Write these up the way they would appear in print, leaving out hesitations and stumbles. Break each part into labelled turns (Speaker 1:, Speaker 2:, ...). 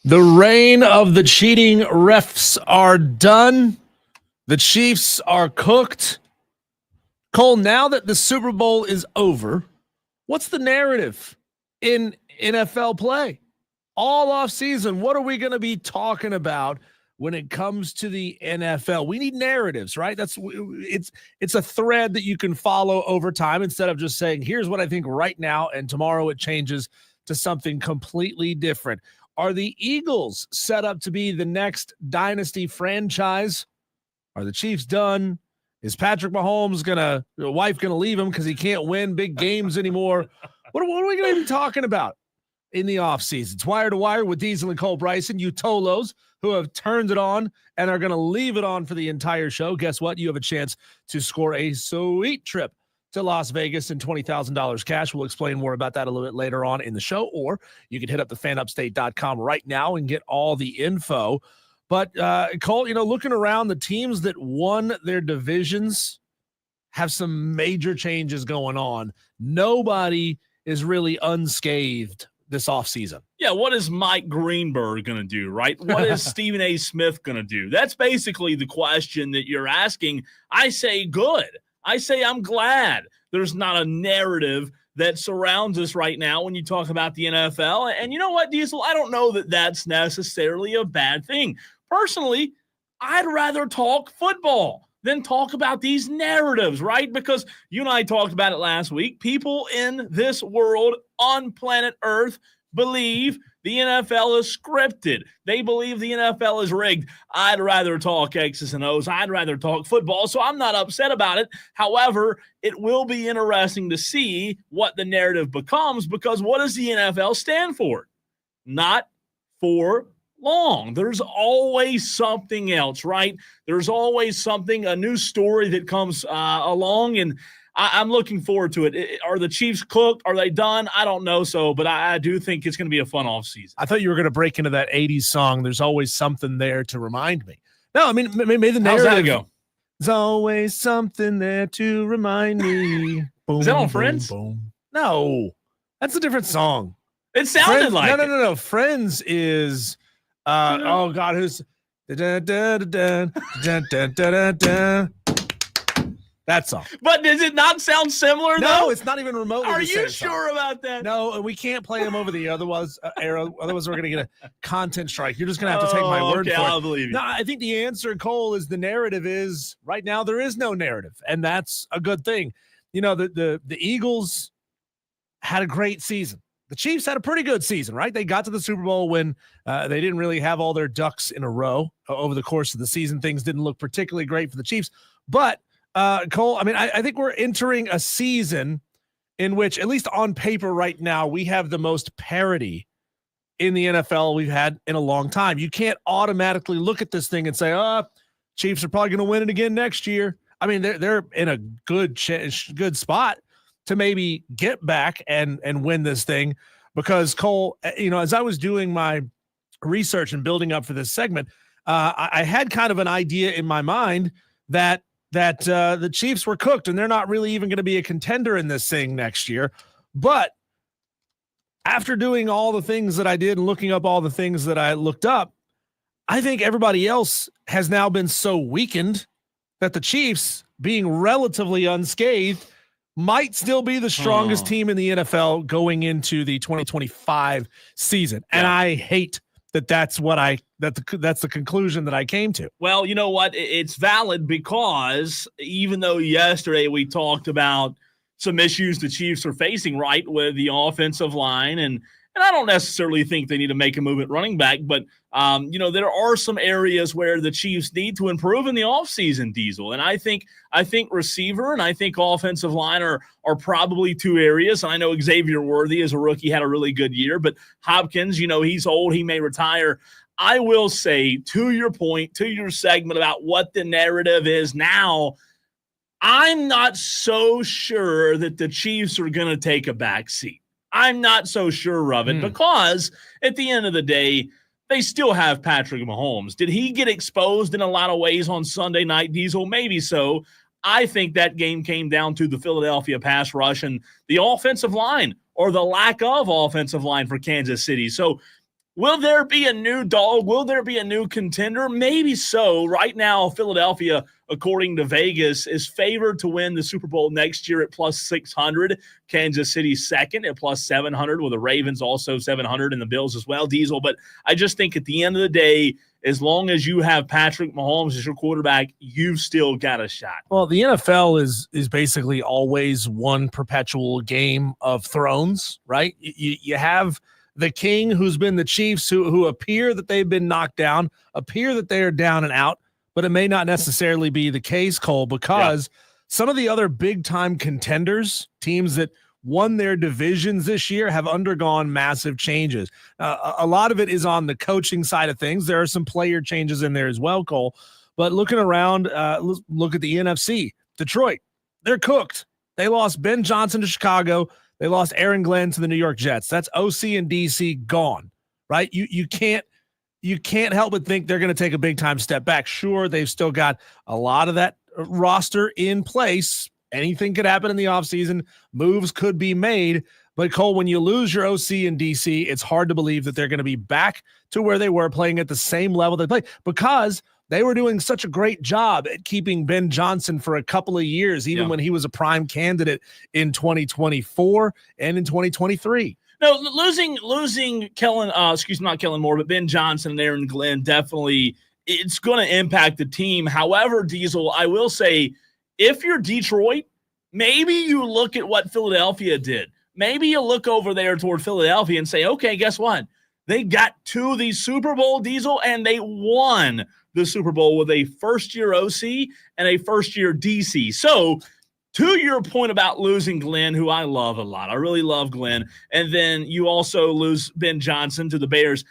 Speaker 1: The reign of the cheating refs are done. The Chiefs are cooked. Cole, now that the Super Bowl is over, what's the narrative in NFL play? All off season, what are we going to be talking about when it comes to the NFL? We need narratives, right? It's a thread that you can follow over time instead of just saying, here's what I think right now, and tomorrow it changes to something completely different. Are the Eagles set up to be the next dynasty franchise? Are the Chiefs done? Is Patrick Mahomes wife gonna leave him because he can't win big games anymore? What are we gonna be talking about in the offseason? It's Wire to Wire with Diesel and Cole Bryson, you Tolos who have turned it on and are gonna leave it on for the entire show. Guess what? You have a chance to score a sweet trip to Las Vegas and $20,000 cash. We'll explain more about that a little bit later on in the show, or you can hit up the fanupstate.com right now and get all the info. But Cole, looking around, the teams that won their divisions have some major changes going on. Nobody is really unscathed this offseason.
Speaker 2: Yeah, what is Mike Greenberg going to do, right? What is Stephen A. Smith going to do? That's basically the question that you're asking. I say good. I say I'm glad there's not a narrative that surrounds us right now when you talk about the NFL. And you know what, Diesel? I don't know that that's necessarily a bad thing. Personally, I'd rather talk football than talk about these narratives, right? Because you and I talked about it last week. People in this world on planet Earth believe the NFL is scripted. They believe the NFL is rigged. I'd rather talk X's and O's. I'd rather talk football, so I'm not upset about it. However, it will be interesting to see what the narrative becomes, because what does the NFL stand for? Not for long. There's always something else, right? There's always something, a new story that comes along, and I'm looking forward to it. Are the Chiefs cooked? Are they done? I don't know but I do think it's going to be a fun offseason.
Speaker 1: I thought you were going to break into that 80s song, There's Always Something There to Remind Me. No, I mean, maybe the narrative.
Speaker 2: How's that go?
Speaker 1: There's always something there to remind me. Boom,
Speaker 2: is that on
Speaker 1: boom,
Speaker 2: Friends?
Speaker 1: Boom. No, that's a different song.
Speaker 2: It sounded like
Speaker 1: No. Friends is, oh God, who's that song.
Speaker 2: But does it not sound similar, though?
Speaker 1: No, it's not even remotely.
Speaker 2: Are you sure about that?
Speaker 1: No, we can't play them over the otherwise era. Otherwise, we're going to get a content strike. You're just going to have to take my word for it.
Speaker 2: I'll believe you.
Speaker 1: No, I think the answer, Cole, is the narrative is right now there is no narrative, and that's a good thing. The Eagles had a great season. The Chiefs had a pretty good season, right? They got to the Super Bowl when they didn't really have all their ducks in a row over the course of the season. Things didn't look particularly great for the Chiefs, but Cole, I mean, I think we're entering a season in which, at least on paper right now, we have the most parity in the NFL we've had in a long time. You can't automatically look at this thing and say, Chiefs are probably going to win it again next year. I mean, they're in a good spot to maybe get back and win this thing, because Cole, as I was doing my research and building up for this segment, I had kind of an idea in my mind that the Chiefs were cooked and they're not really even going to be a contender in this thing next year. But after doing all the things that I did and looking up all the things that I looked up, I think everybody else has now been so weakened that the Chiefs, being relatively unscathed, might still be the strongest team in the NFL going into the 2025 season. And I hate that's the conclusion that I came to.
Speaker 2: Well, you know what? It's valid, because even though yesterday we talked about some issues the Chiefs are facing, right, with the offensive line, and I don't necessarily think they need to make a move at running back, but there are some areas where the Chiefs need to improve in the offseason, Diesel. And I think receiver and I think offensive line are probably two areas. And I know Xavier Worthy as a rookie had a really good year, but Hopkins, he's old, he may retire. I will say, to your point, to your segment about what the narrative is now, I'm not so sure that the Chiefs are going to take a back seat. I'm not so sure of it, because at the end of the day, they still have Patrick Mahomes. Did he get exposed in a lot of ways on Sunday night, Diesel? Maybe so. I think that game came down to the Philadelphia pass rush and the offensive line, or the lack of offensive line for Kansas City. So Will there be a new dog? Will there be a new contender? Maybe so. Right now, Philadelphia, according to Vegas, is favored to win the Super Bowl next year at plus 600. Kansas City second at plus 700, with the Ravens also 700 and the Bills as well, Diesel. But I just think at the end of the day, as long as you have Patrick Mahomes as your quarterback, you've still got a shot.
Speaker 1: Well, the NFL is basically always one perpetual game of thrones, right? You have the king, who's been the Chiefs, who appear that they've been knocked down, appear that they are down and out, but it may not necessarily be the case, Cole, because some of the other big-time contenders, teams that won their divisions this year, have undergone massive changes. A lot of it is on the coaching side of things. There are some player changes in there as well, Cole. But looking around, look at the NFC. Detroit, they're cooked. They lost Ben Johnson to Chicago. They lost Aaron Glenn to the New York Jets. That's OC and DC gone, right? You can't help but think they're going to take a big-time step back. Sure, they've still got a lot of that roster in place. Anything could happen in the offseason. Moves could be made. But, Cole, when you lose your OC and DC, it's hard to believe that they're going to be back to where they were, playing at the same level they played, because they were doing such a great job at keeping Ben Johnson for a couple of years, even when he was a prime candidate in 2024 and in 2023.
Speaker 2: No, losing Kellen, not Kellen Moore, but Ben Johnson and Aaron Glenn, definitely it's going to impact the team. However, Diesel, I will say, if you're Detroit, maybe you look at what Philadelphia did. Maybe you look over there toward Philadelphia and say, okay, guess what? They got to the Super Bowl, Diesel, and they won the Super Bowl with a first-year OC and a first-year DC. So, to your point about losing Glenn, who I love a lot, I really love Glenn, and then you also lose Ben Johnson to the Bears,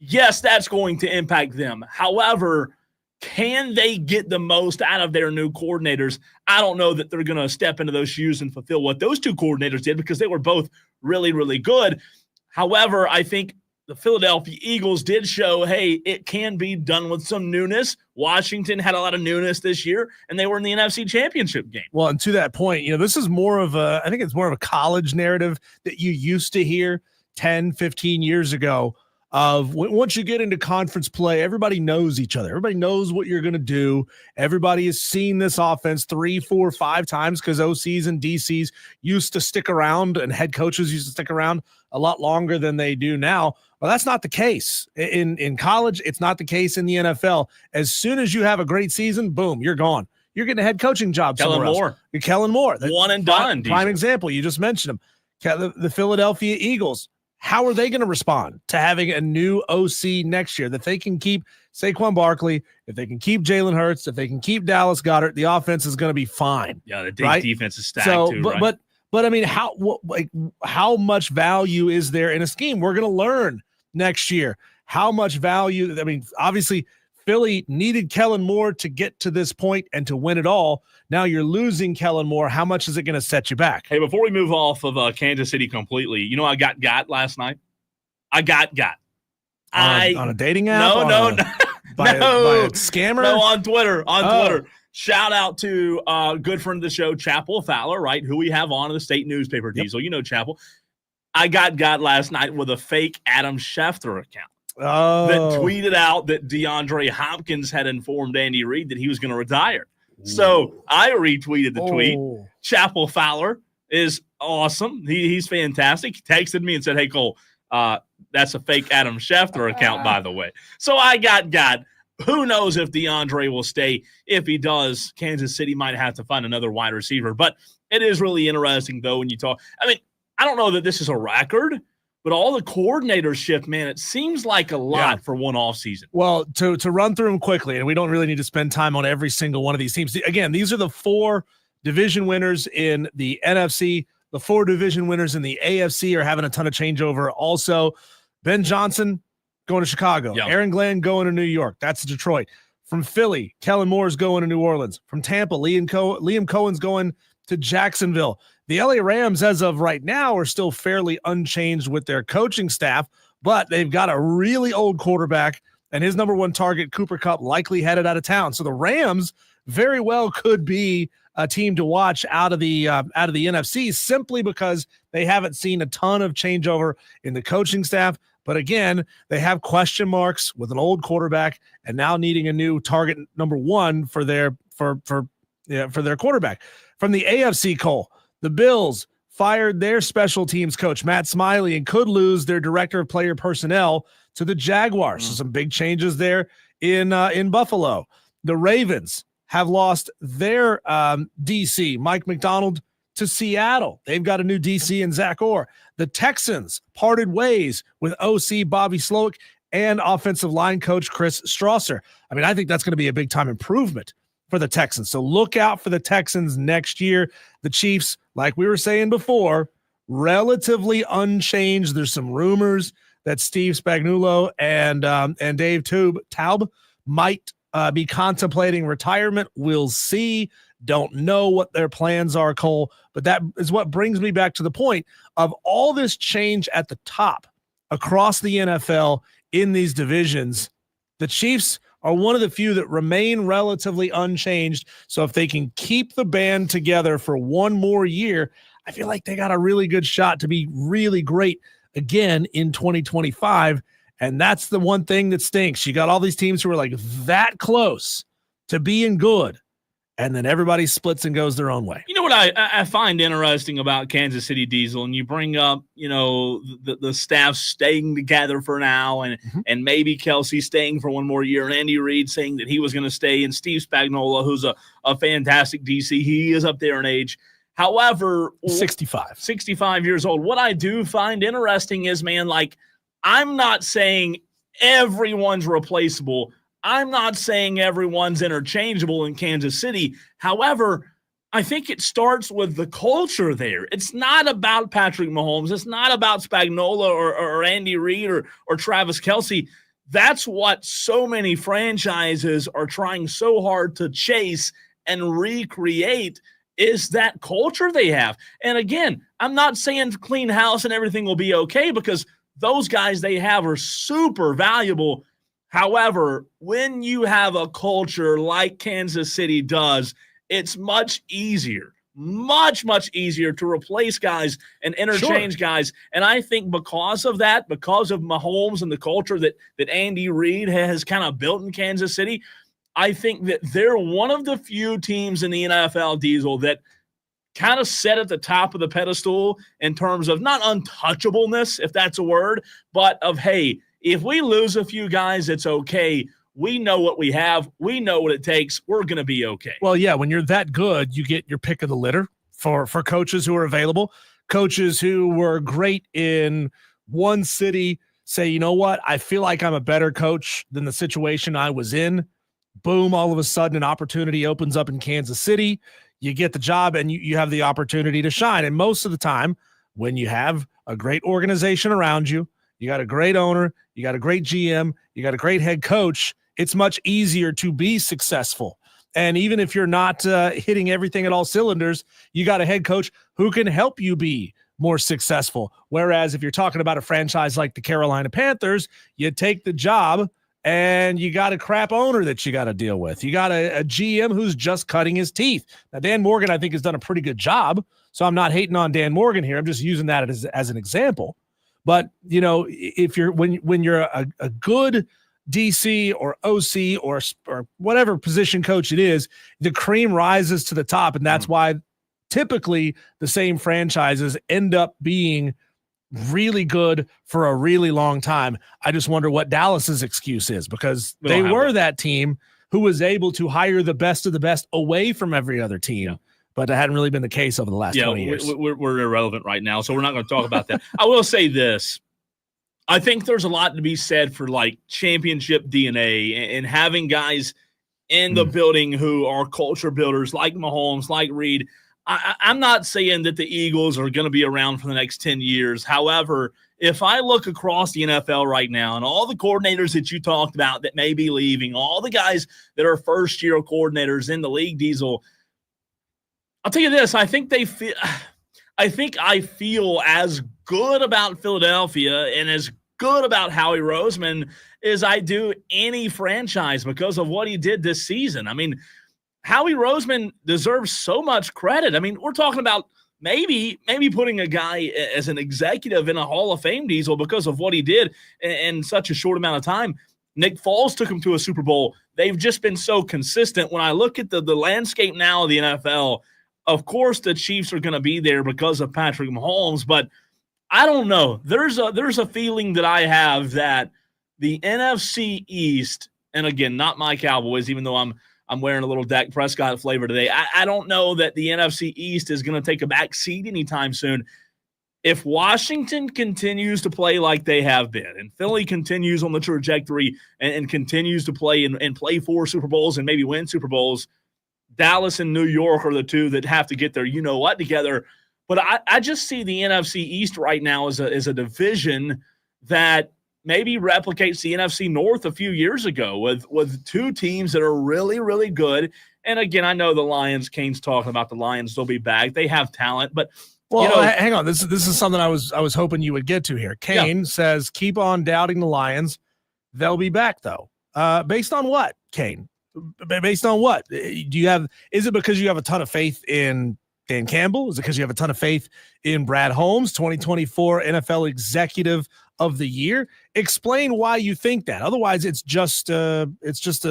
Speaker 2: yes, that's going to impact them. However, can they get the most out of their new coordinators? I don't know that they're going to step into those shoes and fulfill what those two coordinators did, because they were both really, really good. However, I think the Philadelphia Eagles did show, hey, it can be done with some newness. Washington had a lot of newness this year, and they were in the NFC Championship game.
Speaker 1: Well, and to that point, this is more of I think it's more of a college narrative that you used to hear 10, 15 years ago of once you get into conference play, everybody knows each other. Everybody knows what you're going to do. Everybody has seen this offense 3, 4, 5 times, because OCs and DCs used to stick around and head coaches used to stick around a lot longer than they do now. Well, that's not the case in college. It's not the case in the NFL. As soon as you have a great season, boom, you're gone. You're getting a head coaching job somewhere else. You're Kellen Moore.
Speaker 2: One and done.
Speaker 1: Prime example. You just mentioned him. The Philadelphia Eagles. How are they going to respond to having a new OC next year, that they can keep Saquon Barkley, if they can keep Jalen Hurts, if they can keep Dallas Goedert, the offense is going to be fine.
Speaker 2: Yeah, the defense is stacked too, right?
Speaker 1: But I mean, how much value is there in a scheme? We're going to learn next year how much value. I mean, obviously, Philly needed Kellen Moore to get to this point and to win it all. Now you're losing Kellen Moore. How much is it going to set you back?
Speaker 2: Hey, before we move off of Kansas City completely, I got last night. I got.
Speaker 1: On a dating app?
Speaker 2: No.
Speaker 1: By a scammer?
Speaker 2: No, on Twitter. Twitter. Shout out to a good friend of the show, Chapel Fowler, right, who we have on the state newspaper, Diesel. You know Chapel. I got last night with a fake Adam Schefter account. That tweeted out that DeAndre Hopkins had informed Andy Reid that he was going to retire. Ooh. So I retweeted the tweet. Chapel Fowler is awesome. He's fantastic. He texted me and said, hey, Cole, that's a fake Adam Schefter account, by the way. So I got. Who knows if DeAndre will stay? If he does, Kansas City might have to find another wide receiver. But it is really interesting, though, when you talk. I mean, I don't know that this is a record, but all the coordinators shift, man, it seems like a lot for one offseason.
Speaker 1: Well, to run through them quickly, and we don't really need to spend time on every single one of these teams. Again, these are the 4 division winners in the NFC. The 4 division winners in the AFC are having a ton of changeover. Also, Ben Johnson going to Chicago. Yep. Aaron Glenn going to New York. That's Detroit. From Philly, Kellen Moore's going to New Orleans. From Tampa, Liam Cohen's going to Jacksonville. The LA Rams, as of right now, are still fairly unchanged with their coaching staff, but they've got a really old quarterback, and his number 1 target, Cooper Kupp, likely headed out of town. So the Rams very well could be a team to watch out of the NFC, simply because they haven't seen a ton of changeover in the coaching staff. But again, they have question marks with an old quarterback and now needing a new target number one for their quarterback. From the AFC, Cole, the Bills fired their special teams coach, Matt Smiley, and could lose their director of player personnel to the Jaguars. So some big changes there in Buffalo. The Ravens have lost their DC, Mike McDonald, to Seattle. They've got a new DC in Zach Orr. The Texans parted ways with OC Bobby Slowick and offensive line coach Chris Strausser. I mean, I think that's going to be a big-time improvement for the Texans. So look out for the Texans next year. The Chiefs, like we were saying before, relatively unchanged. There's some rumors that Steve Spagnuolo and Dave Taub might be contemplating retirement. We'll see. Don't know what their plans are, Cole, but that is what brings me back to the point of all this change at the top across the NFL in these divisions. The Chiefs are one of the few that remain relatively unchanged. So if they can keep the band together for one more year, I feel like they got a really good shot to be really great again in 2025. And that's the one thing that stinks. You got all these teams who are like that close to being good, and then everybody splits and goes their own way.
Speaker 2: You know what I find interesting about Kansas City Diesel, and you bring up, the staff staying together for now, and maybe Kelsey staying for one more year, and Andy Reid saying that he was going to stay, and Steve Spagnuolo, who's a fantastic DC. He is up there in age. However, 65 years old. What I do find interesting is, man, like, I'm not saying everyone's replaceable. I'm not saying everyone's interchangeable in Kansas City. However, I think it starts with the culture there. It's not about Patrick Mahomes. It's not about Spagnuolo or Andy Reid or Travis Kelce. That's what so many franchises are trying so hard to chase and recreate, is that culture they have. And again, I'm not saying clean house and everything will be okay, because those guys they have are super valuable. However, when you have a culture like Kansas City does, it's much easier to replace guys and interchange guys. And I think because of that, because of Mahomes and the culture that Andy Reid has kind of built in Kansas City, I think that they're one of the few teams in the NFL, Diesel, that kind of set at the top of the pedestal in terms of not untouchableness, if that's a word, but of, hey, if we lose a few guys, it's okay. We know what we have. We know what it takes. We're going to be okay.
Speaker 1: Well, yeah, when you're that good, you get your pick of the litter for coaches who are available, coaches who were great in one city, say, you know what, I feel like I'm a better coach than the situation I was in. Boom, all of a sudden an opportunity opens up in Kansas City. You get the job and you have the opportunity to shine. And most of the time, when you have a great organization around you, you got a great owner, you got a great GM, you got a great head coach, it's much easier to be successful. And even if you're not hitting everything at all cylinders, you got a head coach who can help you be more successful. Whereas if you're talking about a franchise like the Carolina Panthers, you take the job and you got a crap owner that you got to deal with. You got a GM who's just cutting his teeth. Now, Dan Morgan, I think, has done a pretty good job. So I'm not hating on Dan Morgan here. I'm just using that as an example. But, if you're when you're a good DC or OC or whatever position coach it is, the cream rises to the top. And that's why typically the same franchises end up being really good for a really long time. I just wonder what Dallas's excuse is, because they were that team who was able to hire the best of the best away from every other team. Yeah. But it hadn't really been the case over the last 20 years.
Speaker 2: We're irrelevant right now, so we're not going to talk about that. I will say this. I think there's a lot to be said for, like, championship DNA and having guys in the building who are culture builders like Mahomes, like Reid. I'm not saying that the Eagles are going to be around for the next 10 years. However, if I look across the NFL right now and all the coordinators that you talked about that may be leaving, all the guys that are first-year coordinators in the league, Diesel, I'll tell you this, I think I feel as good about Philadelphia and as good about Howie Roseman as I do any franchise because of what he did this season. I mean, Howie Roseman deserves so much credit. I mean, we're talking about maybe putting a guy as an executive in a Hall of Fame, Diesel, because of what he did in such a short amount of time. Nick Foles took him to a Super Bowl. They've just been so consistent. When I look at the landscape now of the NFL, of course the Chiefs are going to be there because of Patrick Mahomes, but I don't know. There's a feeling that I have that the NFC East, and again, not my Cowboys, even though I'm wearing a little Dak Prescott flavor today. I don't know that the NFC East is going to take a back seat anytime soon. If Washington continues to play like they have been, and Philly continues on the trajectory and continues to play and play 4 Super Bowls and maybe win Super Bowls, Dallas and New York are the two that have to get their you-know-what together. But I just see the NFC East right now as a division that maybe replicates the NFC North a few years ago with 2 teams that are really, really good. And again, I know the Lions, Kane's talking about the Lions, they'll be back. They have talent, but
Speaker 1: well, hang on. This is something I was hoping you would get to here. Kane says, keep on doubting the Lions. They'll be back though. Based on what, Kane? Based on what? Is it because you have a ton of faith in Dan Campbell? Is it because you have a ton of faith in Brad Holmes, 2024 NFL Executive of the Year? Explain why you think that. Otherwise, it's just a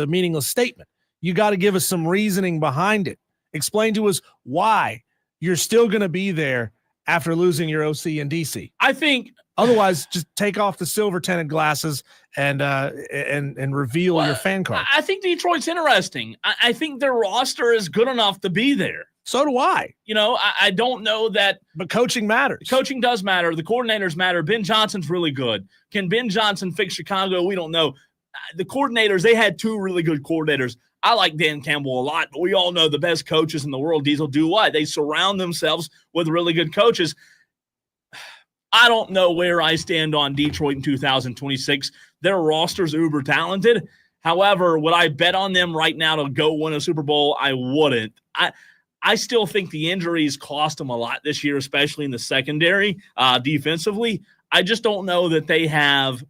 Speaker 1: meaningless statement. You got to give us some reasoning behind it. Explain to us why you're still going to be there after losing your OC in DC.
Speaker 2: I think
Speaker 1: otherwise, just take off the silver tinted glasses and reveal your fan card.
Speaker 2: I think Detroit's interesting. I think their roster is good enough to be there.
Speaker 1: So do I.
Speaker 2: I don't know that.
Speaker 1: But coaching matters.
Speaker 2: Coaching does matter. The coordinators matter. Ben Johnson's really good. Can Ben Johnson fix Chicago? We don't know. The coordinators, they had 2 really good coordinators. I like Dan Campbell a lot, but we all know the best coaches in the world, Diesel, do what? They surround themselves with really good coaches. I don't know where I stand on Detroit in 2026. Their roster's uber talented. However, would I bet on them right now to go win a Super Bowl? I wouldn't. I still think the injuries cost them a lot this year, especially in the secondary defensively. I just don't know that they have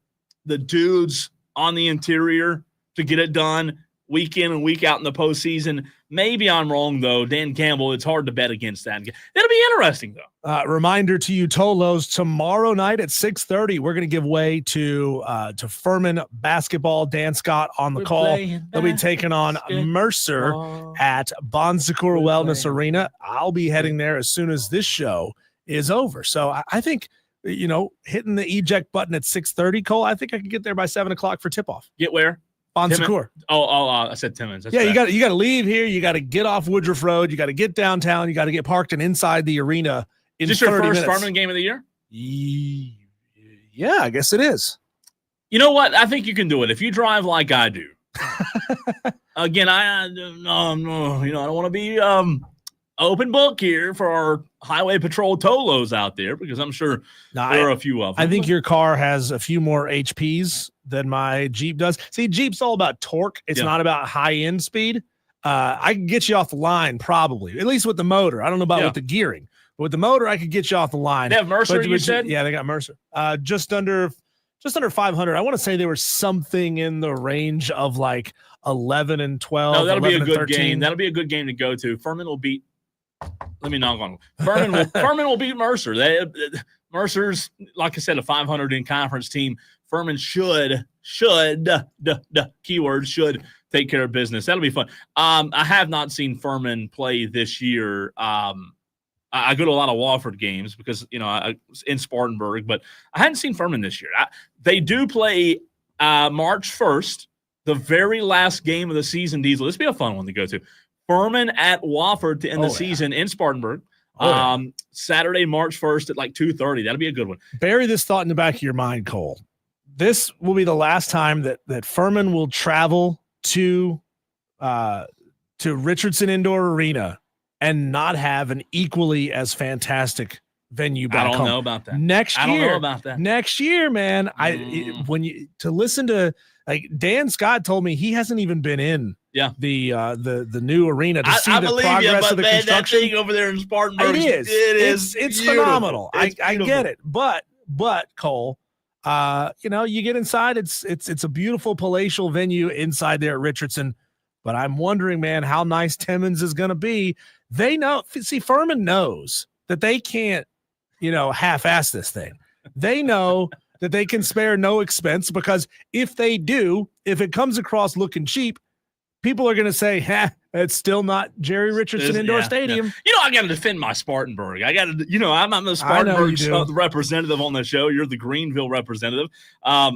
Speaker 2: the dudes on the interior to get it done week in and week out in the postseason. Maybe I'm wrong, though. Dan Campbell, it's hard to bet against that. It'll be interesting, though.
Speaker 1: Reminder to you, Tolos, tomorrow night at 6:30, we're going to give way to Furman basketball. Dan Scott on the call. They'll be taking on Mercer at Bon Secours Wellness Arena. I'll be heading there as soon as this show is over. So I think, hitting the eject button at 6:30, Cole, I think I can get there by 7 o'clock for tip-off.
Speaker 2: Get where?
Speaker 1: Bon Secours.
Speaker 2: I said Timmons. That's
Speaker 1: you got to leave here. You got to get off Woodruff Road. You got to get downtown. You got to get parked and inside the arena in 30 minutes. Is this your first
Speaker 2: Furman game of the year?
Speaker 1: Yeah, I guess it is.
Speaker 2: You know what? I think you can do it if you drive like I do. Again, I don't want to be open book here for our highway patrol Tolos out there, because I'm sure there are a few of them.
Speaker 1: I think your car has a few more HPs than my Jeep does. See, Jeep's all about torque. It's not about high-end speed. I can get you off the line probably, at least with the motor. I don't know about with the gearing. But with the motor, I could get you off the line.
Speaker 2: They have Mercer, you said?
Speaker 1: Yeah, they got Mercer. Just under 500. I want to say there was something in the range of like 11 and 12.
Speaker 2: No, that'll be a good
Speaker 1: 13.
Speaker 2: game. That'll be a good game to go to. Furman will beat. Let me knock on. Furman will beat Mercer. Mercer's, like I said, a 500 in conference team. Furman should take care of business. That'll be fun. I have not seen Furman play this year. I go to a lot of Wofford games because, in Spartanburg, but I hadn't seen Furman this year. They do play March 1st, the very last game of the season, Diesel. This will be a fun one to go to. Furman at Wofford to end the season in Spartanburg. Saturday, March 1st at like 2:30. That'll be a good one.
Speaker 1: Bury this thought in the back of your mind, Cole. This will be the last time that Furman will travel to Richardson Indoor Arena and not have an equally as fantastic venue back home.
Speaker 2: I don't know about that.
Speaker 1: Next year, man. To listen to, like, Dan Scott told me he hasn't even been in the new arena to see the progress of the construction.
Speaker 2: That thing over there in Spartanburg,
Speaker 1: it's phenomenal. I get it, but Cole, you get inside, it's a beautiful palatial venue inside there at Richardson. But I'm wondering, man, how nice Timmons is going to be. They know. See, Furman knows that they can't, half-ass this thing. They know that they can spare no expense, because if they do, if it comes across looking cheap, people are going to say, it's still not Jerry Richardson Indoor Stadium.
Speaker 2: Yeah. I got to defend my Spartanburg. I got to, I'm the Spartanburg representative on the show. You're the Greenville representative.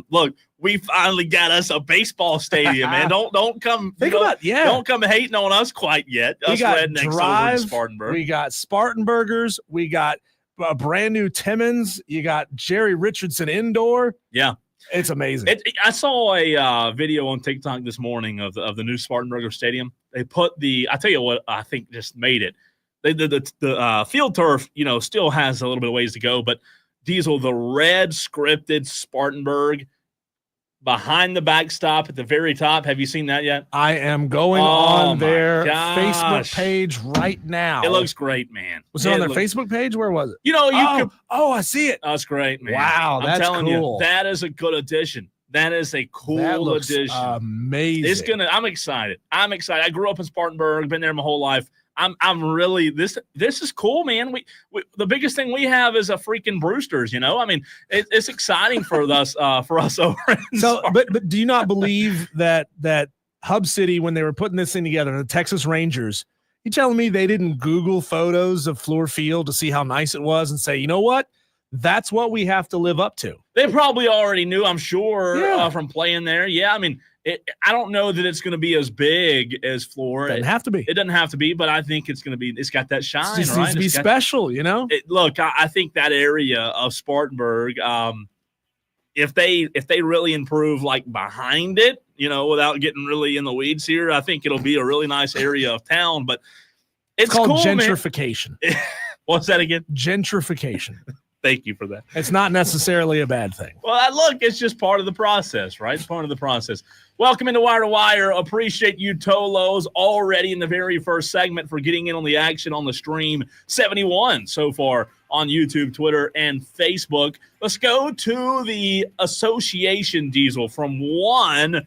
Speaker 2: Look, we finally got us a baseball stadium, man. Don't come don't come hating on us quite yet.
Speaker 1: We
Speaker 2: us
Speaker 1: got
Speaker 2: rednecks
Speaker 1: Drive,
Speaker 2: over in Spartanburg.
Speaker 1: We got Spartanburgers. We got a brand new Timmons. You got Jerry Richardson Indoor.
Speaker 2: Yeah.
Speaker 1: It's amazing.
Speaker 2: I saw a video on TikTok this morning of the new Spartanburg Stadium. They put I tell you what, I think just made it. The field turf, still has a little bit of ways to go, but Diesel, the red scripted Spartanburg behind the backstop at the very top. Have you seen that yet?
Speaker 1: I am going on their Facebook page right now.
Speaker 2: It looks great, man.
Speaker 1: Was it on their Facebook page? Where was it? I see it.
Speaker 2: That's great, man.
Speaker 1: Wow, that's
Speaker 2: telling
Speaker 1: cool.
Speaker 2: You, that is a good addition. That is a cool addition.
Speaker 1: Amazing.
Speaker 2: I'm excited. I grew up in Spartanburg, been there my whole life. I'm really this is cool, man. We the biggest thing we have is a freaking Brewsters, I mean, it's exciting for us over in
Speaker 1: Spartanburg. But do you not believe that Hub City, when they were putting this thing together, the Texas Rangers, you telling me they didn't Google photos of Fluor Field to see how nice it was and say, you know what? That's what we have to live up to.
Speaker 2: They probably already knew, I'm sure, from playing there. Yeah, I mean, I don't know that it's going to be as big as Fluor.
Speaker 1: It doesn't have to be.
Speaker 2: It doesn't have to be, but I think it's going to be. It's got that shine,
Speaker 1: it
Speaker 2: right?
Speaker 1: Needs to be special,
Speaker 2: Look, I think that area of Spartanburg, if they really improve like behind it, without getting really in the weeds here, I think it'll be a really nice area of town. But it's
Speaker 1: called
Speaker 2: cool,
Speaker 1: gentrification.
Speaker 2: What's that again?
Speaker 1: Gentrification.
Speaker 2: Thank you for that.
Speaker 1: It's not necessarily a bad thing.
Speaker 2: Well, look, it's just part of the process, right? It's part of the process. Welcome into Wire to Wire. Appreciate you, Tolos, already in the very first segment for getting in on the action on the stream. 71 so far on YouTube, Twitter, and Facebook. Let's go to the association, Diesel, from one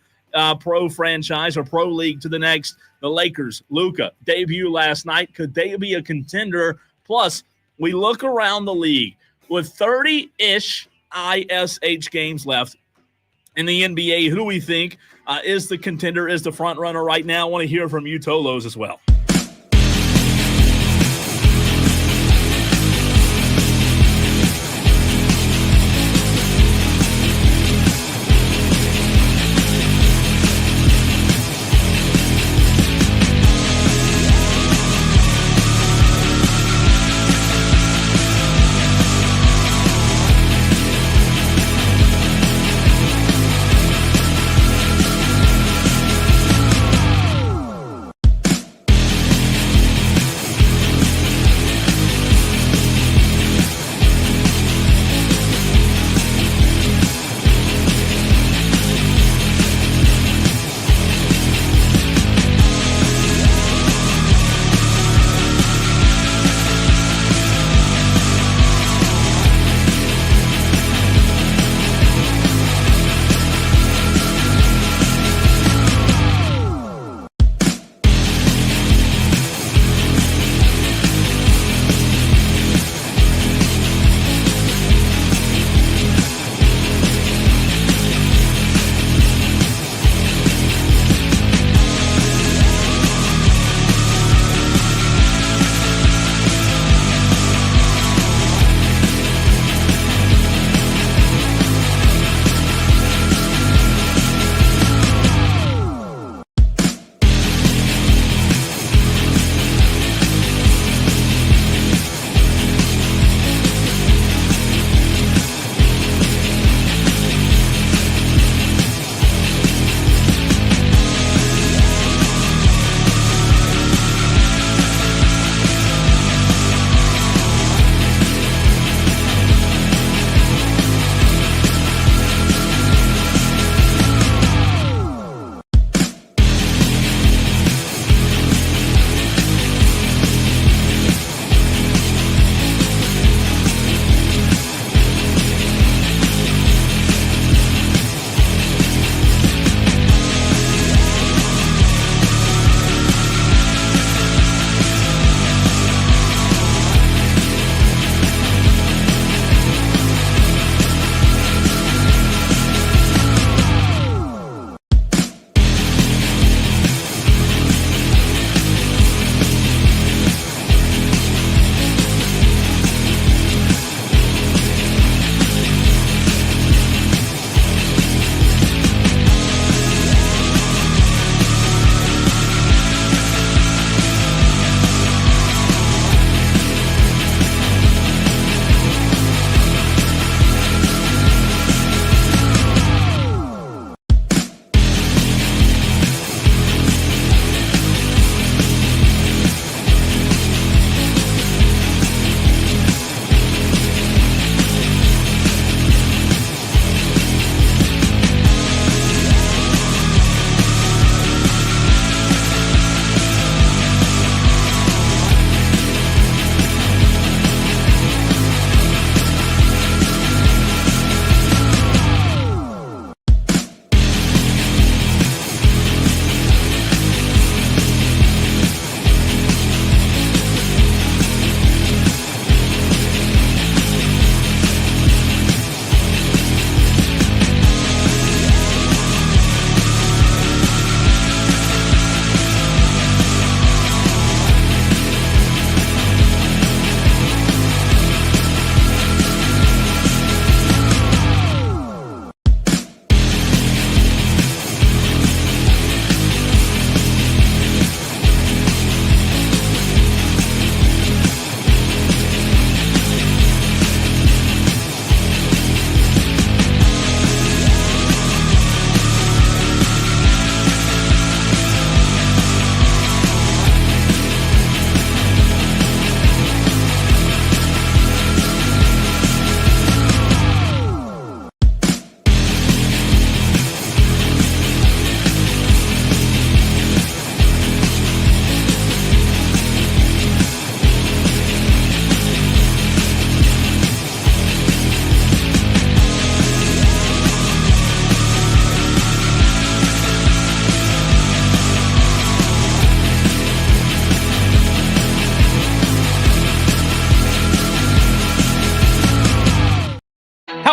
Speaker 2: pro franchise or pro league to the next. The Lakers, Luka, debut last night. Could they be a contender? Plus, we look around the league. With 30-ish ISH games left in the NBA, who do we think is the contender, is the front runner right now? I want to hear from you, Tolos, as well.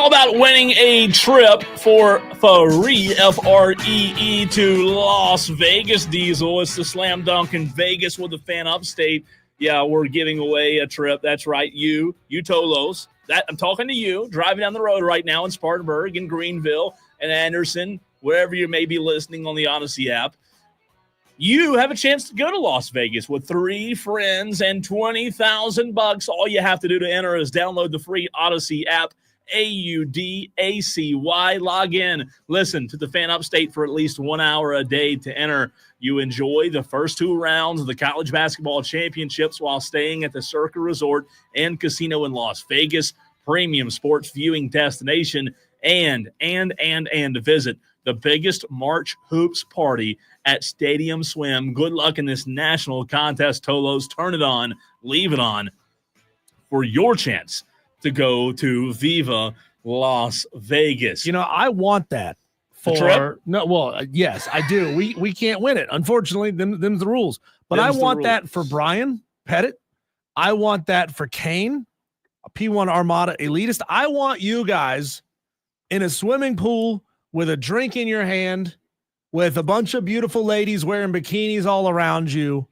Speaker 2: all about winning a trip for free, F-R-E-E, to Las Vegas, Diesel. It's the Slam Dunk in Vegas with the fan Upstate. Yeah, we're giving away a trip. That's right. You Tolos. I'm talking to you, driving down the road right now in Spartanburg, in Greenville, and Anderson, wherever you may be listening on the Audacy app. You have a chance to go to Las Vegas with 3 friends and $20,000. All you have to do to enter is download the free Audacy app, AUDACY. Log in. Listen to the fan Upstate for at least 1 hour a day to enter. You enjoy the first 2 rounds of the college basketball championships while staying at the Circa Resort and Casino in Las Vegas, premium sports viewing destination, and visit the biggest March hoops party at Stadium Swim. Good luck in this national contest, Tolos. Turn it on, leave it on for your chance to go to Viva Las Vegas.
Speaker 1: You know, I want that for no. Well, yes, I do. We can't win it, unfortunately. Them's the rules. But I want that for Brian Pettit. I want that for Kane, a P1 Armada elitist. I want you guys in a swimming pool with a drink in your hand, with a bunch of beautiful ladies wearing bikinis all around you,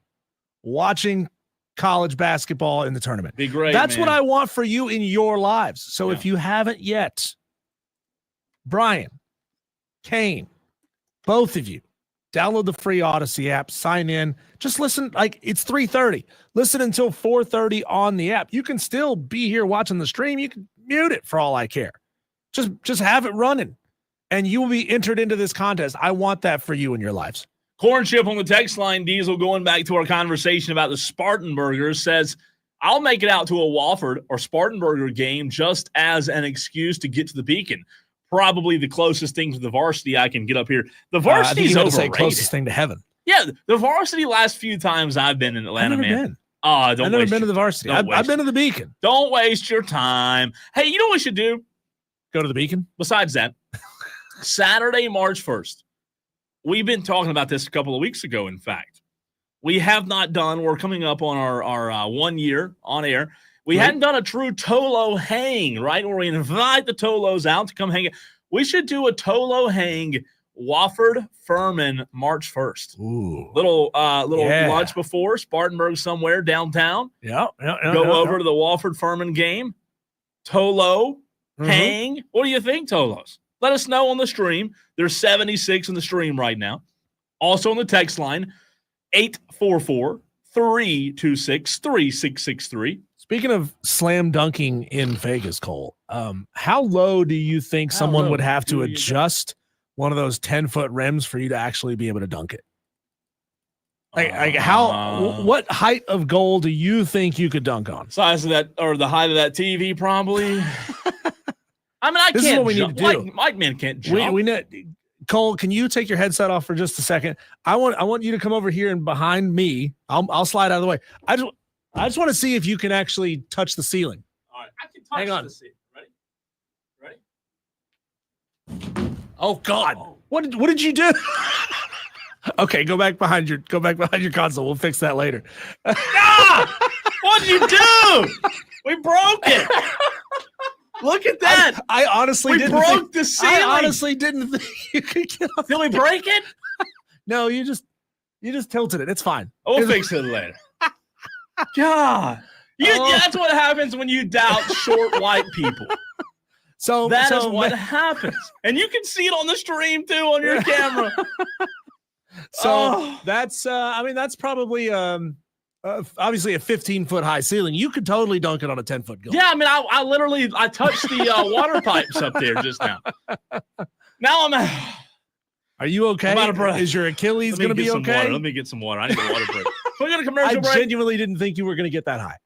Speaker 1: watching college basketball in the tournament.
Speaker 2: Be great.
Speaker 1: That's
Speaker 2: man.
Speaker 1: what I want for you in your lives. So if you haven't yet, Brian, Kane, both of you, download the free Audacy app, sign in, just listen. Like, it's 3:30. Listen until 4:30 on the app. You can still be here watching the stream. You can mute it for all I care. Just have it running, and you will be entered into this contest. I want that for you in your lives.
Speaker 2: Corn Chip on the text line, Diesel, going back to our conversation about the Spartanburgers, says, I'll make it out to a Wofford or Spartanburger game just as an excuse to get to the Beacon. Probably the closest thing to the varsity I can get up here. The varsity's overrated. Say
Speaker 1: closest thing to heaven.
Speaker 2: Yeah, the varsity last few times I've been in Atlanta, man.
Speaker 1: I've never been to the varsity. I've been to the Beacon.
Speaker 2: Don't waste your time. Hey, you know what we should do?
Speaker 1: Go to the Beacon?
Speaker 2: Besides that, Saturday, March 1st. We've been talking about this a couple of weeks ago, in fact. We have not done, we're coming up on our 1 year on air. We hadn't done a true Tolo hang, right? Where we invite the Tolos out to come hang. We should do a Tolo hang, Wofford Furman, March 1st.
Speaker 1: Ooh.
Speaker 2: Little lunch before, Spartanburg somewhere downtown.
Speaker 1: Yeah.
Speaker 2: Go over to the Wofford Furman game. Tolo hang. What do you think, Tolos? Let us know on the stream. There's 76 in the stream right now. Also on the text line, 844-326-3663.
Speaker 1: Speaking of slam dunking in Vegas, Cole, how low do you think someone would have to adjust one of those 10-foot rims for you to actually be able to dunk it? What height of goal do you think you could dunk on?
Speaker 2: Size of that, or the height of that TV, probably. I mean,
Speaker 1: this
Speaker 2: can't
Speaker 1: is what we need to do.
Speaker 2: Mike Man can't jump.
Speaker 1: We know, Cole, can you take your headset off for just a second? I want you to come over here and behind me. I'll slide out of the way. I just want to see if you can actually touch the ceiling.
Speaker 2: All right, I can touch the ceiling. Ready?
Speaker 1: Oh God! What did you do? Okay, go back behind your console. We'll fix that later.
Speaker 2: What did you do? We broke it. Look at that.
Speaker 1: I honestly didn't
Speaker 2: broke the ceiling.
Speaker 1: I honestly didn't think you could get off.
Speaker 2: Did we break it?
Speaker 1: No, you just tilted it. It's fine.
Speaker 2: We'll fix it later. God. That's what happens when you doubt short white people.
Speaker 1: So
Speaker 2: that is what happens. And you can see it on the stream too on your camera.
Speaker 1: So that's that's probably obviously a 15-foot high ceiling. You could totally dunk it on a 10-foot goal.
Speaker 2: Yeah, I mean, I literally touched the water pipes up there just now. Now I'm.
Speaker 1: Are you okay?
Speaker 2: I'm out of breath.
Speaker 1: Is your Achilles going to be okay?
Speaker 2: Water. Let me get some water. I need a water break. We got a commercial break.
Speaker 1: I genuinely didn't think you were going to get that high.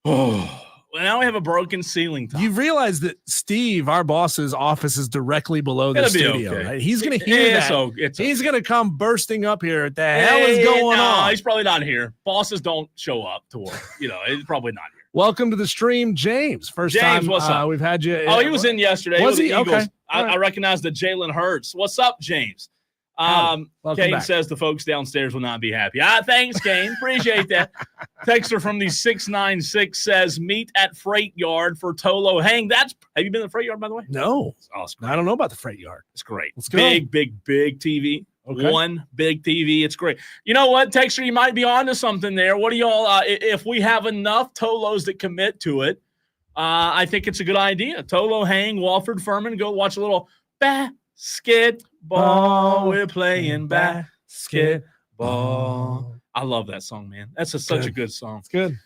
Speaker 2: Oh. Well, now we have a broken ceiling top.
Speaker 1: You realize that Steve, our boss's office, is directly below the studio, right? He's going to hear that. He's going to come bursting up here. What the hell is going on?
Speaker 2: He's probably not here. Bosses don't show up to work. He's probably not here.
Speaker 1: Welcome to the stream, James. First time
Speaker 2: what's up?
Speaker 1: We've had you.
Speaker 2: He was in yesterday.
Speaker 1: Was he? Okay.
Speaker 2: I recognize the Jalen Hurts. What's up, James?
Speaker 1: Welcome
Speaker 2: Kane
Speaker 1: back.
Speaker 2: says the folks downstairs will not be happy. Thanks, Kane. Appreciate that. Texter from the 696 says, meet at Freight Yard for Tolo Hang. Have you been to the Freight Yard, by the way?
Speaker 1: No.
Speaker 2: Oh, it's great.
Speaker 1: I don't know about the Freight Yard.
Speaker 2: It's great.
Speaker 1: Let's go.
Speaker 2: Big TV.
Speaker 1: Okay.
Speaker 2: One big TV. It's great. You know what, Texter, you might be onto something there. What do y'all, if we have enough Tolos that commit to it, I think it's a good idea. Tolo Hang, Walford Furman, go watch a little basketball. We're playing basketball. I love that song, man. That's such a good song.
Speaker 1: It's good.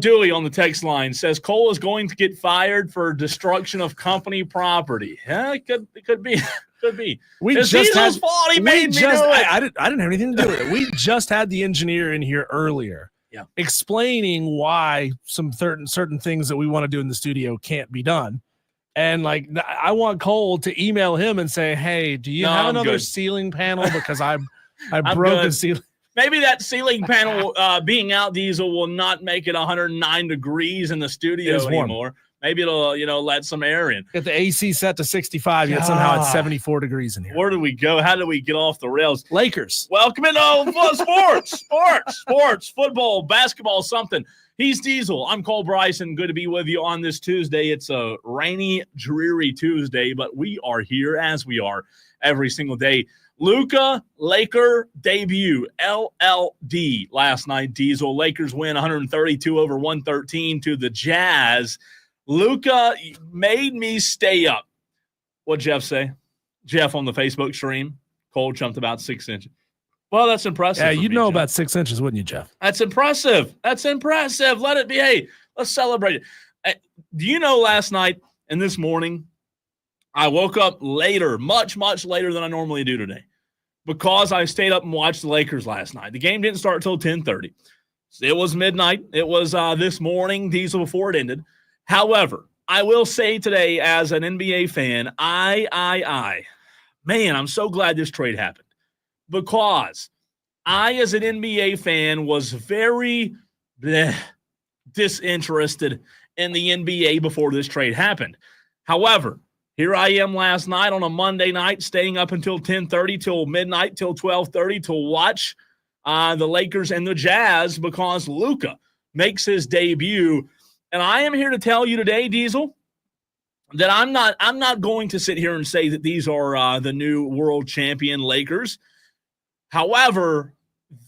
Speaker 2: Dewey on the text line says Cole is going to get fired for destruction of company property. Yeah, it could be. Could be. It's Diesel's fault. He made me do it.
Speaker 1: I didn't have anything to do with it. We just had the engineer in here earlier, explaining why some certain things that we want to do in the studio can't be done. And like, I want Cole to email him and say, "Hey, do you have another ceiling panel? Because I broke a ceiling."
Speaker 2: Maybe that ceiling panel being out, Diesel, will not make it 109 degrees in the studio anymore. Maybe it'll, let some air in.
Speaker 1: Get the AC set to 65, yet somehow it's 74 degrees in here.
Speaker 2: Where do we go? How do we get off the rails?
Speaker 1: Lakers.
Speaker 2: Welcome into sports, football, basketball, something. He's Diesel. I'm Cole Bryson. Good to be with you on this Tuesday. It's a rainy, dreary Tuesday, but we are here as we are every single day. Luka Laker debut, LLD last night. Diesel Lakers win 132-113 to the Jazz. Luka made me stay up. What'd Jeff say? Jeff on the Facebook stream. Cole jumped about 6 inches. Well, that's impressive.
Speaker 1: Yeah, you'd know
Speaker 2: Jeff.
Speaker 1: about 6 inches, wouldn't you, Jeff?
Speaker 2: That's impressive. Let it be. Hey, let's celebrate it. Do you know last night and this morning, I woke up later, much, much later than I normally do today, because I stayed up and watched the Lakers last night. The game didn't start until 10:30. It was midnight. It was this morning, Diesel, before it ended. However, I will say today, as an NBA fan, man, I'm so glad this trade happened, because I, as an NBA fan, was very disinterested in the NBA before this trade happened. However, here I am last night on a Monday night, staying up until 10:30, till midnight, till 12:30 to watch the Lakers and the Jazz, because Luka makes his debut. And I am here to tell you today, Diesel, that I'm not going to sit here and say that these are the new world champion Lakers. However,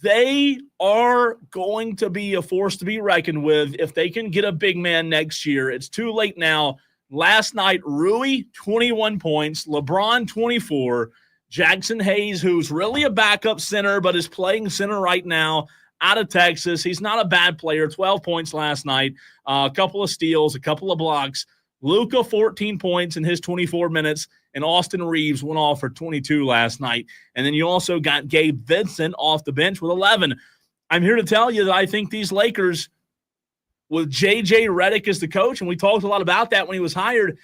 Speaker 2: they are going to be a force to be reckoned with if they can get a big man next year. It's too late now. Last night, Rui, 21 points, LeBron, 24, Jackson Hayes, who's really a backup center but is playing center right now, out of Texas. He's not a bad player. 12 points last night, a couple of steals, a couple of blocks. Luka, 14 points in his 24 minutes, and Austin Reeves went off for 22 last night. And then you also got Gabe Vincent off the bench with 11. I'm here to tell you that I think these Lakers, with J.J. Redick as the coach, and we talked a lot about that when he was hired,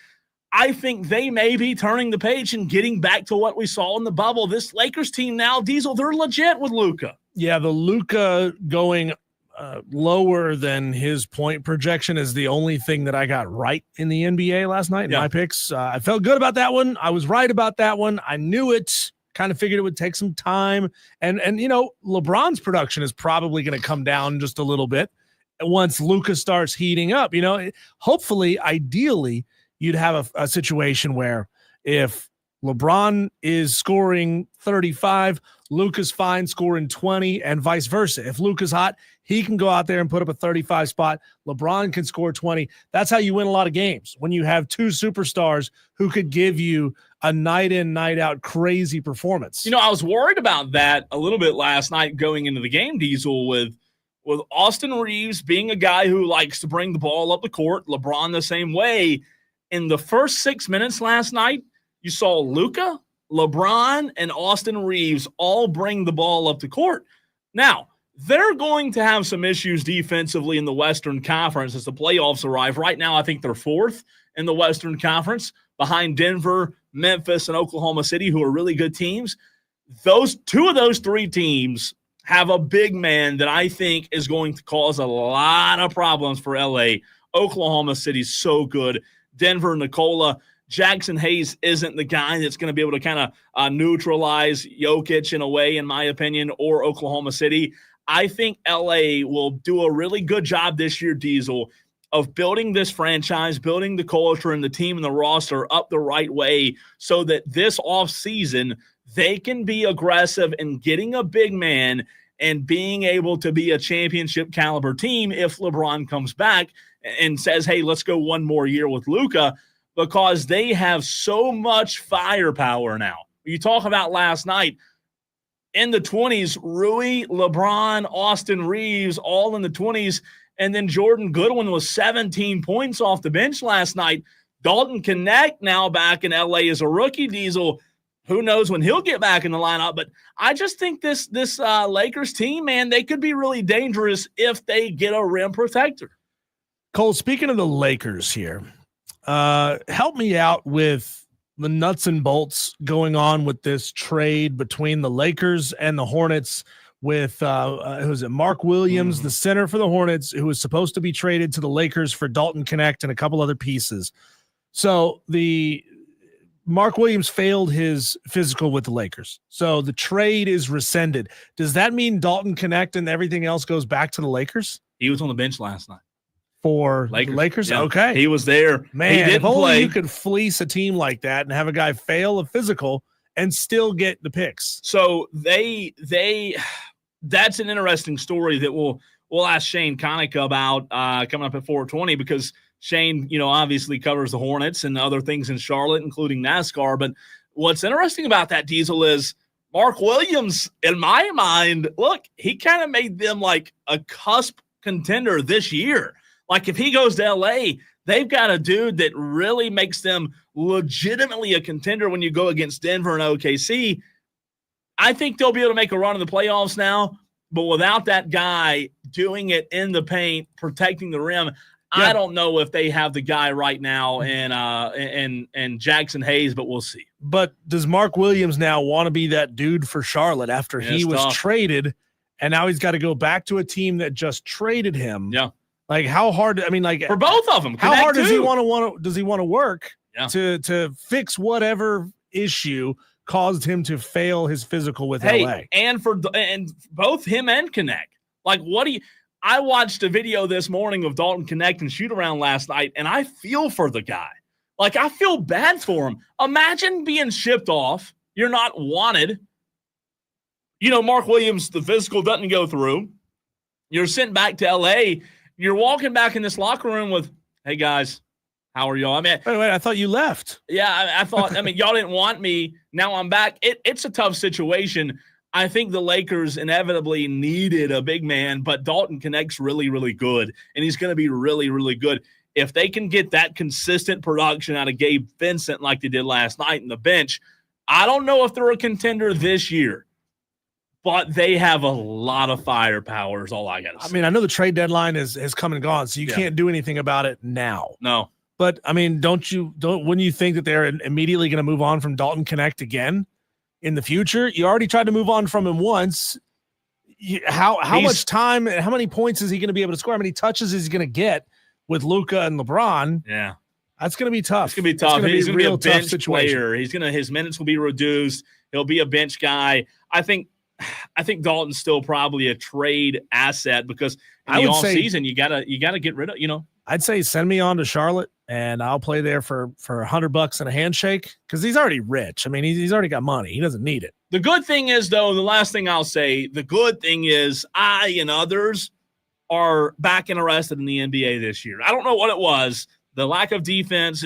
Speaker 2: I think they may be turning the page and getting back to what we saw in the bubble. This Lakers team now, Diesel, they're legit with Luka.
Speaker 1: Yeah, the Luka going lower than his point projection is the only thing that I got right in the NBA last night in my picks. I felt good about that one. I was right about that one. I knew it. Kind of figured it would take some time. And LeBron's production is probably going to come down just a little bit once Luka starts heating up. Hopefully, ideally, you'd have a situation where if LeBron is scoring 35, Luka's fine scoring 20, and vice versa. If Luka's hot, he can go out there and put up a 35 spot. LeBron can score 20. That's how you win a lot of games, when you have two superstars who could give you a night in, night out crazy performance.
Speaker 2: I was worried about that a little bit last night going into the game, Diesel, with Austin Reeves being a guy who likes to bring the ball up the court, LeBron the same way. In the first 6 minutes last night, you saw Luka, LeBron, and Austin Reeves all bring the ball up the court. Now, they're going to have some issues defensively in the Western Conference as the playoffs arrive. Right now, I think they're fourth in the Western Conference, behind Denver, Memphis, and Oklahoma City, who are really good teams. Two of those three teams have a big man that I think is going to cause a lot of problems for LA. Oklahoma City's so good. Denver, Nikola, Jackson Hayes isn't the guy that's going to be able to kind of neutralize Jokic in a way, in my opinion, or Oklahoma City. I think LA will do a really good job this year, Diesel, of building this franchise, building the culture and the team and the roster up the right way so that this offseason they can be aggressive in getting a big man and being able to be a championship caliber team if LeBron comes back and says, hey, let's go one more year with Luka, because they have so much firepower now. You talk about last night, in the 20s, Rui, LeBron, Austin Reeves, all in the 20s, and then Jordan Goodwin was 17 points off the bench last night. Dalton Knecht now back in LA as a rookie, Diesel. Who knows when he'll get back in the lineup? But I just think this Lakers team, man, they could be really dangerous if they get a rim protector.
Speaker 1: Cole, speaking of the Lakers here, help me out with the nuts and bolts going on with this trade between the Lakers and the Hornets with who's it? Mark Williams, the center for the Hornets, who was supposed to be traded to the Lakers for Dalton Knecht and a couple other pieces. So the Mark Williams failed his physical with the Lakers. So the trade is rescinded. Does that mean Dalton Knecht and everything else goes back to the Lakers?
Speaker 2: He was on the bench last night.
Speaker 1: For Lakers?
Speaker 2: Yeah.
Speaker 1: Okay.
Speaker 2: He was there.
Speaker 1: Man,
Speaker 2: he didn't
Speaker 1: if only
Speaker 2: play.
Speaker 1: you could fleece a team like that and have a guy fail a physical and still get the picks.
Speaker 2: So that's an interesting story that we'll ask Shane Connick about coming up at 4:20, because Shane, obviously covers the Hornets and other things in Charlotte, including NASCAR. But what's interesting about that, Diesel, is Mark Williams, in my mind, look, he kind of made them like a cusp contender this year. Like if he goes to LA, they've got a dude that really makes them legitimately a contender when you go against Denver and OKC. I think they'll be able to make a run in the playoffs now, but without that guy doing it in the paint, protecting the rim, I don't know if they have the guy right now and Jackson Hayes, but we'll see.
Speaker 1: But does Mark Williams now want to be that dude for Charlotte after he was traded, and now he's got to go back to a team that just traded him?
Speaker 2: Yeah.
Speaker 1: Like how hard? I mean, like
Speaker 2: for both of them,
Speaker 1: how hard does he want to work
Speaker 2: Yeah.
Speaker 1: to fix whatever issue caused him to fail his physical with
Speaker 2: Hey,
Speaker 1: LA?
Speaker 2: And both him and Knecht. Like I watched a video this morning of Dalton Knecht and shoot around last night, and I feel for the guy. Like I feel bad for him. Imagine being shipped off. You're not wanted. Mark Williams, the physical doesn't go through. You're sent back to LA. You're walking back in this locker room with, hey, guys, how are y'all? I mean,
Speaker 1: wait, I thought you left.
Speaker 2: Yeah, I thought, y'all didn't want me. Now I'm back. It's a tough situation. I think the Lakers inevitably needed a big man, but Dalton Knecht's really, really good, and he's going to be really, really good. If they can get that consistent production out of Gabe Vincent like they did last night in the bench, I don't know if they're a contender this year, but they have a lot of firepower is all I got to say.
Speaker 1: I mean, I know the trade deadline has come and gone, so you can't do anything about it now.
Speaker 2: No.
Speaker 1: But, I mean, wouldn't you think that they're immediately going to move on from Dalton Knecht again in the future? You already tried to move on from him once. How much time, how many points is he going to be able to score? How many touches is he going to get with Luka and LeBron?
Speaker 2: Yeah.
Speaker 1: That's going to be tough.
Speaker 2: It's going to be tough. He's going to be a bench
Speaker 1: situation.
Speaker 2: player. His minutes will be reduced. He'll be a bench guy. I think Dalton's still probably a trade asset because in the offseason you gotta get rid of,
Speaker 1: I'd say send me on to Charlotte and I'll play there for $100 and a handshake because he's already rich. I mean, he's already got money. He doesn't need it.
Speaker 2: The good thing is, though, the last thing I'll say, the good thing is I and others are back interested in the NBA this year. I don't know what it was, the lack of defense.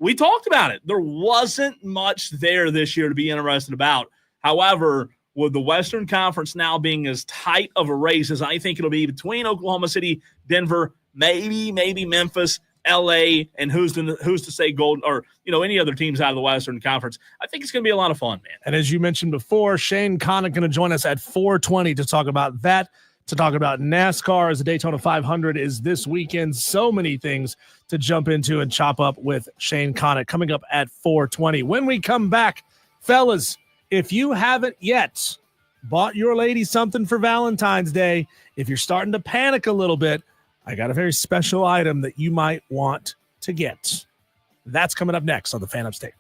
Speaker 2: We talked about it. There wasn't much there this year to be interested about. However, with the Western Conference now being as tight of a race as I think it'll be between Oklahoma City, Denver, maybe Memphis, LA, and who's to say Golden or any other teams out of the Western Conference. I think it's going to be a lot of fun, man.
Speaker 1: And as you mentioned before, Shane Connick going to join us at 4:20 to talk about that, to talk about NASCAR as the Daytona 500 is this weekend. So many things to jump into and chop up with Shane Connick coming up at 4:20. When we come back, fellas, if you haven't yet bought your lady something for Valentine's Day, if you're starting to panic a little bit, I got a very special item that you might want to get. That's coming up next on the Fan Upstate.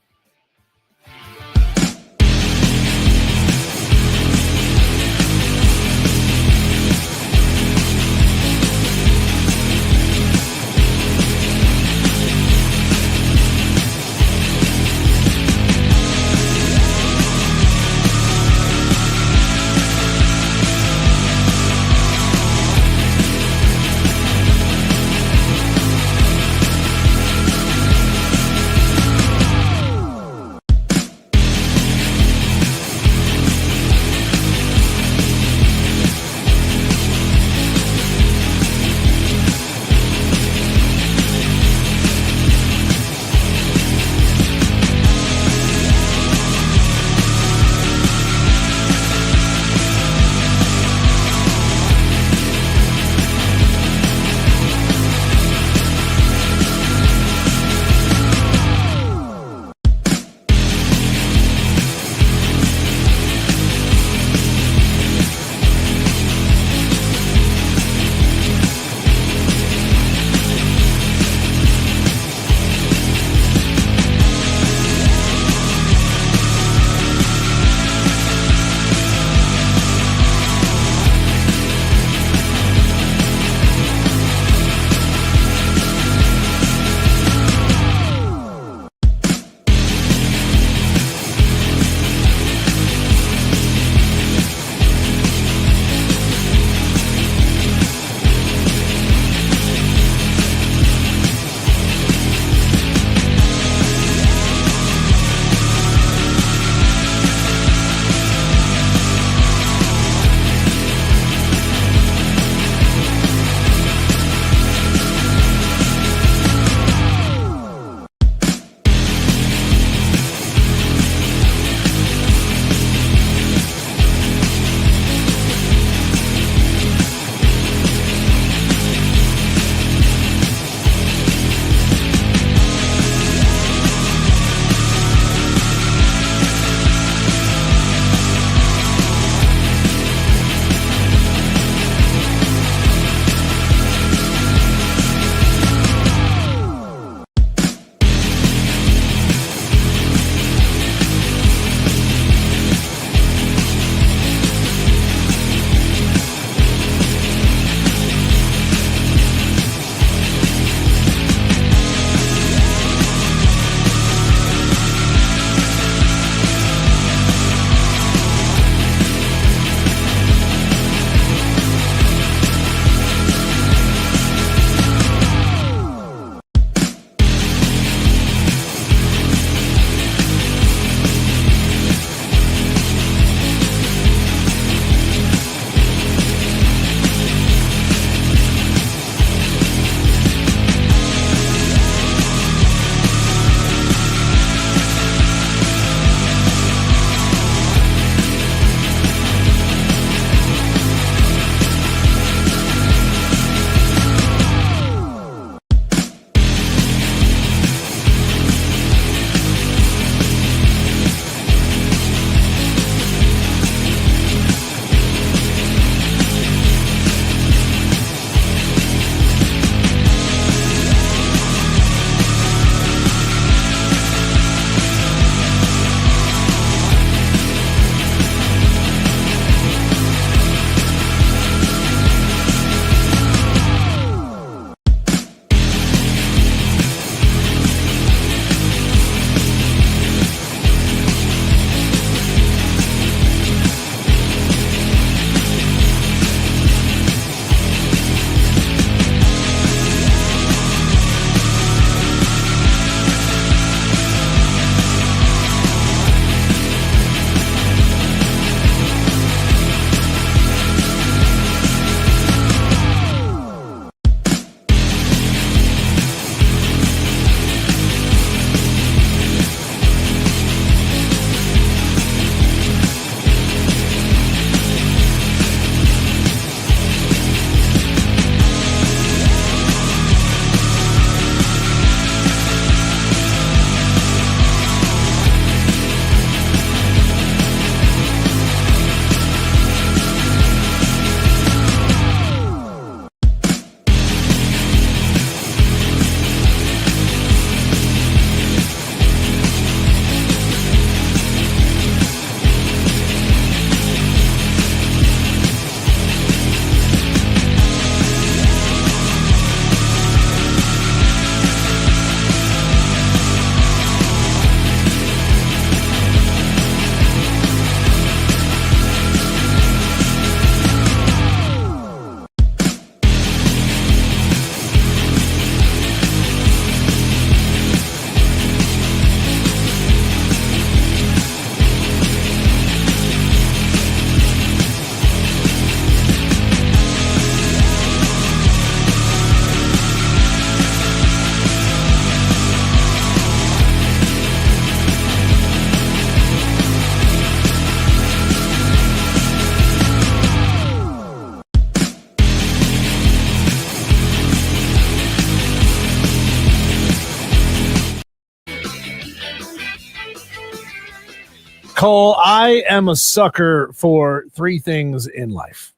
Speaker 1: Cole, I am a sucker for three things in life: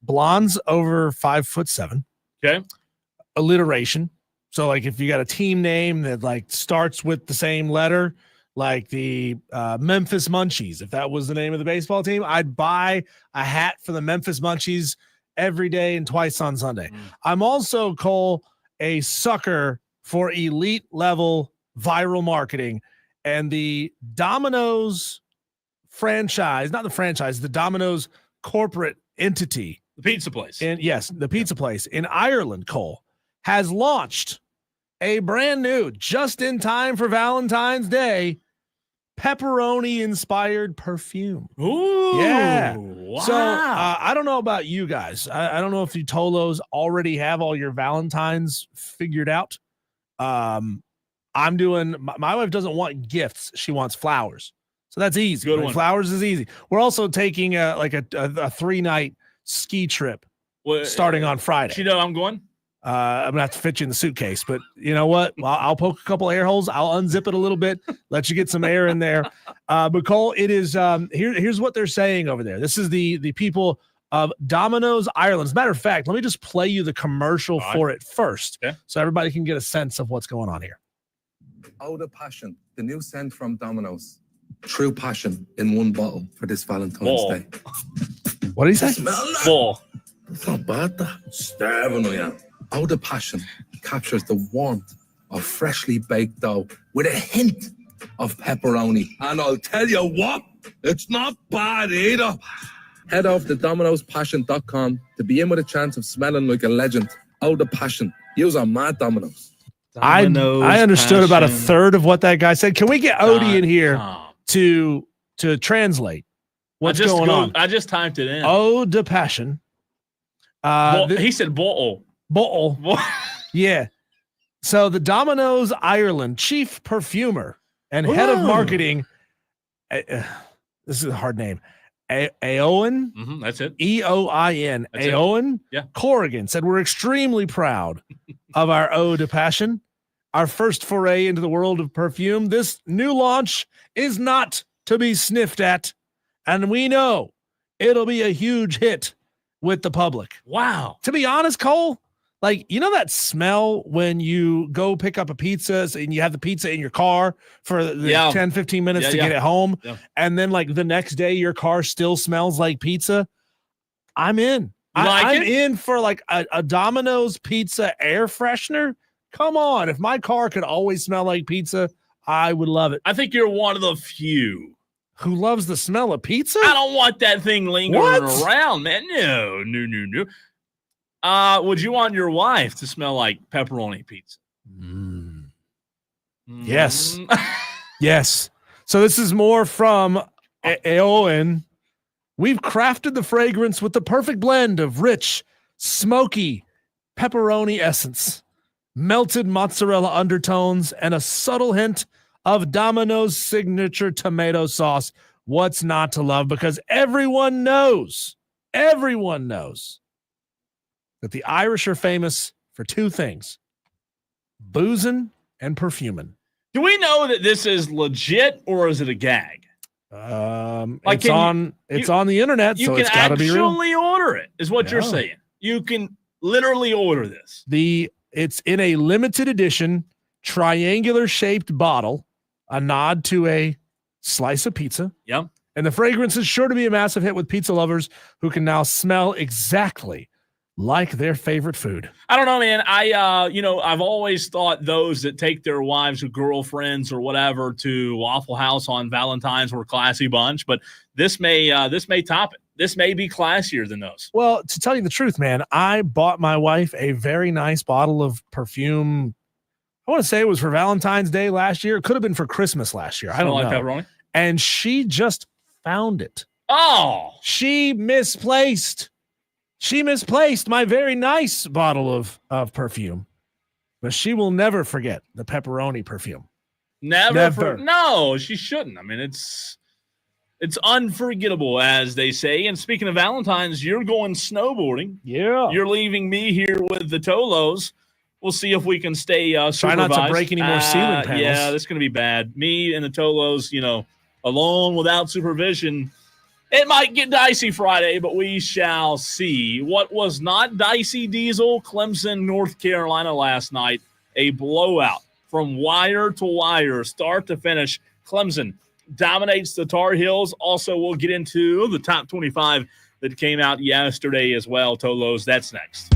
Speaker 1: blondes over 5'7".
Speaker 2: Okay.
Speaker 1: Alliteration. So, like, if you got a team name that like starts with the same letter, like the Memphis Munchies, if that was the name of the baseball team, I'd buy a hat for the Memphis Munchies every day and twice on Sunday. I'm also, Cole, a sucker for elite level viral marketing, and the Domino's franchise, not the franchise, the Domino's corporate entity,
Speaker 2: The pizza place.
Speaker 1: and yes, the pizza place in Ireland, Cole, has launched a brand new, just in time for Valentine's Day, pepperoni inspired perfume.
Speaker 2: Ooh.
Speaker 1: Yeah.
Speaker 2: Wow.
Speaker 1: So I don't know about you guys. I don't know if you Tolos already have all your Valentines figured out. I'm doing, my wife doesn't want gifts. She wants flowers. So that's easy.
Speaker 2: Good
Speaker 1: Right?
Speaker 2: one.
Speaker 1: Flowers is easy. We're also taking a 3-night ski trip starting on Friday.
Speaker 2: You know I'm going?
Speaker 1: I'm gonna have to fit you in the suitcase, but you know what? I'll poke a couple air holes. I'll unzip it a little bit, let you get some air in there. But Cole, it is here's what they're saying over there. This is the people of Domino's Ireland. As a matter of fact, let me just play you the commercial for it first, so everybody can get a sense of what's going on here.
Speaker 3: Out of Passion, the new scent from Domino's. True passion in one bottle for this Valentine's Day.
Speaker 1: What did he say?
Speaker 3: Smell that?
Speaker 2: Ball.
Speaker 3: It's not bad, that. Starving, I am. Out of Passion captures the warmth of freshly baked dough with a hint of pepperoni. And I'll tell you what, it's not bad either. Head over to dominospassion.com to be in with a chance of smelling like a legend. Out of Passion. Use our mad Domino's.
Speaker 1: I understood about a third of what that guy said. Can we get Odie in here to translate what's going on?
Speaker 2: I just typed it in.
Speaker 1: Ode to Passion.
Speaker 2: He said bottle.
Speaker 1: Bottle. Yeah. So the Domino's Ireland chief perfumer and head of marketing, this is a hard name, Eoin.
Speaker 2: That's it.
Speaker 1: Eoin. Eoin Corrigan said, "We're extremely proud of our Ode to Passion, our first foray into the world of perfume. This new launch is not to be sniffed at, and we know it'll be a huge hit with the public."
Speaker 2: Wow.
Speaker 1: To be honest, Cole, like, you know that smell when you go pick up a pizza and you have the pizza in your car for the 10, 15 minutes to get it home. Yeah. And then like the next day, your car still smells like pizza. I'm in. I'm in for like a Domino's pizza air freshener. Come on. If my car could always smell like pizza, I would love it.
Speaker 2: I think you're one of the few
Speaker 1: who loves the smell of pizza.
Speaker 2: I don't want that thing lingering around, man. No. Would you want your wife to smell like pepperoni pizza?
Speaker 1: Yes. Yes. So this is more from Eoin. We've crafted the fragrance with the perfect blend of rich, smoky pepperoni essence, melted mozzarella undertones, and a subtle hint of Domino's signature tomato sauce. What's not to love? Because everyone knows that the Irish are famous for two things: boozing and perfuming.
Speaker 2: Do we know that this is legit or is it a gag?
Speaker 1: It's on the internet, so it's got to be real.
Speaker 2: You can actually order it, is what you're saying. You can literally order this.
Speaker 1: It's in a limited edition, triangular shaped bottle, a nod to a slice of pizza.
Speaker 2: Yep.
Speaker 1: And the fragrance is sure to be a massive hit with pizza lovers who can now smell exactly like their favorite food.
Speaker 2: I don't know, man. I've always thought those that take their wives or girlfriends or whatever to Waffle House on Valentine's were a classy bunch, but this may top it. This may be classier than those.
Speaker 1: Well, to tell you the truth, man, I bought my wife a very nice bottle of perfume. I want to say it was for Valentine's Day last year. It could have been for Christmas last year. I don't know.
Speaker 2: Pepperoni?
Speaker 1: And she just found it.
Speaker 2: Oh,
Speaker 1: she misplaced my very nice bottle of perfume, but she will never forget the pepperoni perfume.
Speaker 2: Never. No, she shouldn't. I mean, it's unforgettable, as they say. And speaking of Valentine's, you're going snowboarding.
Speaker 1: Yeah.
Speaker 2: You're leaving me here with the Tolos. We'll see if we can stay supervised.
Speaker 1: Try not to break any more ceiling panels.
Speaker 2: Yeah, that's going to be bad. Me and the Tolos, alone without supervision. It might get dicey Friday, but we shall see. What was not dicey, Diesel? Clemson, North Carolina last night. A blowout from wire to wire, start to finish. Clemson dominates the Tar Heels. Also, we'll get into the top 25 that came out yesterday as well, Tolos. That's next.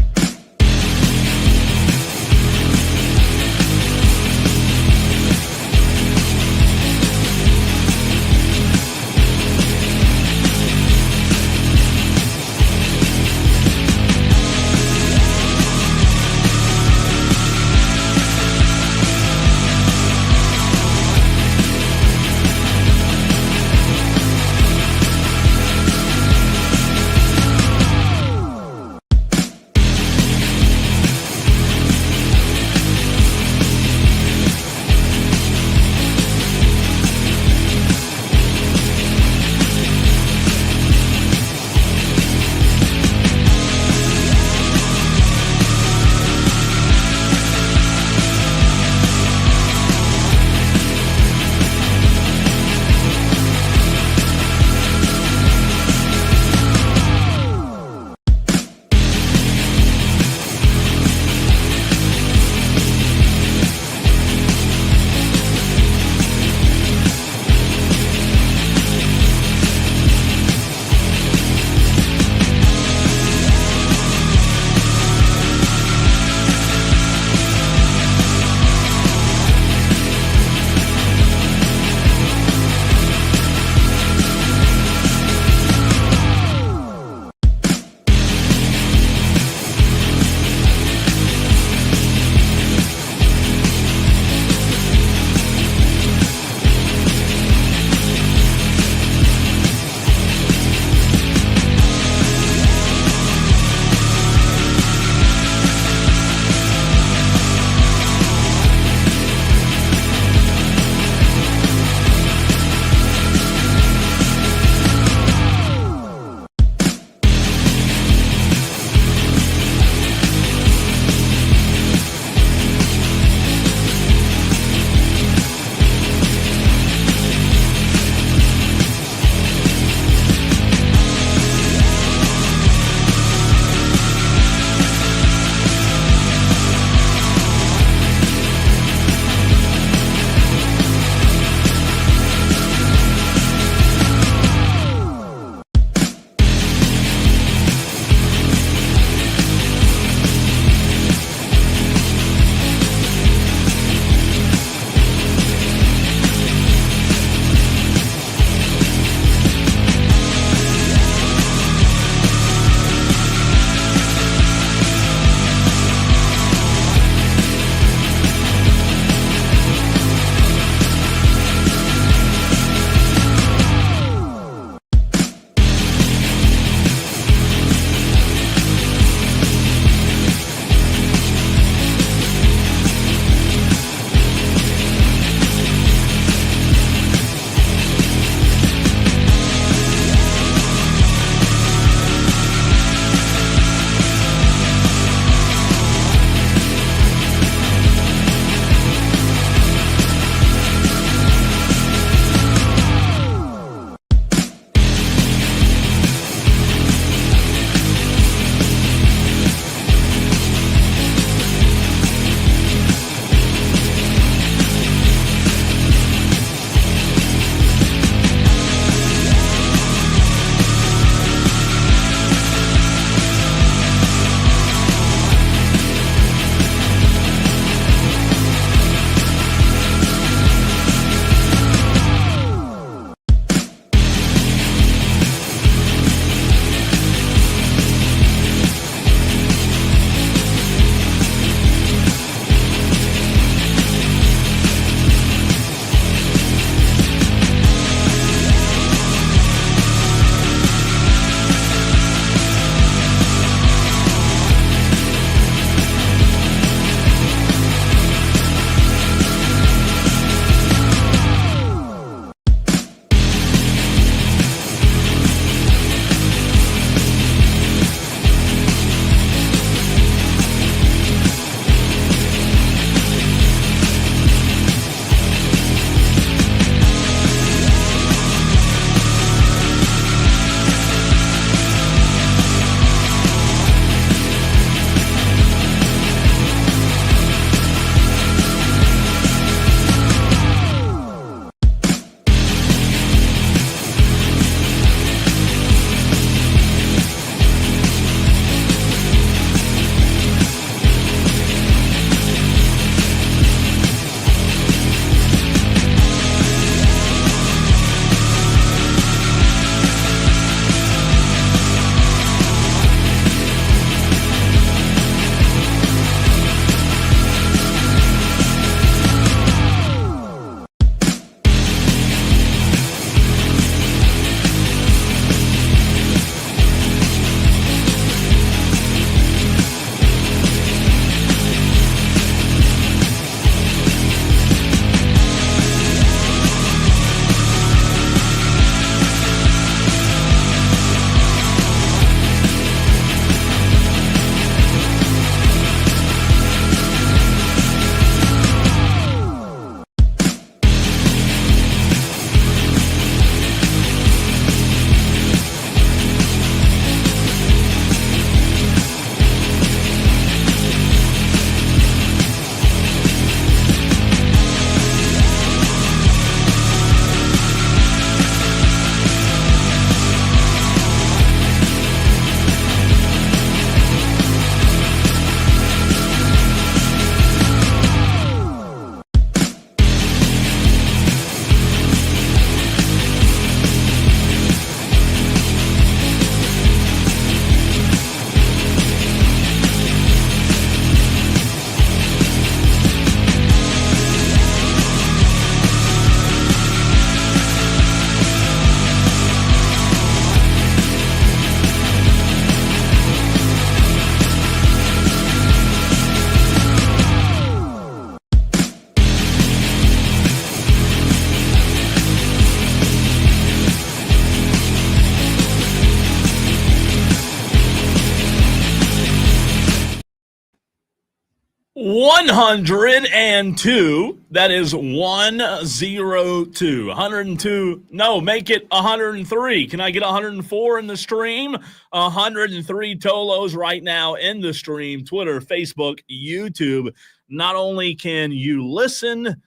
Speaker 2: 102. That is 102. 102. No, make it 103. Can I get 104 in the stream? 103 Tolos right now in the stream. Twitter, Facebook, YouTube. Not only can you listen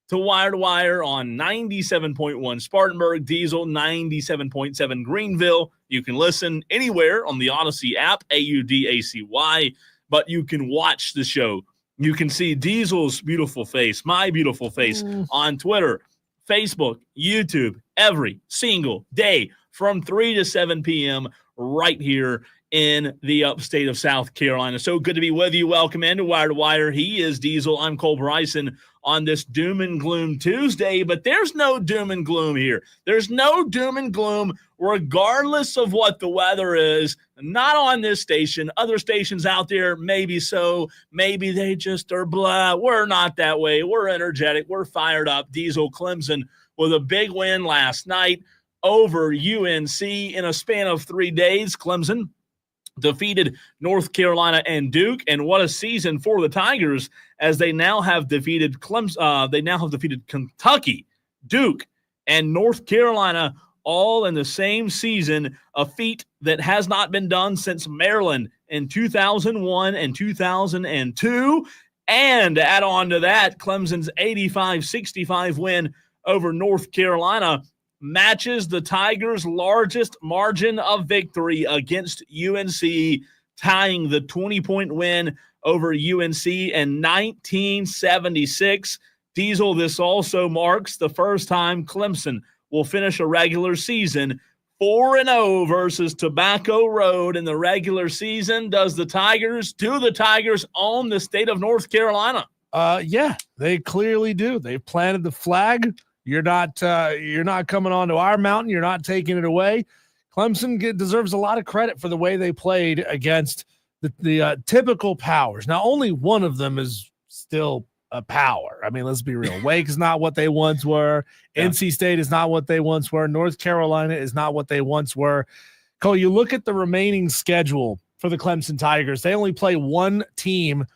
Speaker 2: to Wire to Wire on 97.1 Spartanburg, Diesel 97.7 Greenville. You can listen anywhere on the Audacy app, AUDACY, but you can watch the show. You can see Diesel's beautiful face, my beautiful face on Twitter, Facebook, YouTube, every single day from 3 to 7 p.m. right here in the upstate of South Carolina. So good to be with you. Welcome into Wire to Wire. He is Diesel. I'm Cole Bryson on this doom and gloom Tuesday, but there's no doom and gloom here. There's no doom and gloom regardless of what the weather is. Not on this station. Other stations out there, maybe so. Maybe they just are blah. We're not that way. We're energetic. We're fired up. Diesel Clemson with a big win last night over UNC in a span of 3 days. Clemson defeated North Carolina and Duke, and what a season for the Tigers as they now have defeated Kentucky, Duke, and North Carolina all in the same season, a feat that has not been done since Maryland in 2001 and 2002. And add on to that, Clemson's 85-65 win over North Carolina matches the Tigers' largest margin of victory against UNC, tying the 20-point win over UNC in 1976. Diesel, this also marks the first time Clemson will finish a regular season 4-0 versus Tobacco Road in the regular season. Do the Tigers own the state of North Carolina?
Speaker 1: Yeah, they clearly do. They've planted the flag. You're not coming onto our mountain. You're not taking it away. Clemson deserves a lot of credit for the way they played against the typical powers. Now, only one of them is still a power. I mean, let's be real. Wake is not what they once were. Yeah. NC State is not what they once were. North Carolina is not what they once were. Cole, you look at the remaining schedule for the Clemson Tigers. They only play one team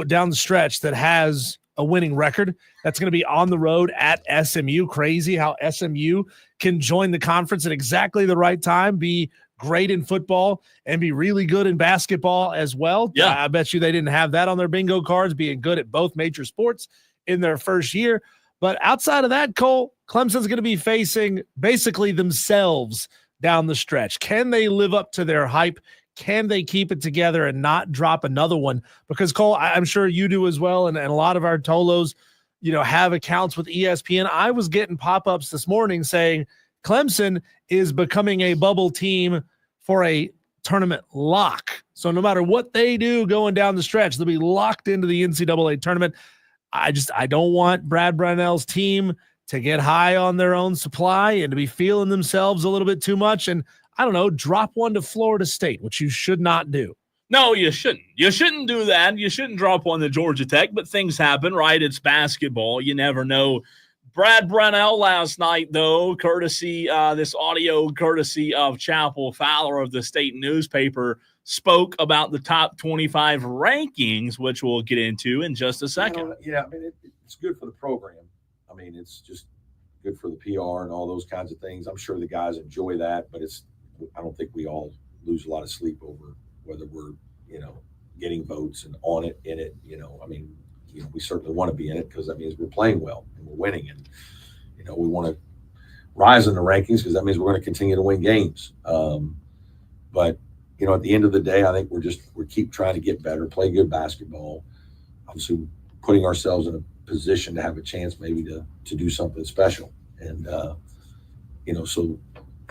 Speaker 1: down the stretch that has a winning record. That's going to be on the road at SMU. Crazy how SMU can join the conference at exactly the right time, be great in football, and be really good in basketball as well.
Speaker 2: Yeah.
Speaker 1: I bet you they didn't have that on their bingo cards, being good at both major sports in their first year. But outside of that, Cole, Clemson's going to be facing basically themselves down the stretch. Can they live up to their hype? Can they keep it together and not drop another one? Because, Cole, I'm sure you do as well, and a lot of our Tolos, have accounts with ESPN. I was getting pop-ups this morning saying Clemson is becoming a bubble team for a tournament lock. So no matter what they do going down the stretch, they'll be locked into the NCAA tournament. I don't want Brad Brownell's team to get high on their own supply and to be feeling themselves a little bit too much and, I don't know, drop one to Florida State, which you should not do.
Speaker 2: No, you shouldn't. You shouldn't do that. You shouldn't drop one to Georgia Tech, but things happen, right? It's basketball. You never know. Brad Brownell last night, though, this audio courtesy of Chapel Fowler of the state newspaper, spoke about the top 25 rankings, which we'll get into in just a second.
Speaker 4: It's good for the program. I mean, it's just good for the PR and all those kinds of things. I'm sure the guys enjoy that, but I don't think we all lose a lot of sleep over whether we're, getting votes and on it, in it. We certainly want to be in it because that means we're playing well and we're winning. And, we want to rise in the rankings because that means we're going to continue to win games. But, at the end of the day, I think we keep trying to get better, play good basketball, obviously putting ourselves in a position to have a chance maybe to do something special. And, so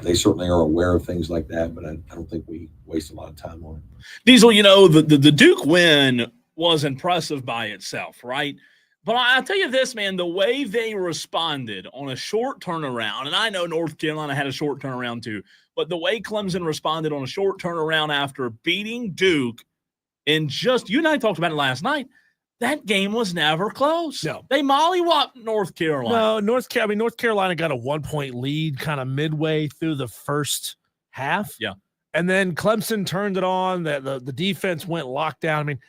Speaker 4: they certainly are aware of things like that, but I don't think we waste a lot of time on it.
Speaker 2: Diesel, the Duke win was impressive by itself, right? But I'll tell you this, man, the way they responded on a short turnaround, and I know North Carolina had a short turnaround too, but the way Clemson responded on a short turnaround after beating Duke in you and I talked about it last night, that game was never close.
Speaker 1: No.
Speaker 2: They mollywopped North Carolina.
Speaker 1: No, North Carolina got a 1-point lead kind of midway through the first half.
Speaker 2: Yeah.
Speaker 1: And then Clemson turned it on. The defense went lockdown. I mean,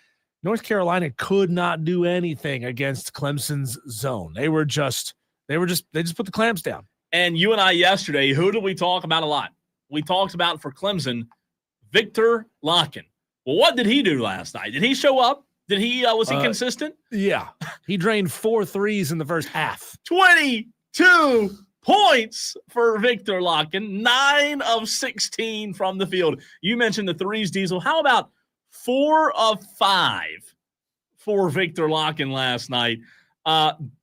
Speaker 1: North Carolina could not do anything against Clemson's zone. They just put the clamps down.
Speaker 2: And you and I yesterday, who did we talk about a lot? We talked about for Clemson, Victor Locken. Well, what did he do last night? Did he show up? Was he consistent?
Speaker 1: Yeah. He drained 4 threes in the first half.
Speaker 2: 22 points for Victor Locken, 9 of 16 from the field. You mentioned the threes, Diesel. How about 4 of 5 for Victor Locken last night?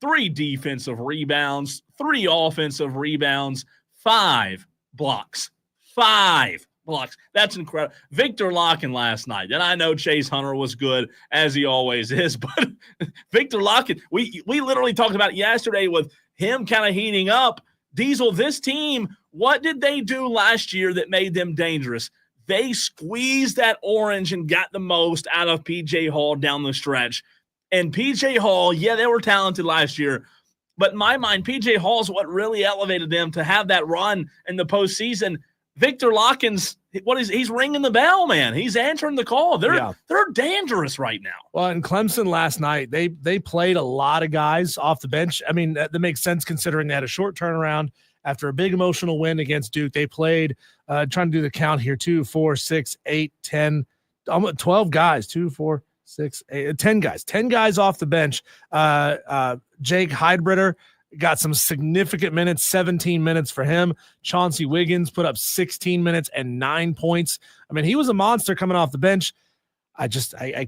Speaker 2: 3 defensive rebounds, 3 offensive rebounds, 5 blocks. 5 blocks. That's incredible. Victor Locken last night. And I know Chase Hunter was good, as he always is, but Victor Locken, we literally talked about it yesterday with him kind of heating up. Diesel, this team, what did they do last year that made them dangerous? They squeezed that orange and got the most out of P.J. Hall down the stretch. And P.J. Hall, yeah, they were talented last year, but in my mind, P.J. Hall is what really elevated them to have that run in the postseason. Victor Locken's, he's ringing the bell, man. He's answering the call. They're dangerous right now.
Speaker 1: Well, in Clemson last night, they played a lot of guys off the bench. I mean, that makes sense considering they had a short turnaround after a big emotional win against Duke. They played, trying to do the count here, 2, 4, 6, 8, 10, almost 12 guys, 2, 4, 6, 8, 10 guys, 10 guys off the bench. Jake Heidbritter got some significant minutes, 17 minutes for him. Chauncey Wiggins put up 16 minutes and 9 points. I mean, he was a monster coming off the bench. I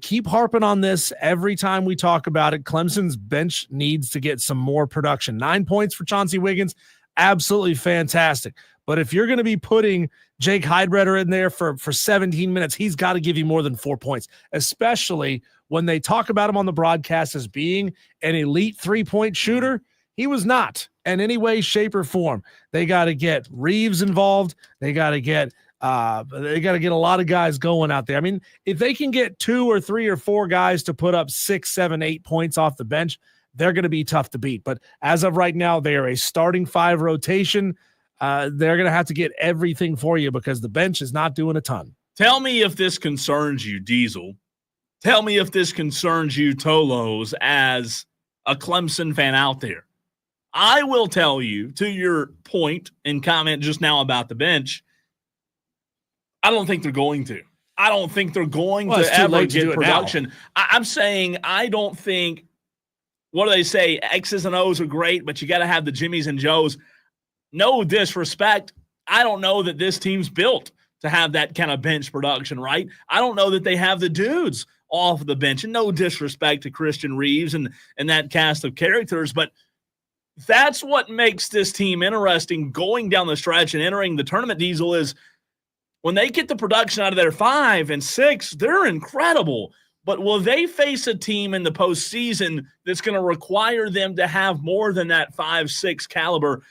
Speaker 1: keep harping on this every time we talk about it. Clemson's bench needs to get some more production. 9 points for Chauncey Wiggins, absolutely fantastic. But if you're going to be putting Jake Heidbritter in there for 17 minutes, he's got to give you more than 4 points, especially when they talk about him on the broadcast as being an elite 3-point shooter. He was not in any way, shape, or form. They got to get Reeves involved. They got to get a lot of guys going out there. I mean, if they can get 2 or 3 or 4 guys to put up 6, 7, 8 points off the bench, they're going to be tough to beat. But as of right now, they are a starting 5 rotation. They're going to have to get everything for you because the bench is not doing a ton.
Speaker 2: Tell me if this concerns you, Diesel. Tell me if this concerns you, Tolos, as a Clemson fan out there. I will tell you, to your point and comment just now about the bench, I don't think they're going to. I don't think they're going to ever get production. I'm saying I don't think, what do they say, X's and O's are great, but you got to have the Jimmies and Joes. No disrespect, I don't know that this team's built to have that kind of bench production, right? I don't know that they have the dudes off the bench. And no disrespect to Christian Reeves and that cast of characters, but that's what makes this team interesting going down the stretch and entering the tournament, Diesel, is when they get the production out of their 5 and 6, they're incredible. But will they face a team in the postseason that's going to require them to have more than that 5-6 caliber,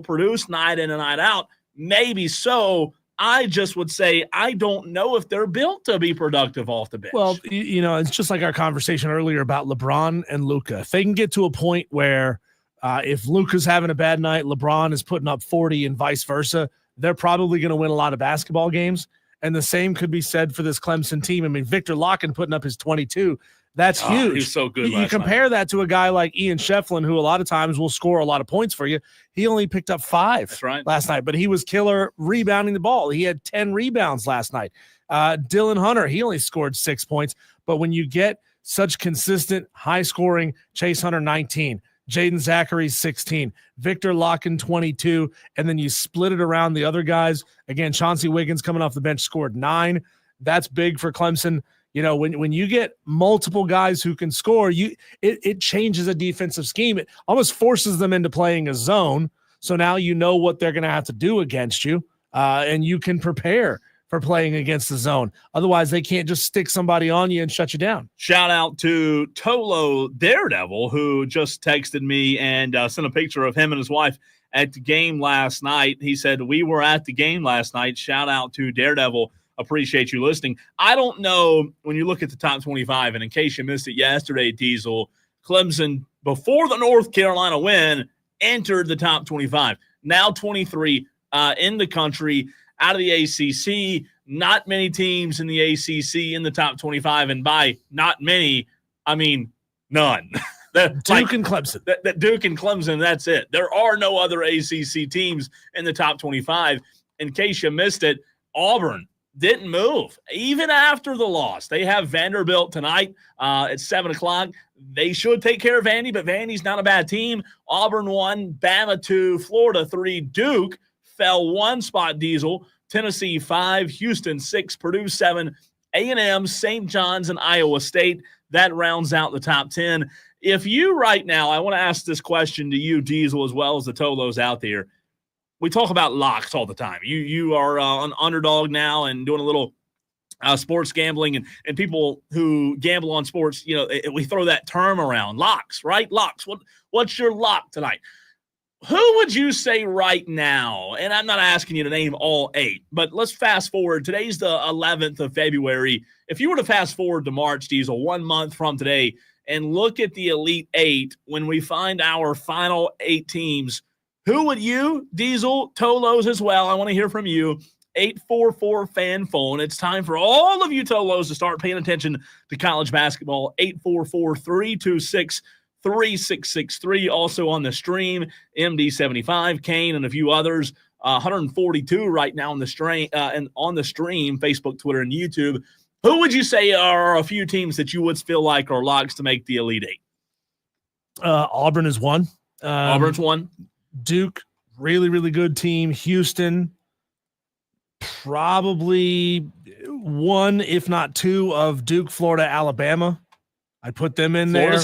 Speaker 2: produce night in and night out? Maybe so. I just would say I don't know if they're built to be productive off the bench.
Speaker 1: Well, it's just like our conversation earlier about LeBron and Luka. If they can get to a point where if Luka's having a bad night, LeBron is putting up 40 and vice versa, they're probably going to win a lot of basketball games. And the same could be said for this Clemson team. I mean, Victor Locken putting up his 22. That's huge.
Speaker 2: He's so good.
Speaker 1: You compare that to a guy like Ian Shefflin, who a lot of times will score a lot of points for you. He only picked up 5 last night, but he was killer rebounding the ball. He had 10 rebounds last night. Dylan Hunter, he only scored 6 points. But when you get such consistent, high-scoring, Chase Hunter 19, Jaden Zachary 16, Victor Locken 22, and then you split it around the other guys. Again, Chauncey Wiggins coming off the bench scored 9. That's big for Clemson. When you get multiple guys who can score, it changes a defensive scheme. It almost forces them into playing a zone. So now you know what they're going to have to do against you, and you can prepare for playing against the zone. Otherwise, they can't just stick somebody on you and shut you down.
Speaker 2: Shout out to Tolo Daredevil, who just texted me and sent a picture of him and his wife at the game last night. He said, "We were at the game last night." Shout out to Daredevil. Appreciate you listening. I don't know, when you look at the top 25, and in case you missed it yesterday, Diesel, Clemson, before the North Carolina win, entered the top 25. Now 23 in the country, out of the ACC, not many teams in the ACC in the top 25, and by not many, I mean none.
Speaker 1: Duke and Clemson.
Speaker 2: That Duke and Clemson, that's it. There are no other ACC teams in the top 25. In case you missed it, Auburn didn't move, even after the loss. They have Vanderbilt tonight at 7 o'clock. They should take care of Vandy, but Vandy's not a bad team. Auburn 1, Bama 2, Florida 3. Duke fell 1 spot, Diesel. Tennessee 5, Houston 6, Purdue 7, A&M, St. John's, and Iowa State. That rounds out the top 10. If you right now, I want to ask this question to you, Diesel, as well as the Tolos out there. We talk about locks all the time. You are an underdog now and doing a little sports gambling, and people who gamble on sports, we throw that term around, locks, right? Locks. What's your lock tonight? Who would you say right now, and I'm not asking you to name all 8, but let's fast forward. Today's the 11th of February. If you were to fast forward to March, Diesel, 1 month from today, and look at the Elite 8 when we find our final 8 teams, who would you, Diesel, Tolos as well, I want to hear from you, 844 fan phone. It's time for all of you Tolos to start paying attention to college basketball. 844-326-3663. Also on the stream, MD75, Kane, and a few others. 142 right now on the stream, Facebook, Twitter, and YouTube. Who would you say are a few teams that you would feel like are locks to make the Elite 8?
Speaker 1: Auburn is 1.
Speaker 2: Auburn's 1.
Speaker 1: Duke, really, really good team. Houston, probably 1, if not 2, of Duke, Florida, Alabama. I'd put them in there.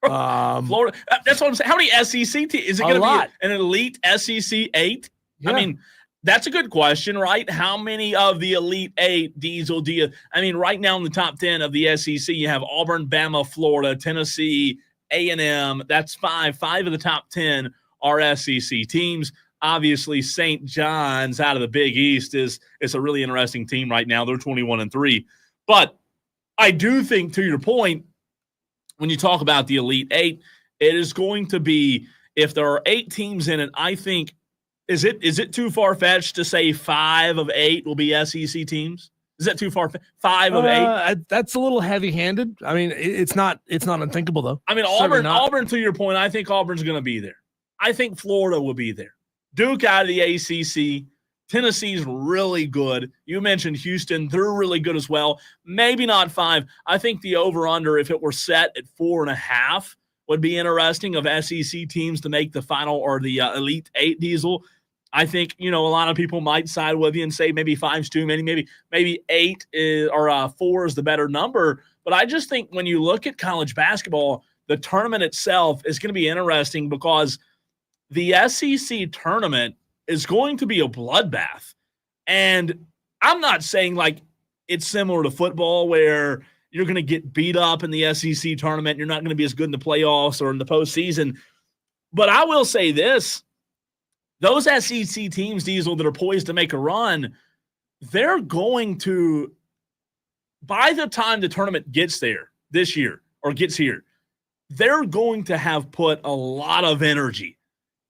Speaker 2: Florida. That's what I'm saying. How many SEC teams? Is it going to be an elite SEC 8? Yeah. I mean, that's a good question, right? How many of the Elite 8, Diesel, do you? I mean, right now in the top 10 of the SEC, you have Auburn, Bama, Florida, Tennessee, A&M. That's 5. 5 of the top 10 are SEC teams. Obviously, St. John's out of the Big East is a really interesting team right now. They're 21-3. But I do think, to your point, when you talk about the Elite 8, it is going to be, if there are 8 teams in it, I think, is it too far-fetched to say 5 of 8 will be SEC teams? Is that too far? 5 of 8?
Speaker 1: That's a little heavy-handed. I mean, it's not unthinkable, though.
Speaker 2: I mean, Auburn, to your point, I think Auburn's going to be there. I think Florida will be there. Duke out of the ACC. Tennessee's really good. You mentioned Houston. They're really good as well. Maybe not 5. I think the over-under, if it were set at 4.5, would be interesting of SEC teams to make the final or the Elite 8, Diesel. I think, a lot of people might side with you and say maybe 5's too many. Maybe 8 or 4 is the better number. But I just think when you look at college basketball, the tournament itself is going to be interesting because the SEC tournament is going to be a bloodbath. And I'm not saying like it's similar to football where you're going to get beat up in the SEC tournament. You're not going to be as good in the playoffs or in the postseason. But I will say this, those SEC teams, Diesel, that are poised to make a run, they're going to, by the time the tournament gets there this year or gets here, they're going to have put a lot of energy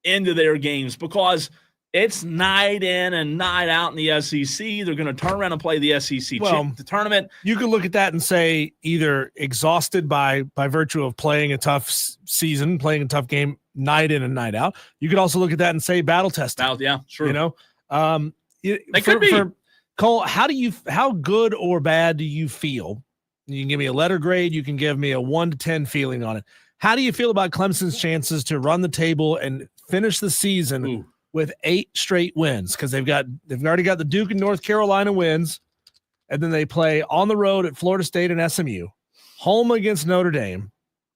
Speaker 2: into their games because it's night in and night out in the SEC. They're going to turn around and play the SEC the tournament.
Speaker 1: You could look at that and say either exhausted by virtue of playing a tough season, playing a tough game night in and night out. You could also look at that and say battle tested.
Speaker 2: Yeah, sure.
Speaker 1: They could be. Cole, how good or bad do you feel? You can give me a letter grade. You can give me a 1 to 10 feeling on it. How do you feel about Clemson's chances to run the table and finish the season with 8 straight wins? Because they've already got the Duke and North Carolina wins, and then they play on the road at Florida State and SMU, home against Notre Dame,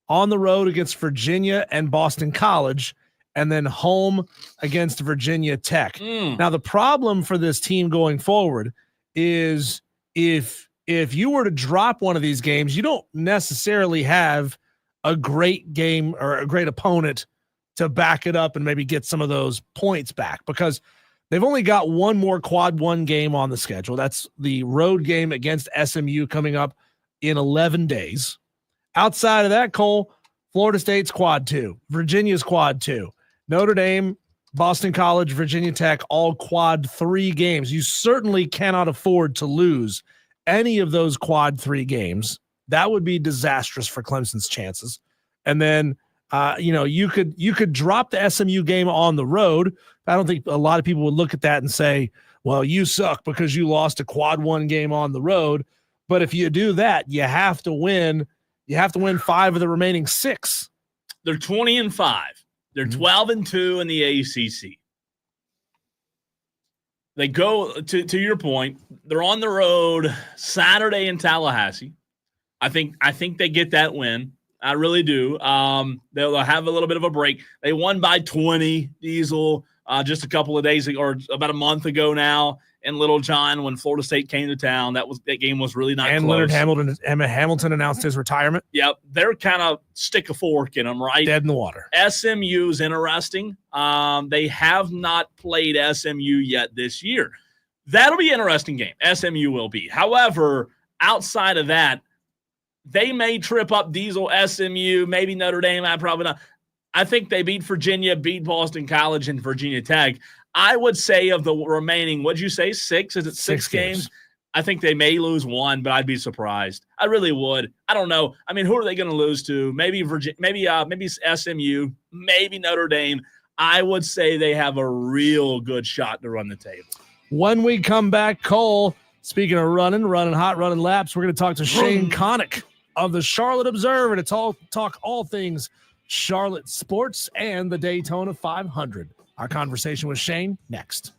Speaker 1: on the road against Virginia and Boston College, and then home against Virginia Tech. Now, the problem for this team going forward is if you were to drop one of these games, you don't necessarily have a great game or a great opponent to back it up and maybe get some of those points back, because they've only got one more quad 1 game on the schedule. That's the road game against SMU coming up in 11 days. Outside of that, Cole, Florida State's quad 2, Virginia's quad 2, Notre Dame, Boston College, Virginia Tech, all quad 3 games. You certainly cannot afford to lose any of those quad 3 games. That would be disastrous for Clemson's chances. And then, you could drop the SMU game on the road. I don't think a lot of people would look at that and say, well, you suck because you lost a quad 1 game on the road. But if you do that, you have to win. You have to win 5 of the remaining 6.
Speaker 2: They're 20-5. They're 12-2 in the ACC. They go to your point. They're on the road Saturday in Tallahassee. I think they get that win. I really do. They'll have a little bit of a break. They won by 20, Diesel, just a couple of days ago, or about a month ago now in Little John when Florida State came to town. That game was really not
Speaker 1: and
Speaker 2: close.
Speaker 1: Leonard Hamilton announced his retirement.
Speaker 2: Yep. They're kind of stick a fork in them, right?
Speaker 1: Dead in the water.
Speaker 2: SMU is interesting. They have not played SMU yet this year. That'll be an interesting game. SMU will be. However, outside of that, they may trip up Diesel, SMU, maybe Notre Dame. I probably not. I think they beat Virginia, beat Boston College, and Virginia Tech. I would say of the remaining, what'd you say, 6? Is it 6 games? I think they may lose 1, but I'd be surprised. I really would. I don't know. I mean, who are they going to lose to? Maybe Virginia, maybe SMU, maybe Notre Dame. I would say they have a real good shot to run the table.
Speaker 1: When we come back, Cole, speaking of running hot, running laps, we're going to talk to Shane Connick of the Charlotte Observer to talk all things Charlotte sports and the Daytona 500. Our conversation with Shane next.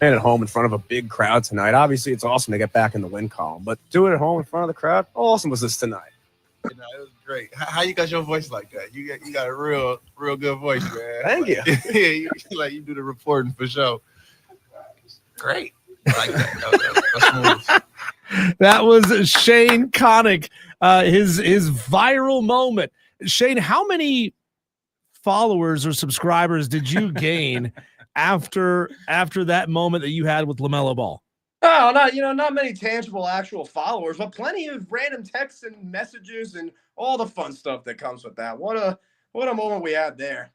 Speaker 5: And at home in front of a big crowd tonight. Obviously, it's awesome to get back in the win column, but do it at home in front of the crowd. How awesome was this tonight?
Speaker 6: You know, it was great. How you got your voice like that? You got a real good voice, man.
Speaker 5: Thank you.
Speaker 6: Yeah, you do the reporting for sure. Great. I like that. That's smooth.
Speaker 1: That was Shane Connick, his viral moment. Shane, how many followers or subscribers did you gain after that moment that you had with LaMelo Ball?
Speaker 7: Oh, not many tangible actual followers, but plenty of random texts and messages and all the fun stuff that comes with that. What a moment we had there.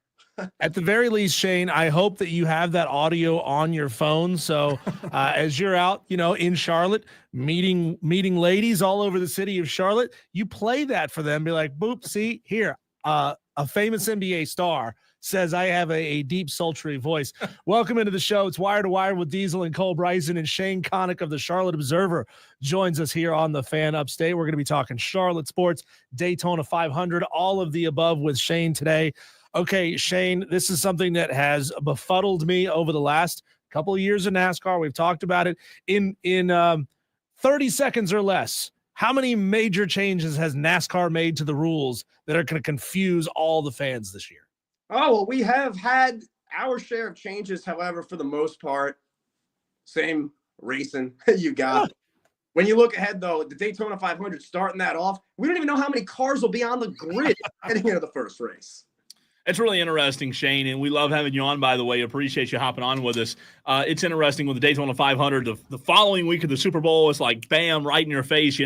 Speaker 1: At the very least, Shane, I hope that you have that audio on your phone. So as you're out, in Charlotte, meeting ladies all over the city of Charlotte, you play that for them. Be like, boop, see here, a famous NBA star says I have a deep, sultry voice. Welcome into the show. It's Wire to Wire with Diesel and Cole Bryson, and Shane Connick of the Charlotte Observer joins us here on the Fan Upstate. We're going to be talking Charlotte sports, Daytona 500, all of the above with Shane today. Okay, Shane, this is something that has befuddled me over the last couple of years in NASCAR. We've talked about it in 30 seconds or less. How many major changes has NASCAR made to the rules that are going to confuse all the fans this year?
Speaker 7: Oh, well, we have had our share of changes. However, for the most part, same racing you got. When you look ahead, though, the Daytona 500 starting that off, we don't even know how many cars will be on the grid heading into the first race.
Speaker 2: It's really interesting, Shane, and we love having you on, by the way. Appreciate you hopping on with us. It's interesting with the Daytona 500. The following week of the Super Bowl, it's like, bam, right in your face,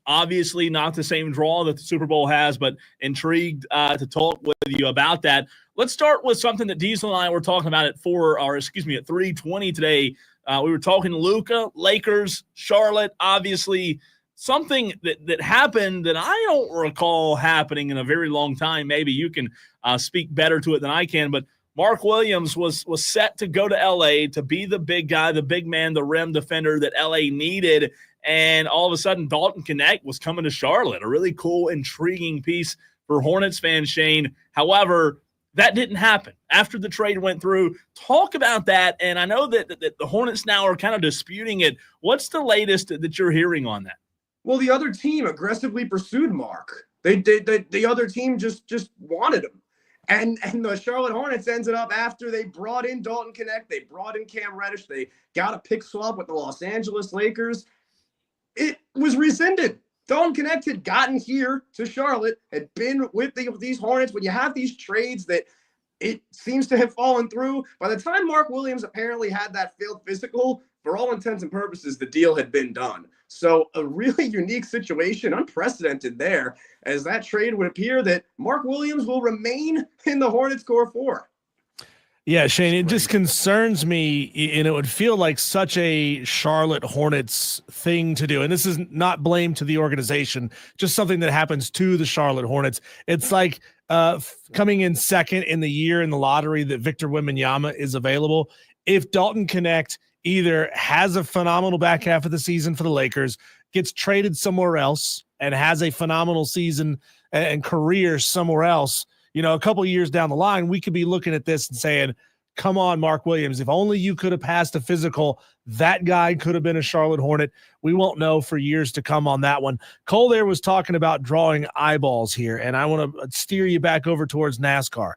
Speaker 2: Obviously not the same draw that the Super Bowl has, but intrigued to talk with you about that. Let's start with something that Diesel and I were talking about at 3:20 today. We were talking Luka, Lakers, Charlotte, obviously – something that happened that I don't recall happening in a very long time. Maybe you can speak better to it than I can, but Mark Williams was set to go to L.A. to be the big guy, the big man, the rim defender that L.A. needed, and all of a sudden Dalton Knecht was coming to Charlotte, a really cool, intriguing piece for Hornets fans, Shane. However, that didn't happen after the trade went through. Talk about that, and I know that the Hornets now are kind of disputing it. What's the latest that you're hearing on that?
Speaker 7: Well, the other team aggressively pursued Mark. The other team just wanted him. And the Charlotte Hornets ended up, after they brought in Dalton Knecht, they brought in Cam Reddish, they got a pick swap with the Los Angeles Lakers. It was rescinded. Dalton Knecht had gotten here to Charlotte, had been with these Hornets. When you have these trades that it seems to have fallen through, by the time Mark Williams apparently had that failed physical, for all intents and purposes, the deal had been done. So a really unique situation, unprecedented there, as that trade would appear that Mark Williams will remain in the Hornets core 4.
Speaker 1: Yeah, Shane, it just concerns me, and it would feel like such a Charlotte Hornets thing to do. And this is not blame to the organization, just something that happens to the Charlotte Hornets. It's like coming in second in the year in the lottery that Victor Wembanyama is available. If Dalton Knecht either has a phenomenal back half of the season for the Lakers, gets traded somewhere else, and has a phenomenal season and career somewhere else, a couple of years down the line, we could be looking at this and saying, come on, Mark Williams, if only you could have passed a physical, that guy could have been a Charlotte Hornet. We won't know for years to come on that one. Cole there was talking about drawing eyeballs here, and I want to steer you back over towards NASCAR.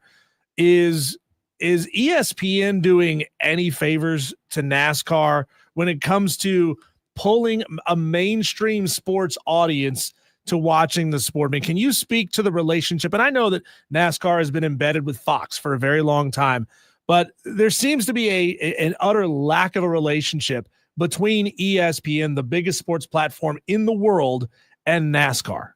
Speaker 1: Is ESPN doing any favors to NASCAR when it comes to pulling a mainstream sports audience to watching the sport? I mean, can you speak to the relationship? And I know that NASCAR has been embedded with Fox for a very long time, but there seems to be an utter lack of a relationship between ESPN, the biggest sports platform in the world, and NASCAR.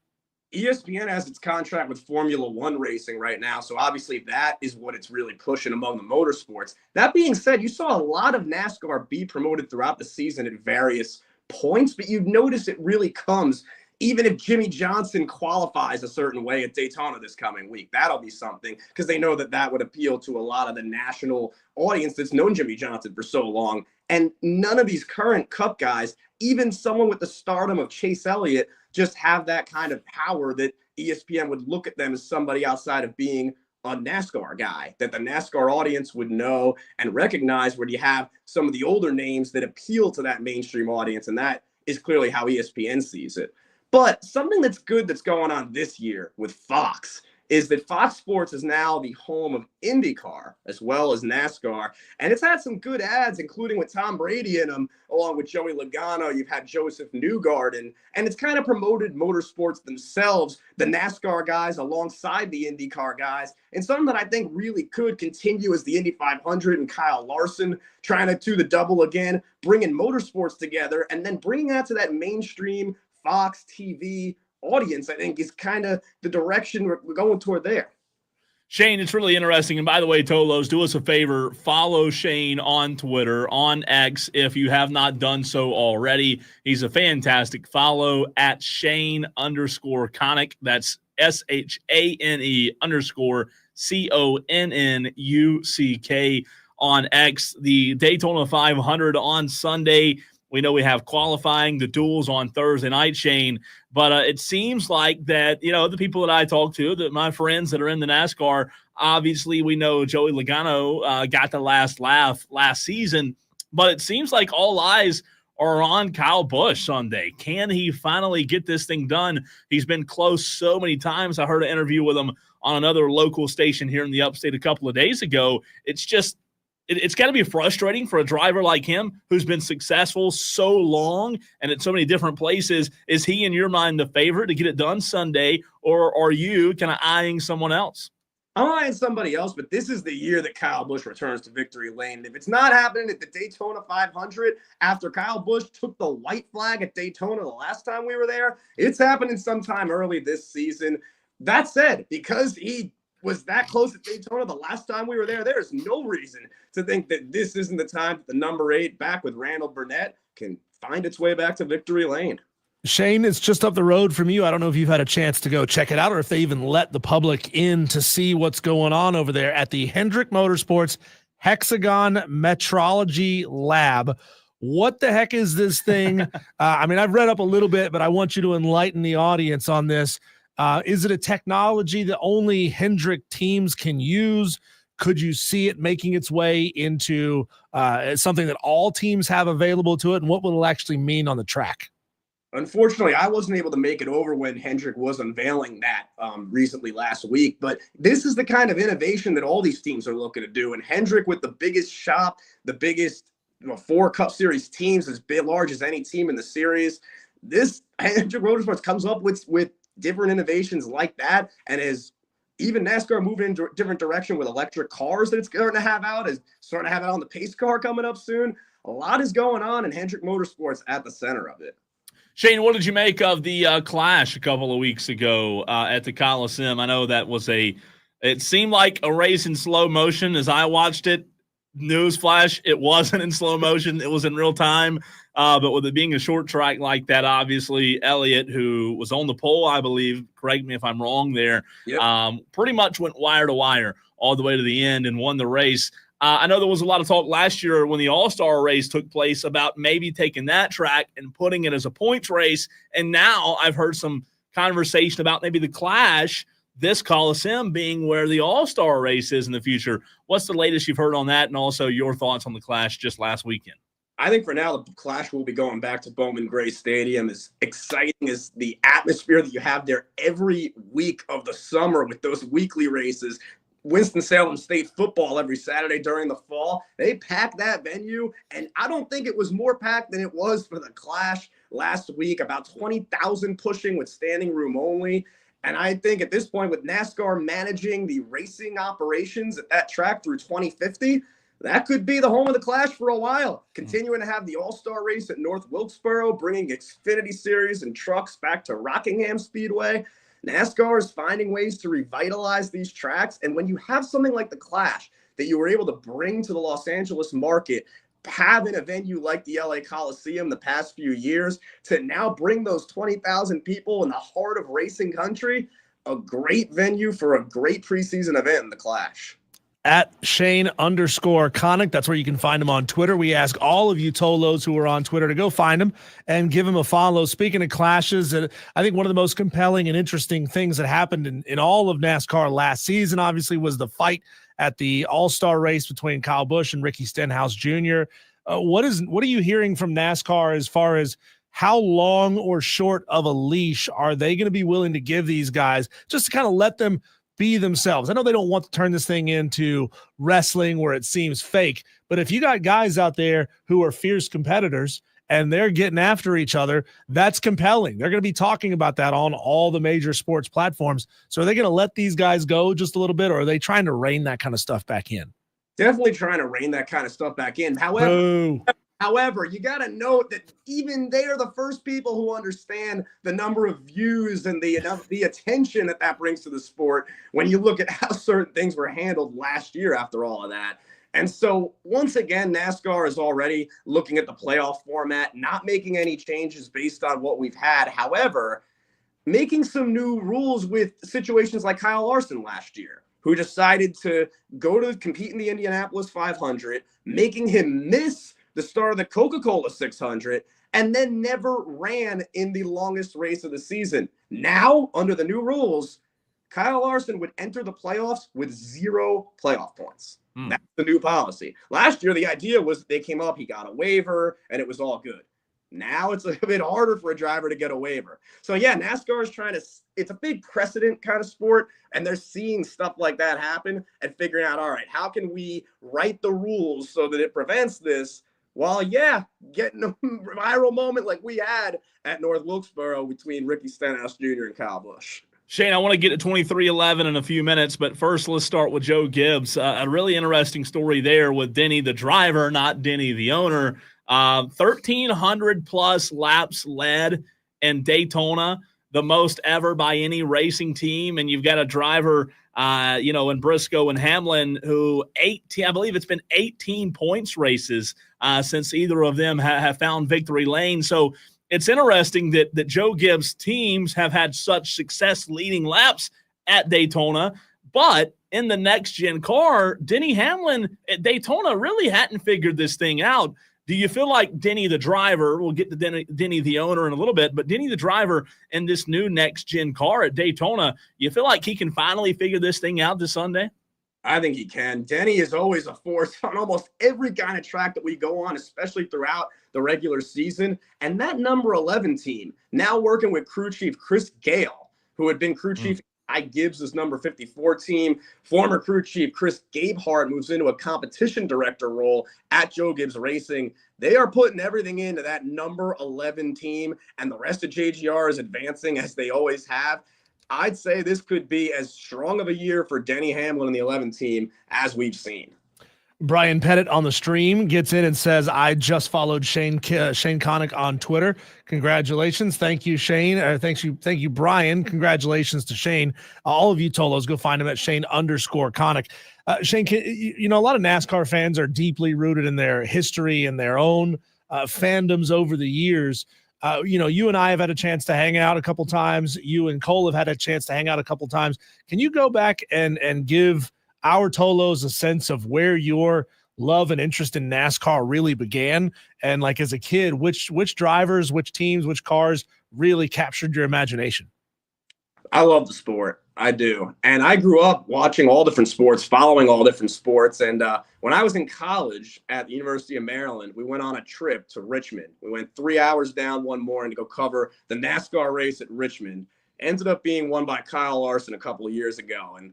Speaker 7: ESPN has its contract with Formula One racing right now, so obviously that is what it's really pushing among the motorsports. That being said, you saw a lot of NASCAR be promoted throughout the season at various points, but you've noticed it really comes even if Jimmy Johnson qualifies a certain way at Daytona this coming week. That'll be something, because they know that would appeal to a lot of the national audience that's known Jimmy Johnson for so long. And none of these current Cup guys, even someone with the stardom of Chase Elliott, just have that kind of power that ESPN would look at them as somebody outside of being a NASCAR guy that the NASCAR audience would know and recognize, where you have some of the older names that appeal to that mainstream audience. And that is clearly how ESPN sees it. But something that's good that's going on this year with Fox is that Fox Sports is now the home of IndyCar as well as NASCAR. And it's had some good ads, including with Tom Brady in them, along with Joey Logano. You've had Joseph Newgarden, and it's kind of promoted motorsports themselves, the NASCAR guys alongside the IndyCar guys. And something that I think really could continue is the Indy 500 and Kyle Larson trying to do the double again, bringing motorsports together and then bringing that to that mainstream Fox TV audience. I think is kind of the direction we're going toward there.
Speaker 2: Shane, it's really interesting. And by the way, Tolos, do us a favor. Follow Shane on Twitter, on X, if you have not done so already. He's a fantastic follow at Shane_Connick. That's SHANE_CONNUCK on X. The Daytona 500 on Sunday. We know we have qualifying, the duels on Thursday night, Shane. But it seems like that, the people that I talk to, that my friends that are in the NASCAR, obviously we know Joey Logano got the last laugh last season. But it seems like all eyes are on Kyle Busch Sunday. Can he finally get this thing done? He's been close so many times. I heard an interview with him on another local station here in the Upstate a couple of days ago. It's just, it's got to be frustrating for a driver like him who's been successful so long and at so many different places. Is he, in your mind, the favorite to get it done Sunday, or are you kind of eyeing someone else?
Speaker 7: I'm eyeing somebody else, but this is the year that Kyle Busch returns to victory lane. If it's not happening at the Daytona 500 after Kyle Busch took the white flag at Daytona the last time we were there, it's happening sometime early this season. That said, because he was that close at Daytona the last time we were there, there's no reason to think that this isn't the time that the number 8 back with Randall Burnett can find its way back to victory lane.
Speaker 1: Shane, it's just up the road from you. I don't know if you've had a chance to go check it out or if they even let the public in to see what's going on over there at the Hendrick Motorsports Hexagon Metrology Lab. What the heck is this thing? I've read up a little bit, but I want you to enlighten the audience on this. Is it a technology that only Hendrick teams can use? Could you see it making its way into something that all teams have available to it? And what will it actually mean on the track?
Speaker 7: Unfortunately, I wasn't able to make it over when Hendrick was unveiling that recently last week. But this is the kind of innovation that all these teams are looking to do. And Hendrick, with the biggest shop, the biggest 4 Cup Series teams, as large as any team in the series, this Hendrick Motorsports comes up with different innovations like that, and as even NASCAR moving in a different direction with electric cars that it's starting to have out, is starting to have it on the pace car coming up soon. A lot is going on, and Hendrick Motorsports at the center of it.
Speaker 2: Shane, what did you make of the clash a couple of weeks ago at the Coliseum? I know that was it seemed like a race in slow motion as I watched it. Newsflash, it wasn't in slow motion. It was in real time. But with it being a short track like that, obviously, Elliott, who was on the pole, I believe, correct me if I'm wrong there, yep, pretty much went wire to wire all the way to the end and won the race. I know there was a lot of talk last year when the All-Star race took place about maybe taking that track and putting it as a points race. And now I've heard some conversation about maybe the Clash, this Coliseum being where the All-Star race is in the future. What's the latest you've heard on that, and also your thoughts on the Clash just last weekend?
Speaker 7: I think for now, the Clash will be going back to Bowman Gray Stadium. As exciting as the atmosphere that you have there every week of the summer with those weekly races, Winston-Salem State football every Saturday during the fall, they pack that venue. And I don't think it was more packed than it was for the Clash last week, about 20,000 pushing with standing room only. And I think at this point, with NASCAR managing the racing operations at that track through 2050, that could be the home of the Clash for a while. Continuing to have the All-Star race at North Wilkesboro, bringing Xfinity Series and trucks back to Rockingham Speedway. NASCAR is finding ways to revitalize these tracks. And when you have something like the Clash that you were able to bring to the Los Angeles market, having a venue like the LA Coliseum the past few years, to now bring those 20,000 people in the heart of racing country, a great venue for a great preseason event in the Clash.
Speaker 1: at Shane_Connick. That's where you can find him on Twitter. We ask all of you Tolos who are on Twitter to go find him and give him a follow. Speaking of clashes, I think one of the most compelling and interesting things that happened in all of NASCAR last season, obviously, was the fight at the All-Star race between Kyle Busch and Ricky Stenhouse Jr. What are you hearing from NASCAR as far as how long or short of a leash are they going to be willing to give these guys just to kind of let them be themselves? I know they don't want to turn this thing into wrestling where it seems fake, but if you got guys out there who are fierce competitors and they're getting after each other, that's compelling. They're going to be talking about that on all the major sports platforms. So are they going to let these guys go just a little bit, or are they trying to rein that kind of stuff back in?
Speaker 7: Definitely trying to rein that kind of stuff back in. However, you got to note that even they are the first people who understand the number of views and the attention that brings to the sport when you look at how certain things were handled last year after all of that. And so once again, NASCAR is already looking at the playoff format, not making any changes based on what we've had. However, making some new rules with situations like Kyle Larson last year, who decided to go to compete in the Indianapolis 500, making him miss the start of the Coca-Cola 600, and then never ran in the longest race of the season. Now, under the new rules, Kyle Larson would enter the playoffs with 0 playoff points. That's the new policy. Last year, the idea was they came up, he got a waiver, and it was all good. Now it's a bit harder for a driver to get a waiver. So yeah, NASCAR is trying to, it's a big precedent kind of sport, and they're seeing stuff like that happen and figuring out, all right, how can we write the rules so that it prevents this? Well, yeah, getting a viral moment like we had at North Wilkesboro between Ricky Stenhouse Jr. and Kyle Busch.
Speaker 2: Shane, I want to get to 2311 in a few minutes, but first let's start with Joe Gibbs. A really interesting story there with Denny, the driver, not Denny, the owner. 1,300 plus laps led in Daytona, the most ever by any racing team. And you've got a driver, in Briscoe and Hamlin who I believe it's been 18 points races since either of them have found victory lane. So it's interesting that Joe Gibbs' teams have had such success leading laps at Daytona, but in the next-gen car, Denny Hamlin at Daytona really hadn't figured this thing out. Do you feel like Denny the driver, we'll get to Denny the owner in a little bit, but Denny the driver in this new next-gen car at Daytona, you feel like he can finally figure this thing out this Sunday?
Speaker 7: I think he can. Denny is always a force on almost every kind of track that we go on, especially throughout the regular season. And that number 11 team, now working with crew chief Chris Gale, who had been crew chief Gibbs' number 54 team. Former crew chief Chris Gabehart moves into a competition director role at Joe Gibbs Racing. They are putting everything into that number 11 team, and the rest of JGR is advancing as they always have. I'd say this could be as strong of a year for Denny Hamlin and the 11 team as we've seen.
Speaker 1: Brian Pettit on the stream gets in and says, I just followed Shane Connick on Twitter. Congratulations. Thank you, Shane. Thank you, Brian. Congratulations to Shane. All of you Tolos, go find him at Shane_Connick. Shane, a lot of NASCAR fans are deeply rooted in their history and their own fandoms over the years. You and I have had a chance to hang out a couple times. You and Cole have had a chance to hang out a couple times. Can you go back and give our Tolos a sense of where your love and interest in NASCAR really began? And like as a kid, which drivers, which teams, which cars really captured your imagination?
Speaker 7: I love the sport. I do. And I grew up watching all different sports, following all different sports. And when I was in college at the University of Maryland, we went on a trip to Richmond. We went 3 hours down one morning to go cover the NASCAR race at Richmond. Ended up being won by Kyle Larson a couple of years ago. And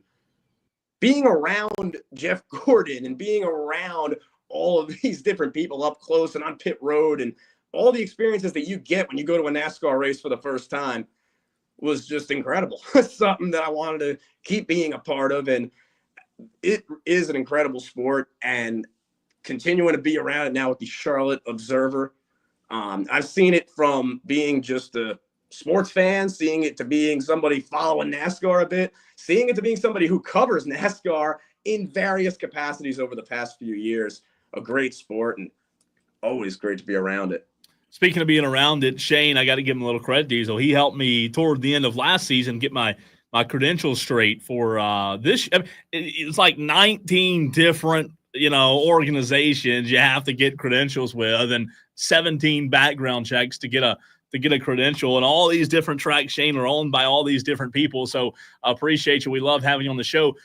Speaker 7: being around Jeff Gordon and being around all of these different people up close and on pit road and all the experiences that you get when you go to a NASCAR race for the first time was just incredible. Something that I wanted to keep being a part of. And it is an incredible sport, and continuing to be around it now with the Charlotte Observer. I've seen it from being just a sports fan, seeing it to being somebody following NASCAR a bit, seeing it to being somebody who covers NASCAR in various capacities over the past few years. A great sport, and always great to be around it.
Speaker 2: Speaking of being around it, Shane, I got to give him a little credit, Diesel. He helped me toward the end of last season get my credentials straight for this. I mean, it's like 19 different, organizations you have to get credentials with, and 17 background checks to get a credential, and all these different tracks, Shane, are owned by all these different people. So appreciate you. We love having you on the show.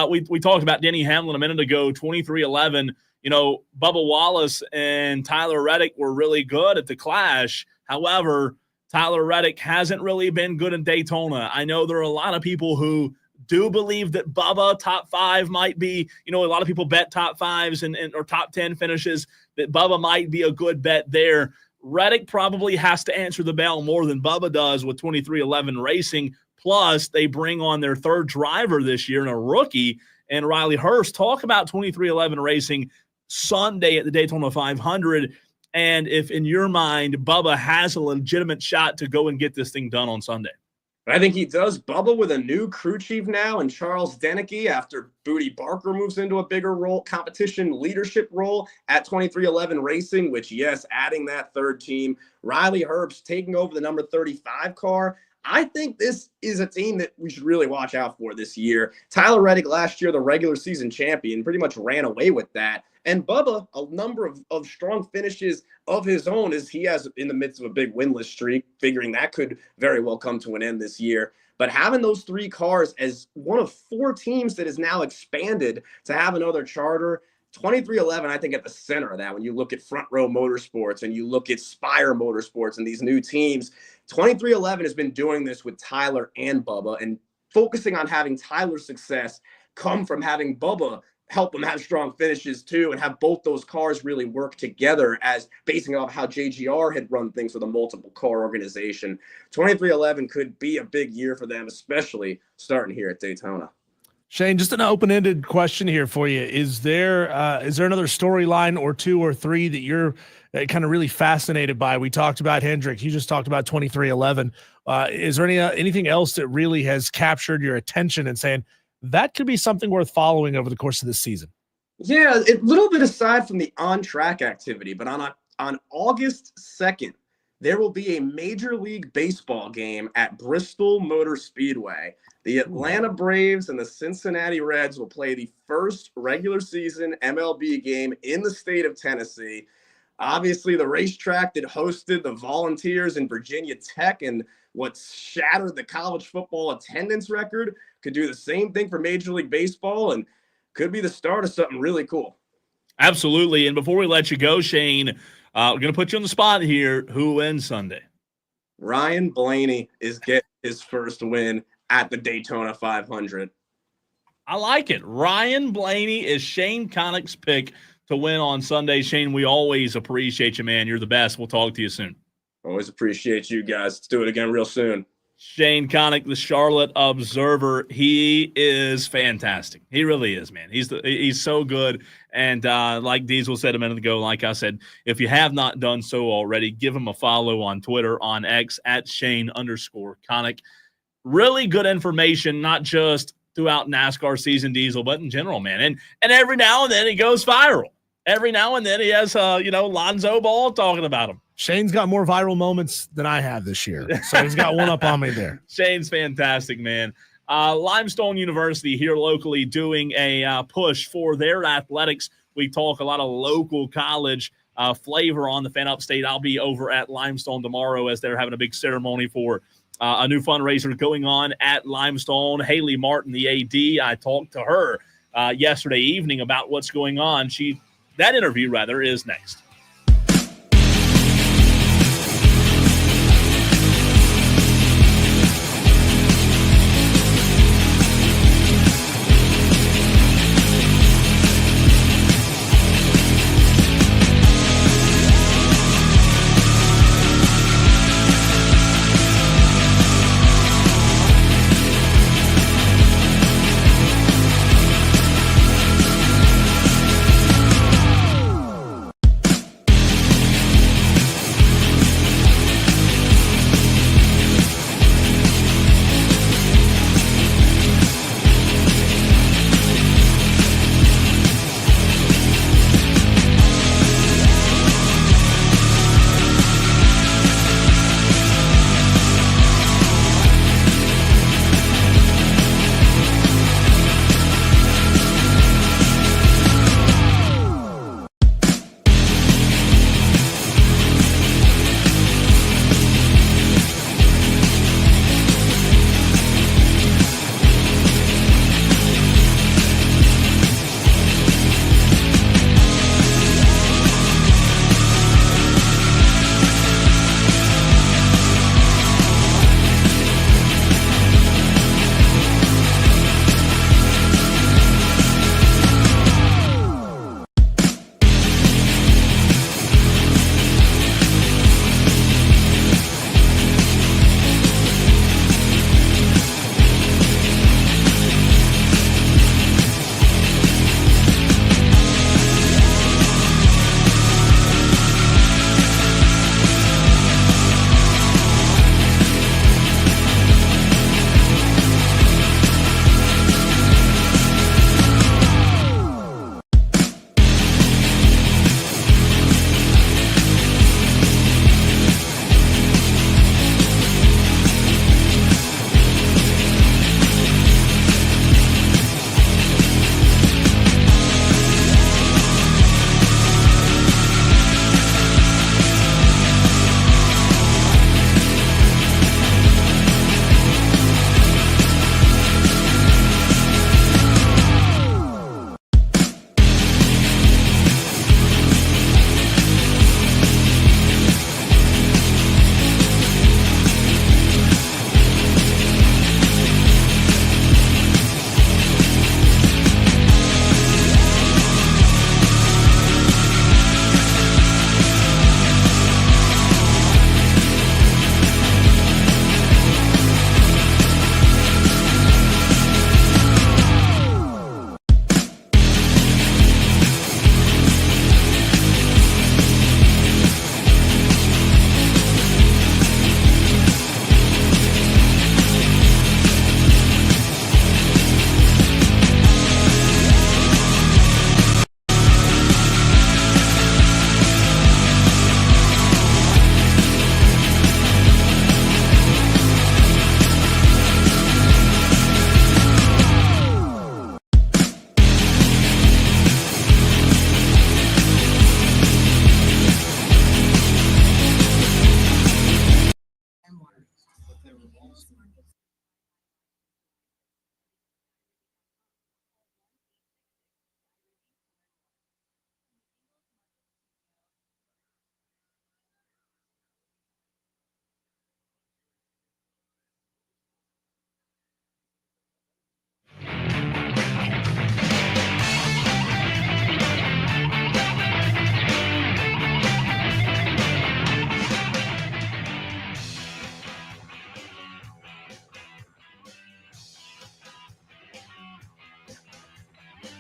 Speaker 2: We talked about Denny Hamlin a minute ago, 23-11. Bubba Wallace and Tyler Reddick were really good at the Clash. However, Tyler Reddick hasn't really been good in Daytona. I know there are a lot of people who do believe that Bubba top 5 might be, a lot of people bet top 5s and or top 10 finishes, that Bubba might be a good bet there. Reddick probably has to answer the bell more than Bubba does with 23-11 Racing. Plus, they bring on their third driver this year and a rookie, and Riley Hurst. Talk about 23-11 Racing Sunday at the Daytona 500, and if in your mind Bubba has a legitimate shot to go and get this thing done on Sunday.
Speaker 7: I think he does. Bubba with a new crew chief now, and Charles Deneke after Booty Barker moves into a bigger role, competition leadership role at 23-11 Racing, which, yes, adding that third team. Riley Herbst taking over the number 35 car. I think this is a team that we should really watch out for this year. Tyler Reddick last year, the regular season champion, pretty much ran away with that. And Bubba, a number of strong finishes of his own as he has in the midst of a big winless streak, figuring that could very well come to an end this year. But having those 3 cars as one of 4 teams that is now expanded to have another charter, 23-11, I think at the center of that, when you look at Front Row Motorsports and you look at Spire Motorsports and these new teams, 23-11 has been doing this with Tyler and Bubba, and focusing on having Tyler's success come from having Bubba help them have strong finishes too, and have both those cars really work together, as basing off how JGR had run things with a multiple car organization. 23-11 could be a big year for them, especially starting here at Daytona.
Speaker 1: Shane, just an open-ended question here for you. Is there another storyline or 2 or 3 that you're kind of really fascinated by? We talked about Hendrick. You just talked about 23-11. Is there anything else that really has captured your attention and saying that could be something worth following over the course of this season?
Speaker 7: Yeah, a little bit aside from the on-track activity, but on August 2nd, there will be a Major League Baseball game at Bristol Motor Speedway. The Atlanta Braves and the Cincinnati Reds will play the first regular season MLB game in the state of Tennessee. Obviously, the racetrack that hosted the Volunteers in Virginia Tech and what shattered the college football attendance record could do the same thing for Major League Baseball, and could be the start of something really cool.
Speaker 2: Absolutely. And before we let you go, Shane, we're going to put you on the spot here. Who wins Sunday?
Speaker 7: Ryan Blaney is getting his first win at the Daytona 500.
Speaker 2: I like it. Ryan Blaney is Shane Connick's pick to win on Sunday. Shane, we always appreciate you, man. You're the best. We'll talk to you soon.
Speaker 7: Always appreciate you guys. Let's do it again real soon.
Speaker 2: Shane Connick, the Charlotte Observer. He is fantastic. He really is, man. He's so good. And like Diesel said a minute ago, like I said, if you have not done so already, give him a follow on Twitter, on X, at Shane_Connick. Really good information, not just throughout NASCAR season, Diesel, but in general, man. And every now and then he goes viral. Every now and then he has, Lonzo Ball talking about him.
Speaker 1: Shane's got more viral moments than I have this year, so he's got one up on me there.
Speaker 2: Shane's fantastic, man. Limestone University here locally doing a push for their athletics. We talk a lot of local college flavor on the Fan Upstate. I'll be over at Limestone tomorrow as they're having a big ceremony for a new fundraiser going on at Limestone. Haley Martin, the AD, I talked to her yesterday evening about what's going on. That interview, is next.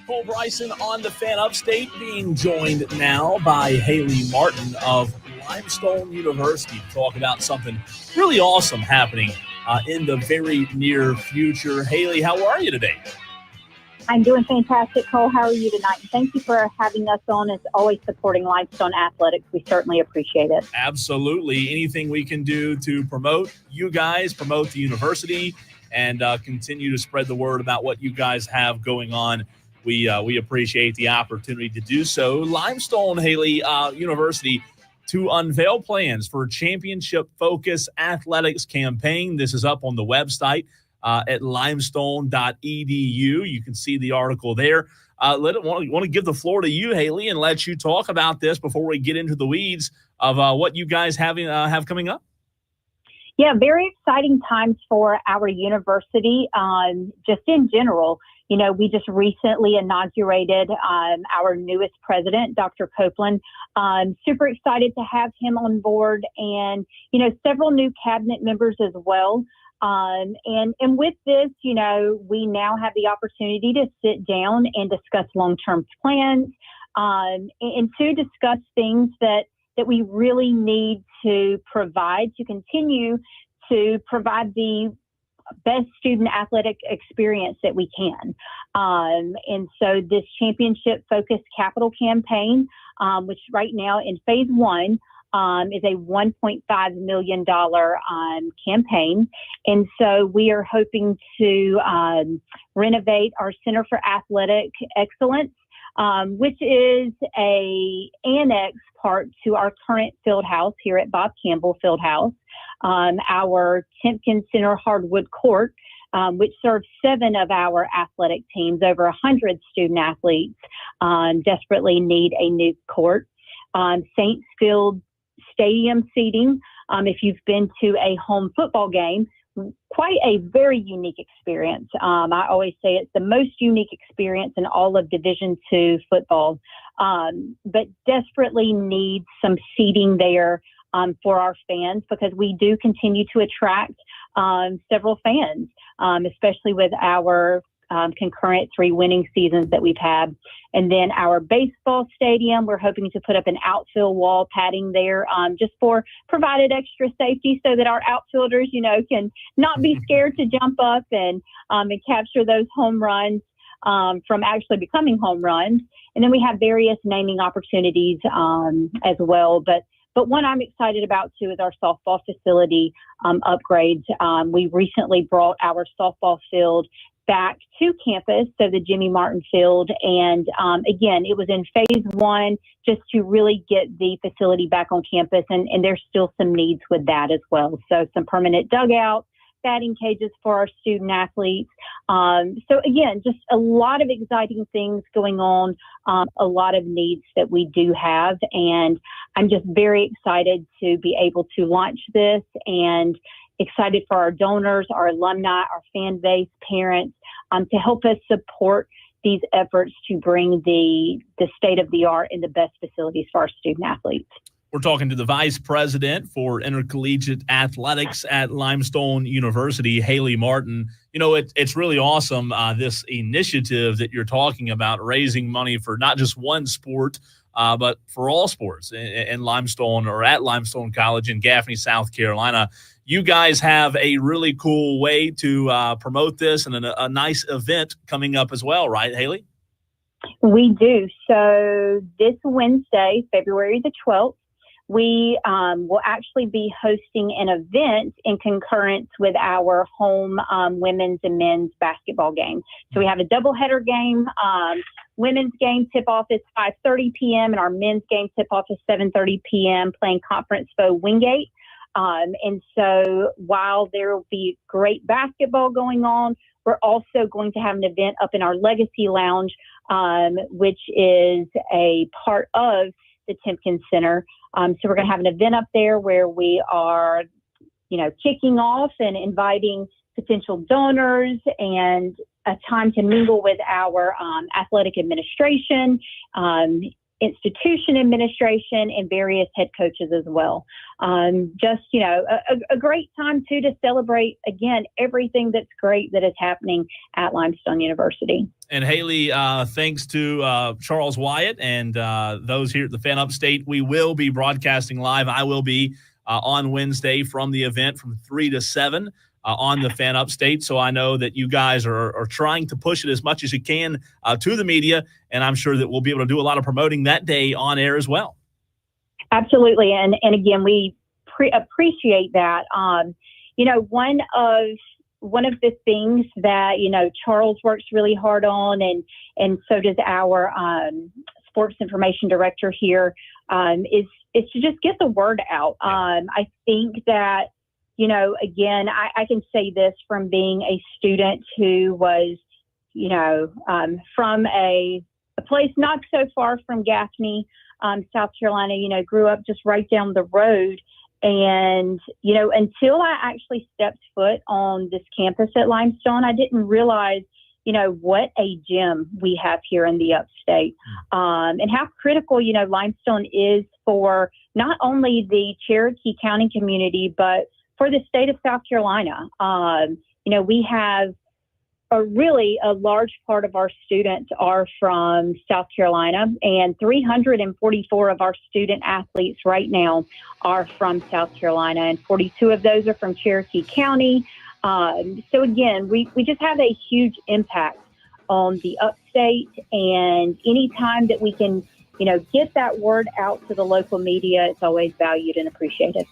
Speaker 2: Cole Bryson on the Fan Upstate, being joined now by Haley Martin of Limestone University to talk about something really awesome happening in the very near future. Haley, how are you today?
Speaker 8: I'm doing fantastic, Cole. How are you tonight? Thank you for having us on. As always, supporting Limestone Athletics. We certainly appreciate it.
Speaker 2: Absolutely. Anything we can do to promote you guys, promote the university, and continue to spread the word about what you guys have going on. We appreciate the opportunity to do so. Limestone, Haley, University, to unveil plans for a championship-focused athletics campaign. This is up on the website at limestone.edu. You can see the article there. Want to give the floor to you, Haley, and let you talk about this before we get into the weeds of what you guys have coming up.
Speaker 8: Yeah, very exciting times for our university. Just in general, you know, we just recently inaugurated our newest president, Dr. Copeland. Super excited to have him on board, and, you know, several new cabinet members as well. And with this, you know, we now have the opportunity to sit down and discuss long-term plans, and to discuss things that we really need to provide to continue to provide the best student athletic experience that we can. And so this championship-focused capital campaign, which right now in phase one, is a $1.5 million campaign. And so we are hoping to renovate our Center for Athletic Excellence, which is a annex part to our current field house here at Bob Campbell Fieldhouse, our Timpkin Center hardwood court, which serves 7 of our athletic teams. Over 100 student athletes desperately need a new court. Saints Field Stadium seating. If you've been to a home football game, quite a very unique experience. I always say it's the most unique experience in all of Division II football, but desperately need some seating there for our fans, because we do continue to attract several fans, especially with our concurrent 3 winning seasons that we've had. And then our baseball stadium, we're hoping to put up an outfield wall padding there, just for provided extra safety, so that our outfielders, you know, can not be scared to jump up and capture those home runs from actually becoming home runs. And then we have various naming opportunities as well. But one I'm excited about too is our softball facility upgrades. We recently brought our softball field back to campus, so the Jimmy Martin Field. And again, it was in phase one, just to really get the facility back on campus. And there's still some needs with that as well. So some permanent dugouts, batting cages for our student athletes. So again, just a lot of exciting things going on, a lot of needs that we do have. And I'm just very excited to be able to launch this, and excited for our donors, our alumni, our fan base, parents, to help us support these efforts to bring the state-of-the-art and the best facilities for our student athletes.
Speaker 2: We're talking to the Vice President for Intercollegiate Athletics at Limestone University, Haley Martin. You know, it's really awesome, this initiative that you're talking about, raising money for not just one sport, but for all sports in Limestone, or at Limestone College in Gaffney, South Carolina. You guys have a really cool way to promote this, and a nice event coming up as well, right, Haley?
Speaker 8: We do. So this Wednesday, February the 12th, we will actually be hosting an event in concurrence with our home women's and men's basketball game. So we have a doubleheader game. Women's game tip-off is 5:30 p.m. and our men's game tip-off is 7:30 p.m. playing Conference foe Wingate. And so while there will be great basketball going on, we're also going to have an event up in our Legacy Lounge, which is a part of the Timpkins Center. So we're going to have an event up there where we are, kicking off and inviting potential donors and a time to mingle with our athletic administration, institution administration, and various head coaches as well. Just, a great time too to celebrate, again, everything that's great that is happening at Limestone University.
Speaker 2: And Haley, thanks to Charles Wyatt and those here at the Fan Upstate, we will be broadcasting live. I will be on Wednesday from the event from 3 to 7 on the Fan Upstate. So I know that you guys are trying to push it as much as you can to the media, and I'm sure that we'll be able to do a lot of promoting that day on air as well.
Speaker 8: Absolutely. And again, we appreciate that. One of the things that, Charles works really hard on, and so does our sports information director here, is to just get the word out. I think that, again, I can say this from being a student who was, from a place not so far from Gaffney, South Carolina, grew up just right down the road. And, until I actually stepped foot on this campus at Limestone, I didn't realize, what a gem we have here in the Upstate, and how critical, Limestone is for not only the Cherokee County community, but for the state of South Carolina. We have a large part of our students are from South Carolina, and 344 of our student athletes right now are from South Carolina, and 42 of those are from Cherokee County. So again, we just have a huge impact on the Upstate, and anytime that we can, get that word out to the local media, it's always valued and appreciated.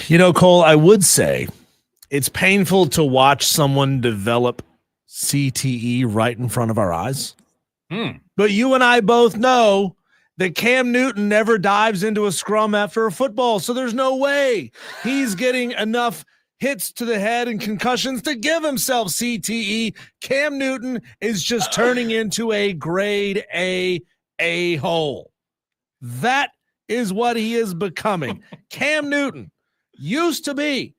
Speaker 1: You know, Cole, I would say it's painful to watch someone develop CTE right in front of our eyes. But you and I both know that Cam Newton never dives into a scrum after a football, so there's no way he's getting enough hits to the head and concussions to give himself CTE. Cam Newton is just turning into a grade A hole. That is what he is becoming. Cam Newton used to be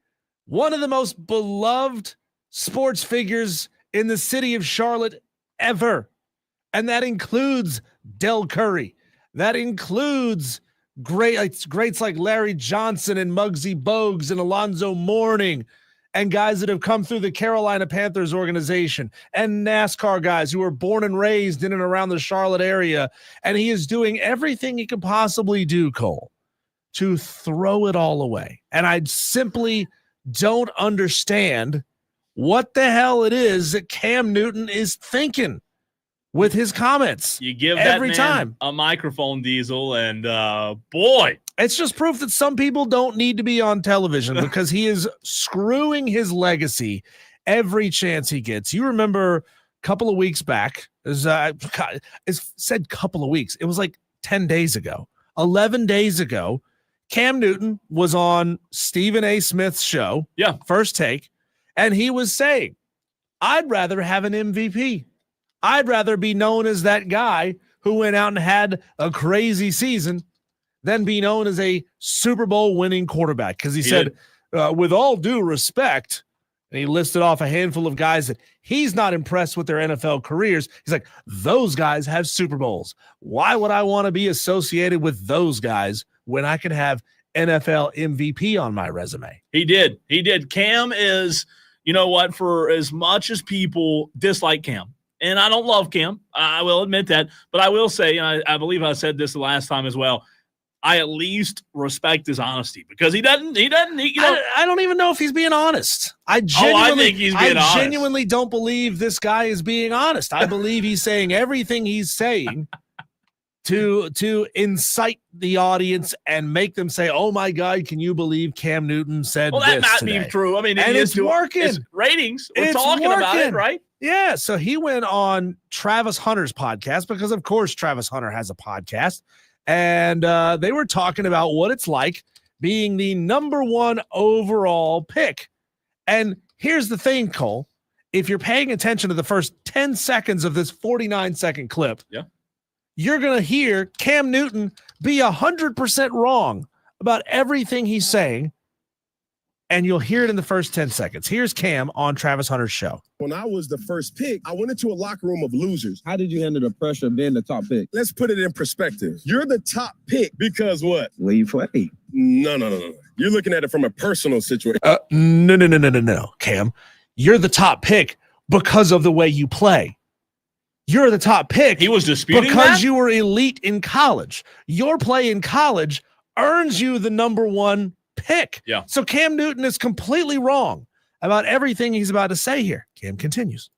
Speaker 1: one of the most beloved sports figures in the city of Charlotte ever. And that includes Del Curry. That includes greats like Larry Johnson and Muggsy Bogues and Alonzo Mourning and guys that have come through the Carolina Panthers organization and NASCAR guys who were born and raised in and around the Charlotte area. And he is doing everything he can possibly do, Cole, to throw it all away. And I simply don't understand what the hell it is that Cam Newton is thinking with his comments.
Speaker 2: You give
Speaker 1: every
Speaker 2: that man
Speaker 1: time
Speaker 2: a microphone, Diesel, and boy,
Speaker 1: it's just proof that some people don't need to be on television because he is screwing his legacy every chance he gets. You remember a couple of weeks back, it's said couple of weeks. It was like 10 days ago, 11 days ago. Cam Newton was on Stephen A. Smith's show.
Speaker 2: Yeah.
Speaker 1: First Take. And he was saying, I'd rather have an MVP. I'd rather be known as that guy who went out and had a crazy season than be known as a Super Bowl winning quarterback. Because he said, with all due respect, and he listed off a handful of guys that he's not impressed with their NFL careers. He's like, those guys have Super Bowls. Why would I want to be associated with those guys when I could have NFL MVP on my resume?
Speaker 2: He did. Cam is, you know what, for as much as people dislike Cam, and I don't love Cam, I will admit that, but I will say, I believe I said this the last time as well, I at least respect his honesty because he doesn't, you know.
Speaker 1: I don't even know if he's being honest. I
Speaker 2: think he's being honest.
Speaker 1: Genuinely don't believe this guy is being honest. I believe he's saying everything he's saying to incite the audience and make them say, oh my God, can you believe Cam Newton said
Speaker 2: well, that
Speaker 1: this
Speaker 2: might
Speaker 1: today?
Speaker 2: be true. I mean,
Speaker 1: and it's working.
Speaker 2: It's ratings. We're
Speaker 1: it's
Speaker 2: talking
Speaker 1: working.
Speaker 2: about it, right?
Speaker 1: Yeah. So he went on Travis Hunter's podcast because, of course, Travis Hunter has a podcast. And they were talking about what it's like being the number one overall pick. And here's the thing, Cole. If you're paying attention to the first 10 seconds of this 49-second clip, you're going to hear Cam Newton be 100% wrong about everything he's saying. And you'll hear it in the first 10 seconds. Here's Cam on Travis Hunter's show.
Speaker 9: When I was the first pick, I went into a locker room of losers. How did you handle the pressure of being the top pick? Let's put it in perspective. You're the top pick because what? Where you play? No. You're looking at it from a personal situation.
Speaker 1: No, Cam. You're the top pick because of the way you play. You're the top pick.
Speaker 2: He was disputing
Speaker 1: because
Speaker 2: that?
Speaker 1: you were elite in college. Your play in college earns you the number one pick.
Speaker 2: Yeah.
Speaker 1: So Cam Newton is completely wrong about everything he's about to say here. Cam continues.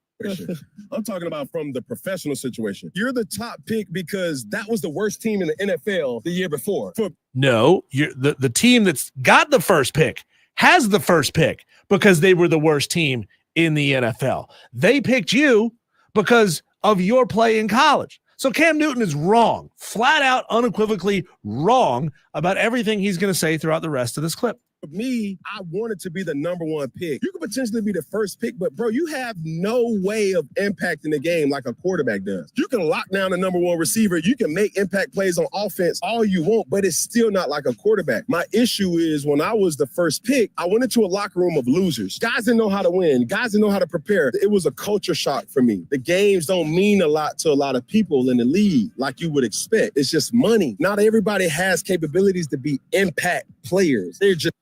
Speaker 9: I'm talking about from the professional situation. You're the top pick because that was the worst team in the NFL the year before.
Speaker 1: No, you're the team that's got the first pick has the first pick because they were the worst team in the NFL. They picked you because of your play in college. So Cam Newton is wrong, flat out, unequivocally wrong about everything he's going to say throughout the rest of this clip.
Speaker 9: For me, I wanted to be the number one pick. You could potentially be the first pick, but bro, you have no way of impacting the game like a quarterback does. You can lock down the number one receiver. You can make impact plays on offense all you want, but it's still not like a quarterback. My issue is when I was the first pick, I went into a locker room of losers. Guys didn't know how to win. Guys didn't know how to prepare. It was a culture shock for me. The games don't mean a lot to a lot of people in the league like you would expect. It's just money. Not everybody has capabilities to be impact players. They're just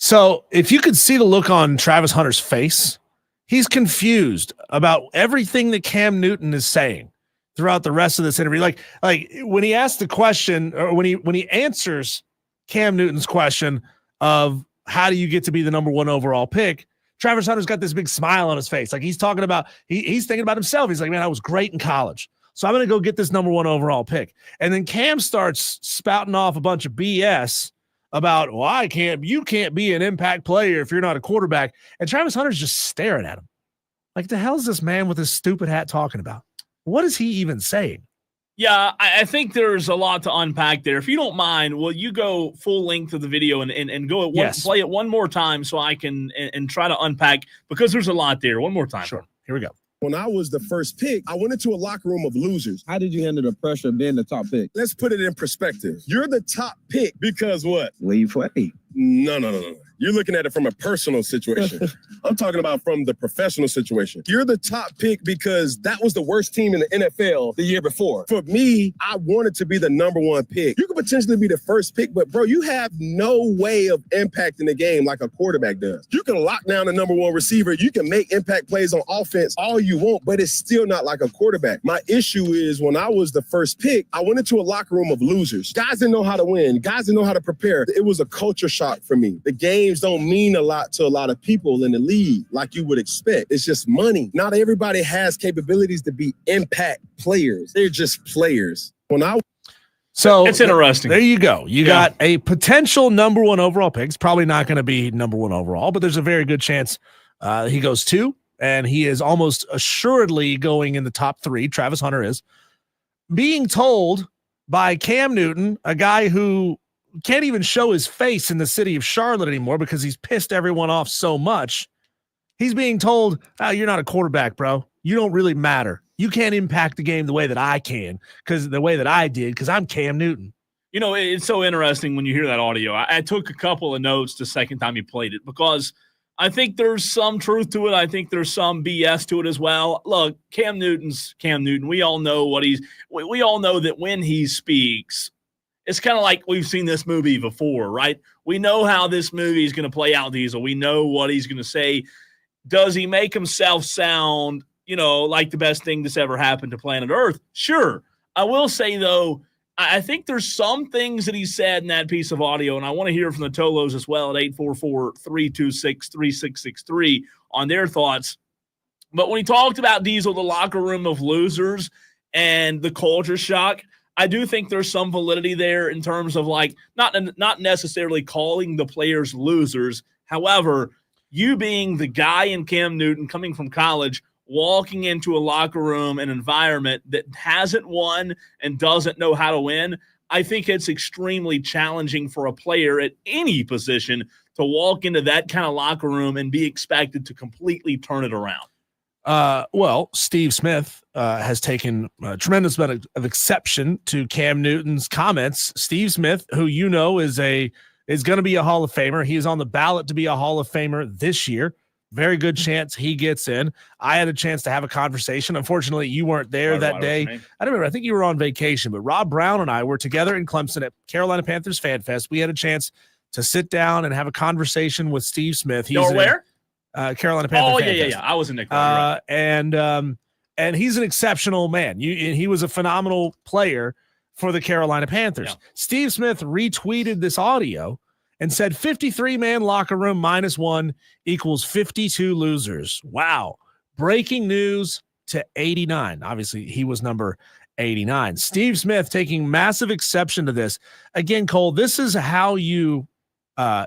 Speaker 1: So if you could see the look on Travis Hunter's face, he's confused about everything that Cam Newton is saying throughout the rest of this interview. Like when he asks the question, or when he answers Cam Newton's question of how do you get to be the number one overall pick, Travis Hunter's got this big smile on his face. Like he's talking about, he's thinking about himself. He's like, man, I was great in college, so I'm going to go get this number one overall pick. And then Cam starts spouting off a bunch of BS about, well, you can't be an impact player if you're not a quarterback. And Travis Hunter's just staring at him. Like, the hell is this man with his stupid hat talking about? What is he even saying?
Speaker 2: Yeah, I think there's a lot to unpack there. If you don't mind, will you go full length of the video and go at
Speaker 1: Yes.
Speaker 2: play it one more time so I can and try to unpack, because there's a lot there. One more time.
Speaker 1: Sure. Here we go.
Speaker 9: When I was the first pick, I went into a locker room of losers.
Speaker 10: How did you handle the pressure of being the top pick?
Speaker 9: Let's put it in perspective. You're the top pick because what?
Speaker 10: Leave play.
Speaker 9: No. You're looking at it from a personal situation. I'm talking about from the professional situation. You're the top pick because that was the worst team in the NFL the year before. For me, I wanted to be the number one pick. You could potentially be the first pick, but bro, you have no way of impacting the game like a quarterback does. You can lock down the number one receiver. You can make impact plays on offense all you want, but it's still not like a quarterback. My issue is when I was the first pick, I went into a locker room of losers. Guys didn't know how to win. Guys didn't know how to prepare. It was a culture shock for me. The games don't mean a lot to a lot of people in the league like you would expect. It's just money. Not everybody has capabilities to be impact players. They're just players.
Speaker 1: So
Speaker 2: it's interesting.
Speaker 1: There you go. You got a potential number one overall pick. It's probably not going to be number one overall, but there's a very good chance he goes 2, and he is almost assuredly going in the top 3. Travis Hunter is being told by Cam Newton, a guy who can't even show his face in the city of Charlotte anymore because he's pissed everyone off so much. He's being told, oh, you're not a quarterback, bro. You don't really matter. You can't impact the game the way that I can, because the way that I did, because I'm Cam Newton.
Speaker 2: You know, it's so interesting when you hear that audio. I took a couple of notes the second time he played it because I think there's some truth to it. I think there's some BS to it as well. Look, Cam Newton's Cam Newton. We all know we all know that when he speaks, it's kind of like we've seen this movie before, right? We know how this movie is going to play out, Diesel. We know what he's going to say. Does he make himself sound, like the best thing that's ever happened to planet Earth? Sure. I will say, though, I think there's some things that he said in that piece of audio, and I want to hear from the Tolos as well at 844-326-3663 on their thoughts. But when he talked about Diesel, the locker room of losers and the culture shock, I do think there's some validity there in terms of not necessarily calling the players losers. However, you being the guy in Cam Newton coming from college, walking into a locker room, an environment that hasn't won and doesn't know how to win, I think it's extremely challenging for a player at any position to walk into that kind of locker room and be expected to completely turn it around.
Speaker 1: Well, Steve Smith has taken a tremendous amount of exception to Cam Newton's comments. Steve Smith, who is going to be a Hall of Famer. He is on the ballot to be a Hall of Famer this year. Very good chance he gets in. I had a chance to have a conversation. Unfortunately, you weren't there that day. I don't remember. I think you were on vacation, but Rob Brown and I were together in Clemson at Carolina Panthers Fan Fest. We had a chance to sit down and have a conversation with Steve Smith.
Speaker 2: He's where?
Speaker 1: Carolina Panthers.
Speaker 2: Oh, yeah. I was in Nick. Right.
Speaker 1: And he's an exceptional man. He was a phenomenal player for the Carolina Panthers. Yeah. Steve Smith retweeted this audio and said 53-man locker room -1 equals 52 losers. Wow. Breaking news to 89. Obviously, he was number 89. Steve Smith taking massive exception to this. Again, Cole, this is how you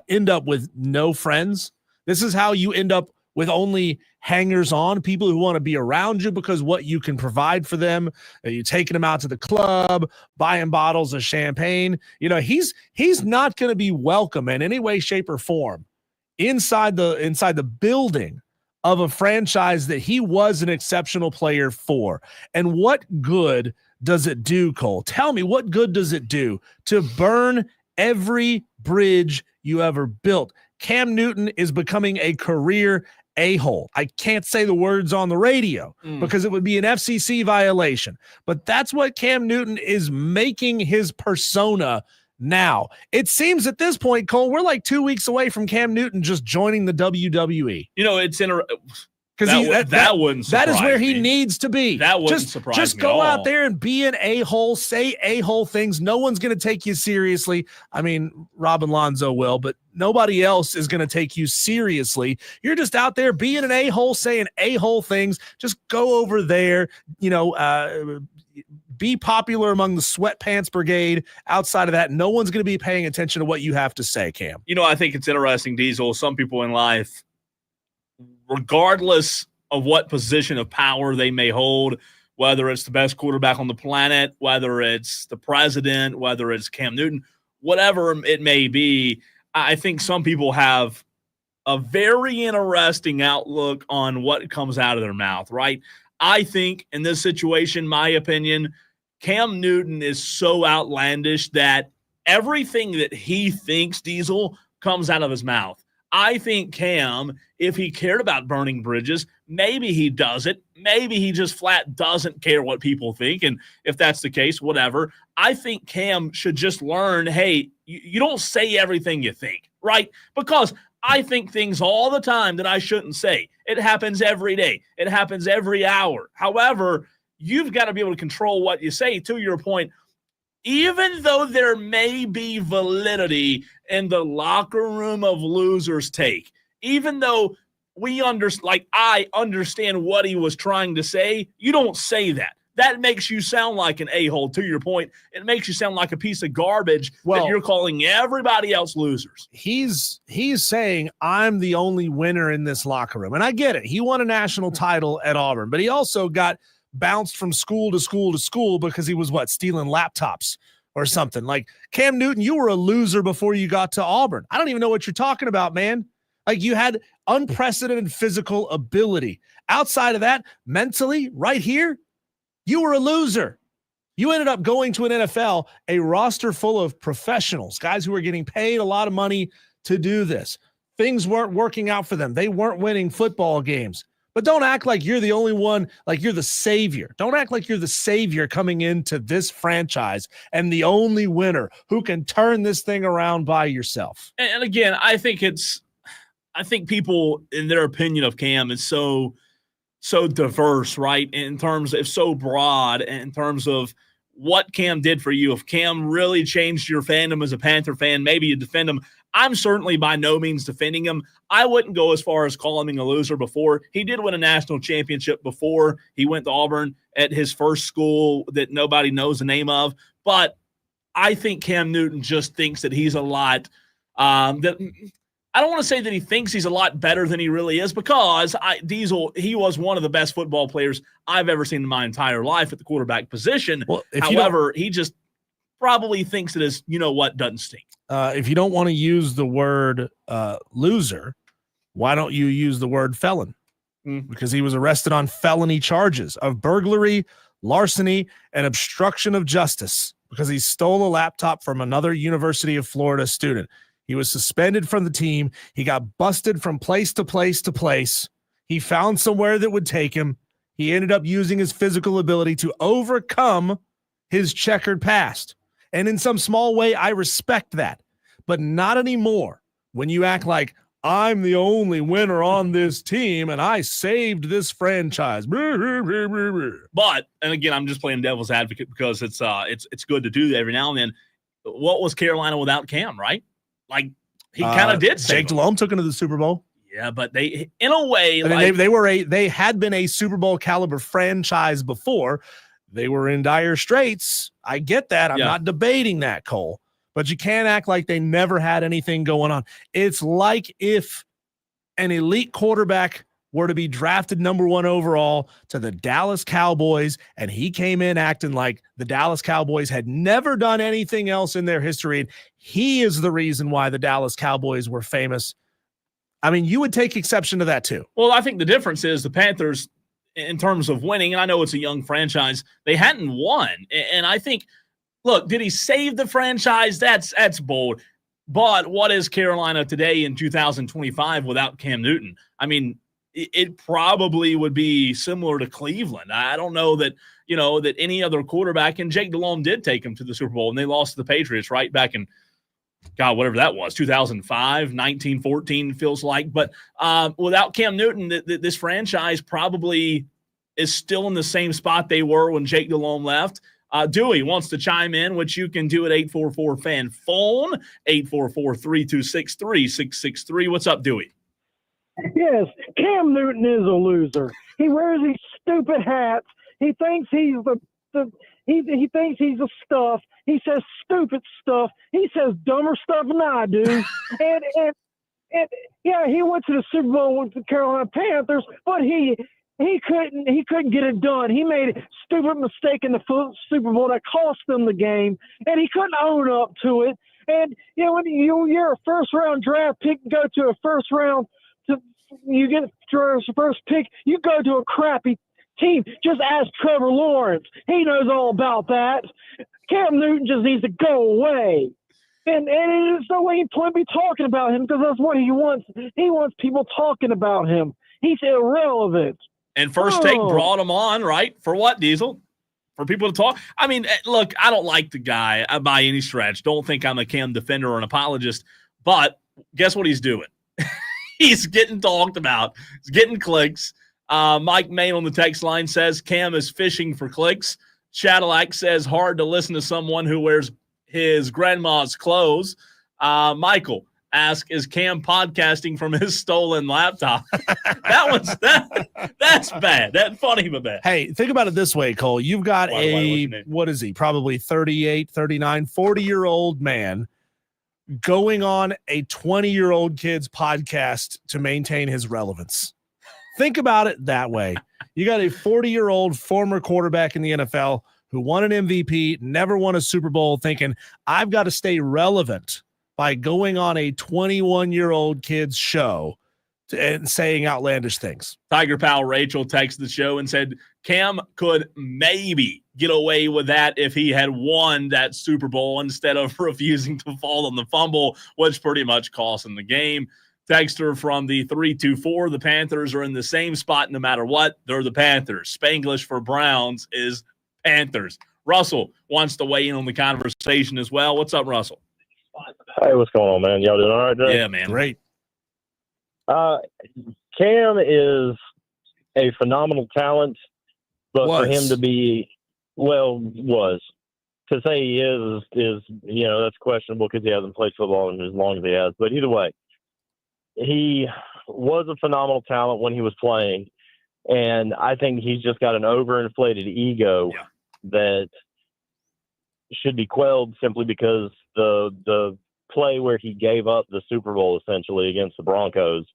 Speaker 1: end up with no friends. This is how you end up with only hangers-on, people who want to be around you because what you can provide for them. You're taking them out to the club, buying bottles of champagne. He's not going to be welcome in any way, shape, or form inside the building of a franchise that he was an exceptional player for. And what good does it do, Cole? Tell me, what good does it do to burn every bridge you ever built? Cam Newton is becoming a career a-hole. I can't say the words on the radio because it would be an FCC violation, but that's what Cam Newton is making his persona now. It seems at this point, Cole, we're like 2 weeks away from Cam Newton just joining the WWE.
Speaker 2: It's
Speaker 1: because
Speaker 2: that wouldn't surprise
Speaker 1: that is where
Speaker 2: me.
Speaker 1: he needs to be.
Speaker 2: That wouldn't surprise me.
Speaker 1: Just go out there and be an a-hole, say a-hole things. No one's going to take you seriously. I mean, Rob and Lonzo will, but nobody else is going to take you seriously. You're just out there being an a-hole, saying a-hole things. Just go over there, be popular among the sweatpants brigade. Outside of that, no one's going to be paying attention to what you have to say, Cam.
Speaker 2: I think it's interesting, Diesel. Some people in life, regardless of what position of power they may hold, whether it's the best quarterback on the planet, whether it's the president, whether it's Cam Newton, whatever it may be, I think some people have a very interesting outlook on what comes out of their mouth, right? I think in this situation, my opinion, Cam Newton is so outlandish that everything that he thinks, Diesel, comes out of his mouth. I think Cam, if he cared about burning bridges, maybe he does it. Maybe he just flat doesn't care what people think. And if that's the case, whatever. I think Cam should just learn, hey, you don't say everything you think, right? Because I think things all the time that I shouldn't say. It happens every day. It happens every hour. However, you've got to be able to control what you say. To your point, even though there may be validity in the locker room of losers take, even though I understand what he was trying to say, you don't say that. That makes you sound like an a-hole. To your point, it makes you sound like a piece of garbage that you're calling everybody else losers.
Speaker 1: He's saying, I'm the only winner in this locker room. And I get it. He won a national title at Auburn, but he also got bounced from school to school to school because he was stealing laptops or something. Like, Cam Newton, you were a loser before you got to Auburn. I don't even know what you're talking about, man. Like, you had unprecedented physical ability. Outside of that, mentally, right here, you were a loser. You ended up going to an NFL, a roster full of professionals, guys who were getting paid a lot of money to do this. Things weren't working out for them. They weren't winning football games. But don't act like you're the only one, like you're the savior. Don't act like you're the savior coming into this franchise and the only winner who can turn this thing around by yourself.
Speaker 2: And again, I think people, in their opinion of Cam, is so diverse, right? In terms of so broad, in terms of what Cam did for you. If Cam really changed your fandom as a Panther fan, maybe you defend him. I'm certainly by no means defending him. I wouldn't go as far as calling him a loser before. He did win a national championship before he went to Auburn at his first school that nobody knows the name of. But I think Cam Newton just thinks that he's a lot I don't want to say that he thinks he's a lot better than he really is, because he was one of the best football players I've ever seen in my entire life at the quarterback position.
Speaker 1: Well,
Speaker 2: however, he just probably thinks that his doesn't stink.
Speaker 1: If you don't want to use the word loser, why don't you use the word felon? Because he was arrested on felony charges of burglary, larceny, and obstruction of justice because he stole a laptop from another University of Florida student. He was suspended from the team. He got busted from place to place to place. He found somewhere that would take him. He ended up using his physical ability to overcome his checkered past. And in some small way, I respect that. But not anymore. When you act like, I'm the only winner on this team and I saved this franchise.
Speaker 2: But, and again, I'm just playing devil's advocate because it's good to do that every now and then. What was Carolina without Cam, right? Like, he kind of did.
Speaker 1: Jake Delhomme took him to the Super Bowl.
Speaker 2: Yeah, but they, in a way,
Speaker 1: they had been a Super Bowl caliber franchise before. They were in dire straits. I get that. I'm not debating that, Cole. But you can't act like they never had anything going on. It's like if an elite quarterback were to be drafted number 1 overall to the Dallas Cowboys, and he came in acting like the Dallas Cowboys had never done anything else in their history, and he is the reason why the Dallas Cowboys were famous. I mean, you would take exception to that too.
Speaker 2: Well, I think the difference is the Panthers, in terms of winning, and I know it's a young franchise, they hadn't won. And I think, look, did he save the franchise? That's bold. But what is Carolina today in 2025 without Cam Newton? I mean, it probably would be similar to Cleveland. I don't know that, that any other quarterback, and Jake Delhomme did take him to the Super Bowl, and they lost to the Patriots right back in, God, whatever that was, 2005, 1914 feels like. But without Cam Newton, this franchise probably is still in the same spot they were when Jake Delhomme left. Dewey wants to chime in, which you can do at 844-FAN phone, 844-326-3663. What's up, Dewey?
Speaker 11: Yes, Cam Newton is a loser. He wears these stupid hats. He thinks he's He thinks he's a stuff. He says stupid stuff. He says dumber stuff than I do. and yeah, he went to the Super Bowl with the Carolina Panthers, but he couldn't get it done. He made a stupid mistake in the Super Bowl that cost them the game, and he couldn't own up to it. And when you're a first-round draft pick, and go to a first-round, you get your first pick, you go to a crappy team. Just ask Trevor Lawrence. He knows all about that. Cam Newton just needs to go away. And it's no way he'd be talking about him, because that's what he wants. He wants people talking about him. He's irrelevant.
Speaker 2: And First Take brought him on, right? For what, Diesel? For people to talk? I mean, look, I don't like the guy by any stretch. Don't think I'm a Cam defender or an apologist. But guess what he's doing? He's getting talked about. He's getting clicks. Mike Main on the text line says Cam is fishing for clicks. Cadillac says hard to listen to someone who wears his grandma's clothes. Michael asks, is Cam podcasting from his stolen laptop? That's bad. That's funny, but bad.
Speaker 1: Hey, think about it this way, Cole. You've got what is he? Probably 38, 39, 40-year-old man going on a 20-year-old kid's podcast to maintain his relevance. Think about it that way. You got a 40-year-old former quarterback in the NFL who won an MVP, never won a Super Bowl, thinking, I've got to stay relevant by going on a 21-year-old kid's show and saying outlandish things.
Speaker 2: Tiger pal Rachel texted the show and said Cam could maybe get away with that if he had won that Super Bowl instead of refusing to fall on the fumble, which pretty much cost him the game. Texter from the 324, the Panthers are in the same spot no matter what. They're the Panthers. Spanglish for Browns is Panthers. Russell wants to weigh in on the conversation as well. What's up, Russell?
Speaker 12: Hey, what's going on, man? Y'all doing all right, Jay?
Speaker 2: Yeah, man.
Speaker 1: Great.
Speaker 12: Cam is a phenomenal talent, but for him to be, to say he is that's questionable because he hasn't played football in as long as he has. But either way, he was a phenomenal talent when he was playing, and I think he's just got an overinflated ego that should be quelled simply because the play where he gave up the Super Bowl essentially against the Broncos,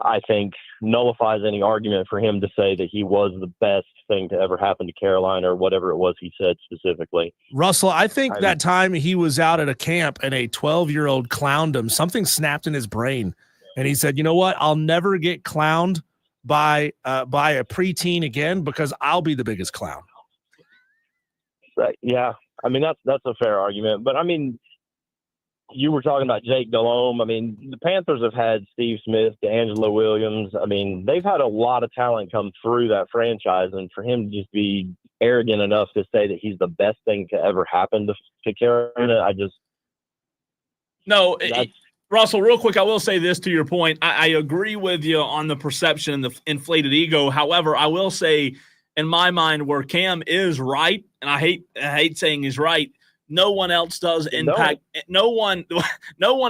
Speaker 12: I think nullifies any argument for him to say that he was the best thing to ever happen to Carolina or whatever it was he said specifically.
Speaker 1: Russell, I think that time he was out at a camp and a 12-year-old clowned him. Something snapped in his brain, and he said, you know what? I'll never get clowned by a preteen again because I'll be the biggest clown.
Speaker 12: Yeah. I mean, that's a fair argument. But, I mean, you were talking about Jake Delhomme. I mean, the Panthers have had Steve Smith, D'Angelo Williams. I mean, they've had a lot of talent come through that franchise. And for him to just be arrogant enough to say that he's the best thing to ever happen to Carolina,
Speaker 2: Russell, real quick, I will say this to your point. I agree with you on the perception and the inflated ego. However, I will say, in my mind, where Cam is right, and I hate saying he's right, no one else does impact. No one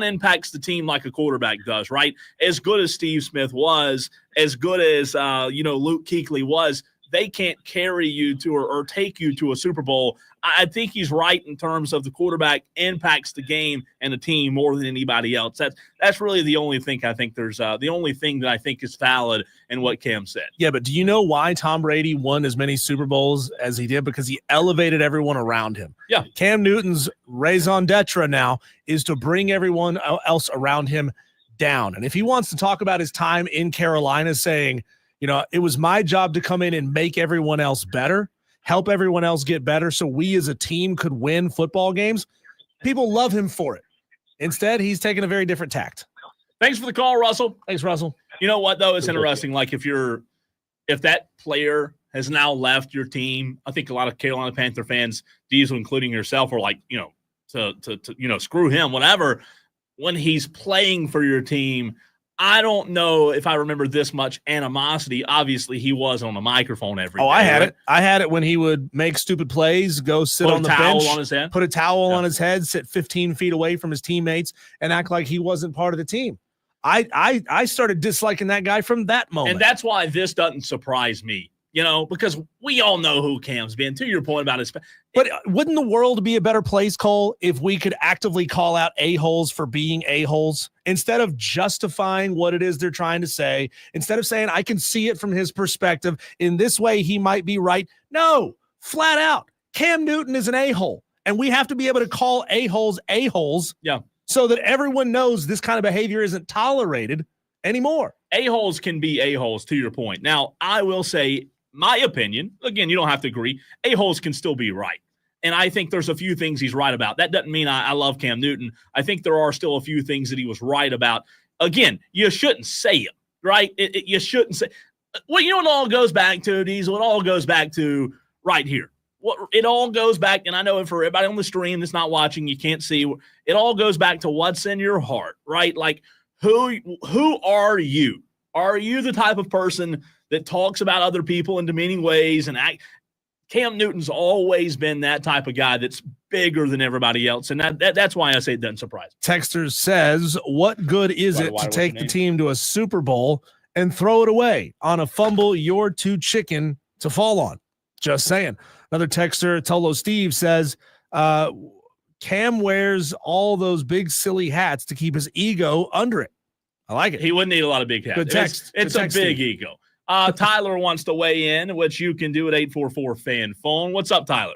Speaker 2: impacts the team like a quarterback does, right? As good as Steve Smith was, as good as Luke Kuechly was, they can't carry you to or take you to a Super Bowl. I think he's right in terms of the quarterback impacts the game and the team more than anybody else. That's really the only thing I think the only thing that I think is valid in what Cam said.
Speaker 1: Yeah, but do you know why Tom Brady won as many Super Bowls as he did? Because he elevated everyone around him.
Speaker 2: Yeah.
Speaker 1: Cam Newton's raison d'etre now is to bring everyone else around him down. And if he wants to talk about his time in Carolina saying, it was my job to come in and make everyone else better, help everyone else get better so we as a team could win football games, people love him for it. Instead, he's taking a very different tact.
Speaker 2: Thanks for the call, Russell.
Speaker 1: Thanks, Russell.
Speaker 2: You know what, though? It's interesting. Like, if that player has now left your team, I think a lot of Carolina Panther fans, Diesel including yourself, are like, to screw him, whatever. When he's playing for your team, I don't know if I remember this much animosity. Obviously, he was on a microphone every day.
Speaker 1: I had it. I had it when he would make stupid plays, go sit on the bench,
Speaker 2: on his head.
Speaker 1: Put a towel on his head, sit 15 feet away from his teammates, and act like he wasn't part of the team. I started disliking that guy from that moment.
Speaker 2: And that's why this doesn't surprise me because we all know who Cam's been, to your point about his.
Speaker 1: But wouldn't the world be a better place, Cole, if we could actively call out a-holes for being a-holes instead of justifying what it is they're trying to say, instead of saying, I can see it from his perspective. In this way, he might be right. No, flat out. Cam Newton is an a-hole, and we have to be able to call a-holes a-holes so that everyone knows this kind of behavior isn't tolerated anymore.
Speaker 2: A-holes can be a-holes, to your point. Now, I will say, my opinion, again, you don't have to agree, a-holes can still be right. And I think there's a few things he's right about. That doesn't mean I love Cam Newton. I think there are still a few things that he was right about. Again, you shouldn't say it, right? You shouldn't say. Well, it all goes back to, Diesel, it all goes back to right here. It all goes back, and I know for everybody on the stream that's not watching, you can't see, it all goes back to what's in your heart, right? Like, who are you? Are you the type of person that talks about other people in demeaning ways and act? Cam Newton's always been that type of guy that's bigger than everybody else, and that's why I say it doesn't surprise me.
Speaker 1: Texter says, what good is it to take the team to a Super Bowl and throw it away on a fumble you're too chicken to fall on? Just saying. Another texter, Tolo Steve, says, Cam wears all those big silly hats to keep his ego under it. I like it.
Speaker 2: He wouldn't need a lot of big hats.
Speaker 1: Good text.
Speaker 2: It's a big ego. Tyler wants to weigh in, which you can do at 844-FAN-PHONE. What's up, Tyler?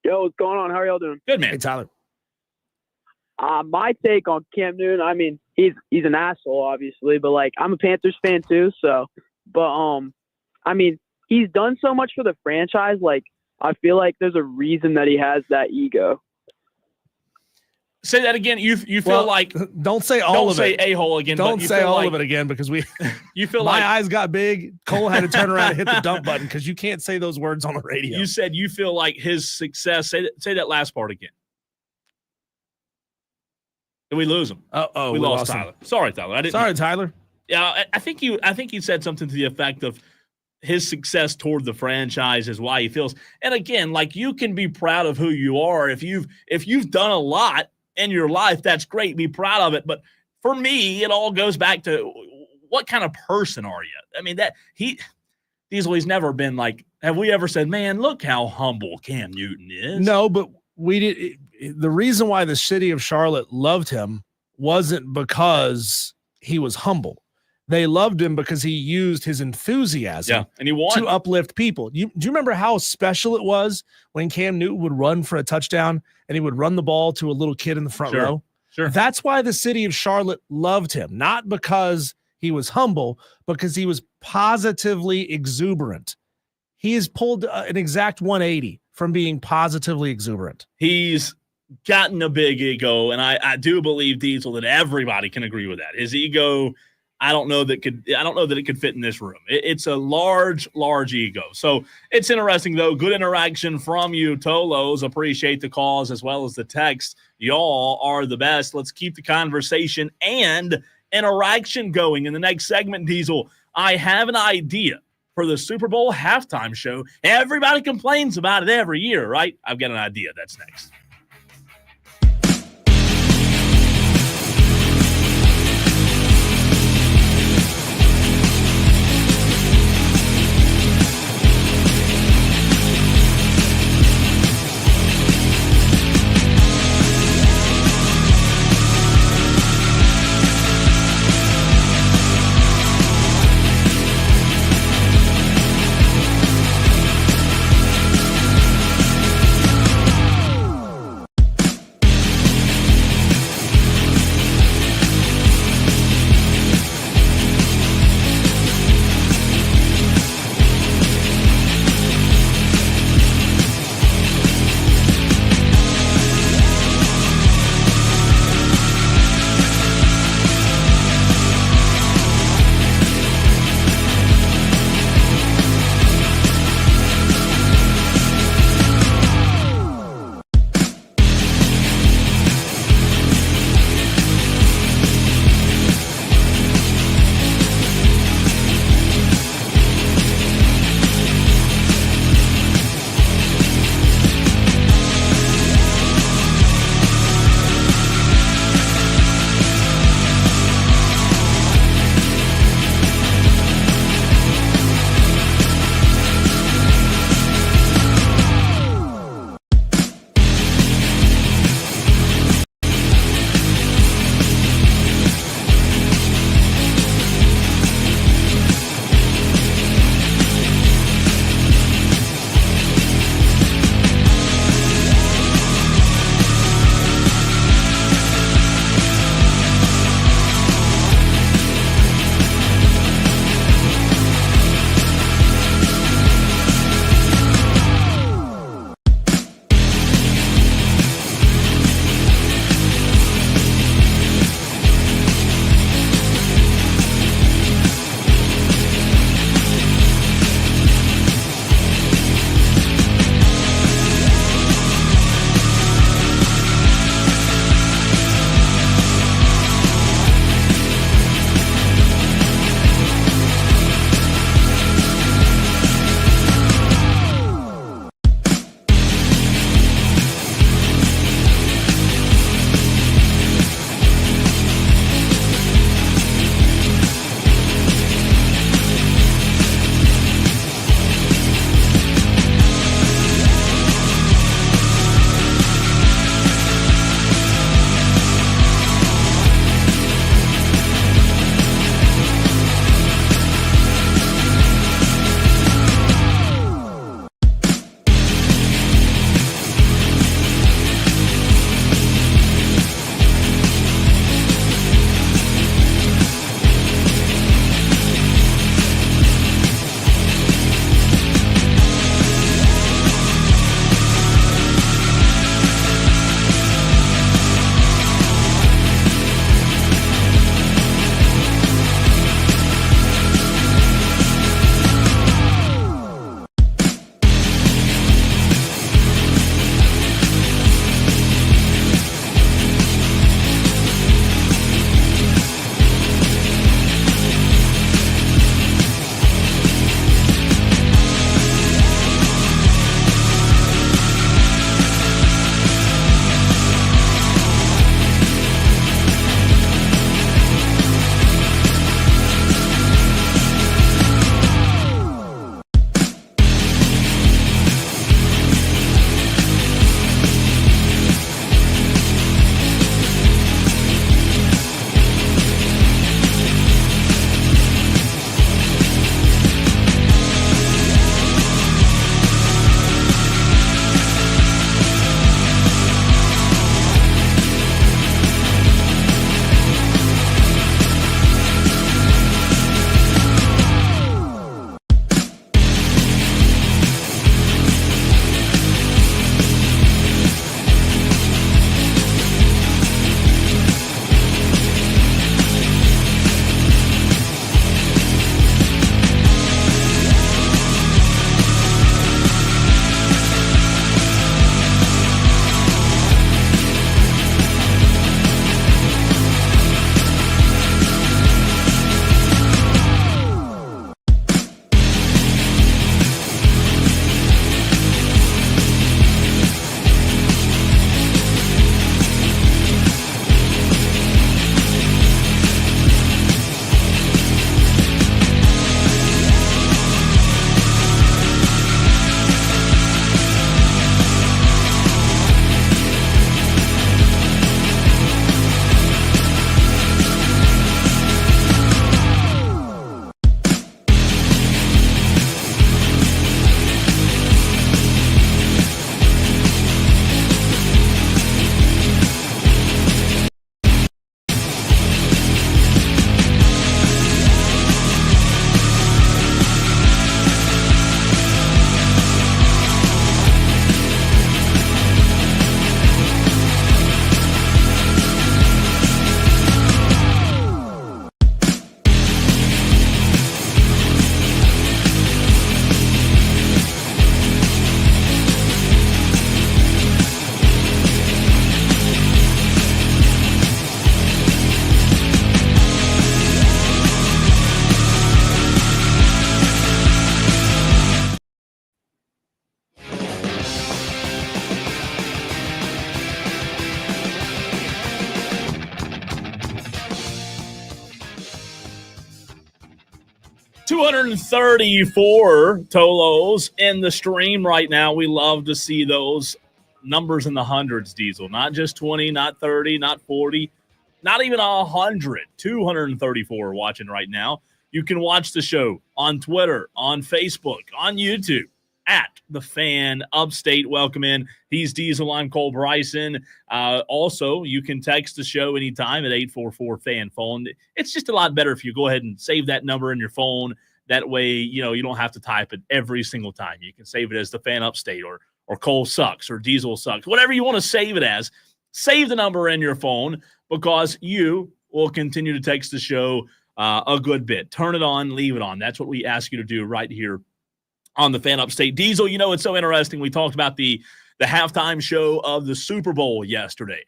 Speaker 13: Yo, what's going on? How are y'all doing?
Speaker 2: Good, man.
Speaker 1: Hey, Tyler.
Speaker 13: My take on Cam Newton, I mean, he's an asshole, obviously, but, I'm a Panthers fan too, so. But, I mean, he's done so much for the franchise, I feel like there's a reason that he has that ego.
Speaker 2: Say that again. You feel like
Speaker 1: don't say all of it.
Speaker 2: Don't say a-hole again.
Speaker 1: Don't say all of it again because
Speaker 2: you feel
Speaker 1: my
Speaker 2: like
Speaker 1: eyes got big. Cole had to turn around and hit the dump button because you can't say those words on the radio.
Speaker 2: You said you feel like his success. Say that last part again. Did we lose him?
Speaker 1: We
Speaker 2: lost Tyler. Sorry, Tyler.
Speaker 1: Sorry, Tyler.
Speaker 2: Yeah, I think you said something to the effect of his success toward the franchise is why he feels. And again, you can be proud of who you are if you've done a lot in your life. That's great. Be proud of it. But for me, it all goes back to what kind of person are you? I mean, he's never been have we ever said, man, look how humble Cam Newton is?
Speaker 1: No, but we did. The reason why the city of Charlotte loved him wasn't because he was humble. They loved him because he used his enthusiasm
Speaker 2: and he won
Speaker 1: to uplift people. Do you remember how special it was when Cam Newton would run for a touchdown and he would run the ball to a little kid in the front row?
Speaker 2: Sure.
Speaker 1: That's why the city of Charlotte loved him, not because he was humble, because he was positively exuberant. He has pulled an exact 180 from being positively exuberant.
Speaker 2: He's gotten a big ego, and I do believe, Diesel, that everybody can agree with that. His ego, I don't know that it could fit in this room. It's a large ego. So it's interesting, though. Good interaction from you, Tolos. Appreciate the calls as well as the text. Y'all are the best. Let's keep the conversation and interaction going. In the next segment, Diesel, I have an idea for the Super Bowl halftime show. Everybody complains about it every year, right? I've got an idea. That's next. 234 Tolos in the stream right now. We love to see those numbers in the hundreds, Diesel. Not just 20, not 30, not 40, not even 100. 234 watching right now. You can watch the show on Twitter, on Facebook, on YouTube, at The Fan Upstate. Welcome in. He's Diesel. I'm Cole Bryson. Also, you can text the show anytime at 844-FAN-PHONE. It's just a lot better if you go ahead and save that number in your phone. That way, you don't have to type it every single time. You can save it as The Fan Upstate or Cole Sucks or Diesel Sucks. Whatever you want to save it as, save the number in your phone because you will continue to text the show a good bit. Turn it on, leave it on. That's what we ask you to do right here on the Fan Upstate. Diesel, it's so interesting. We talked about the halftime show of the Super Bowl yesterday.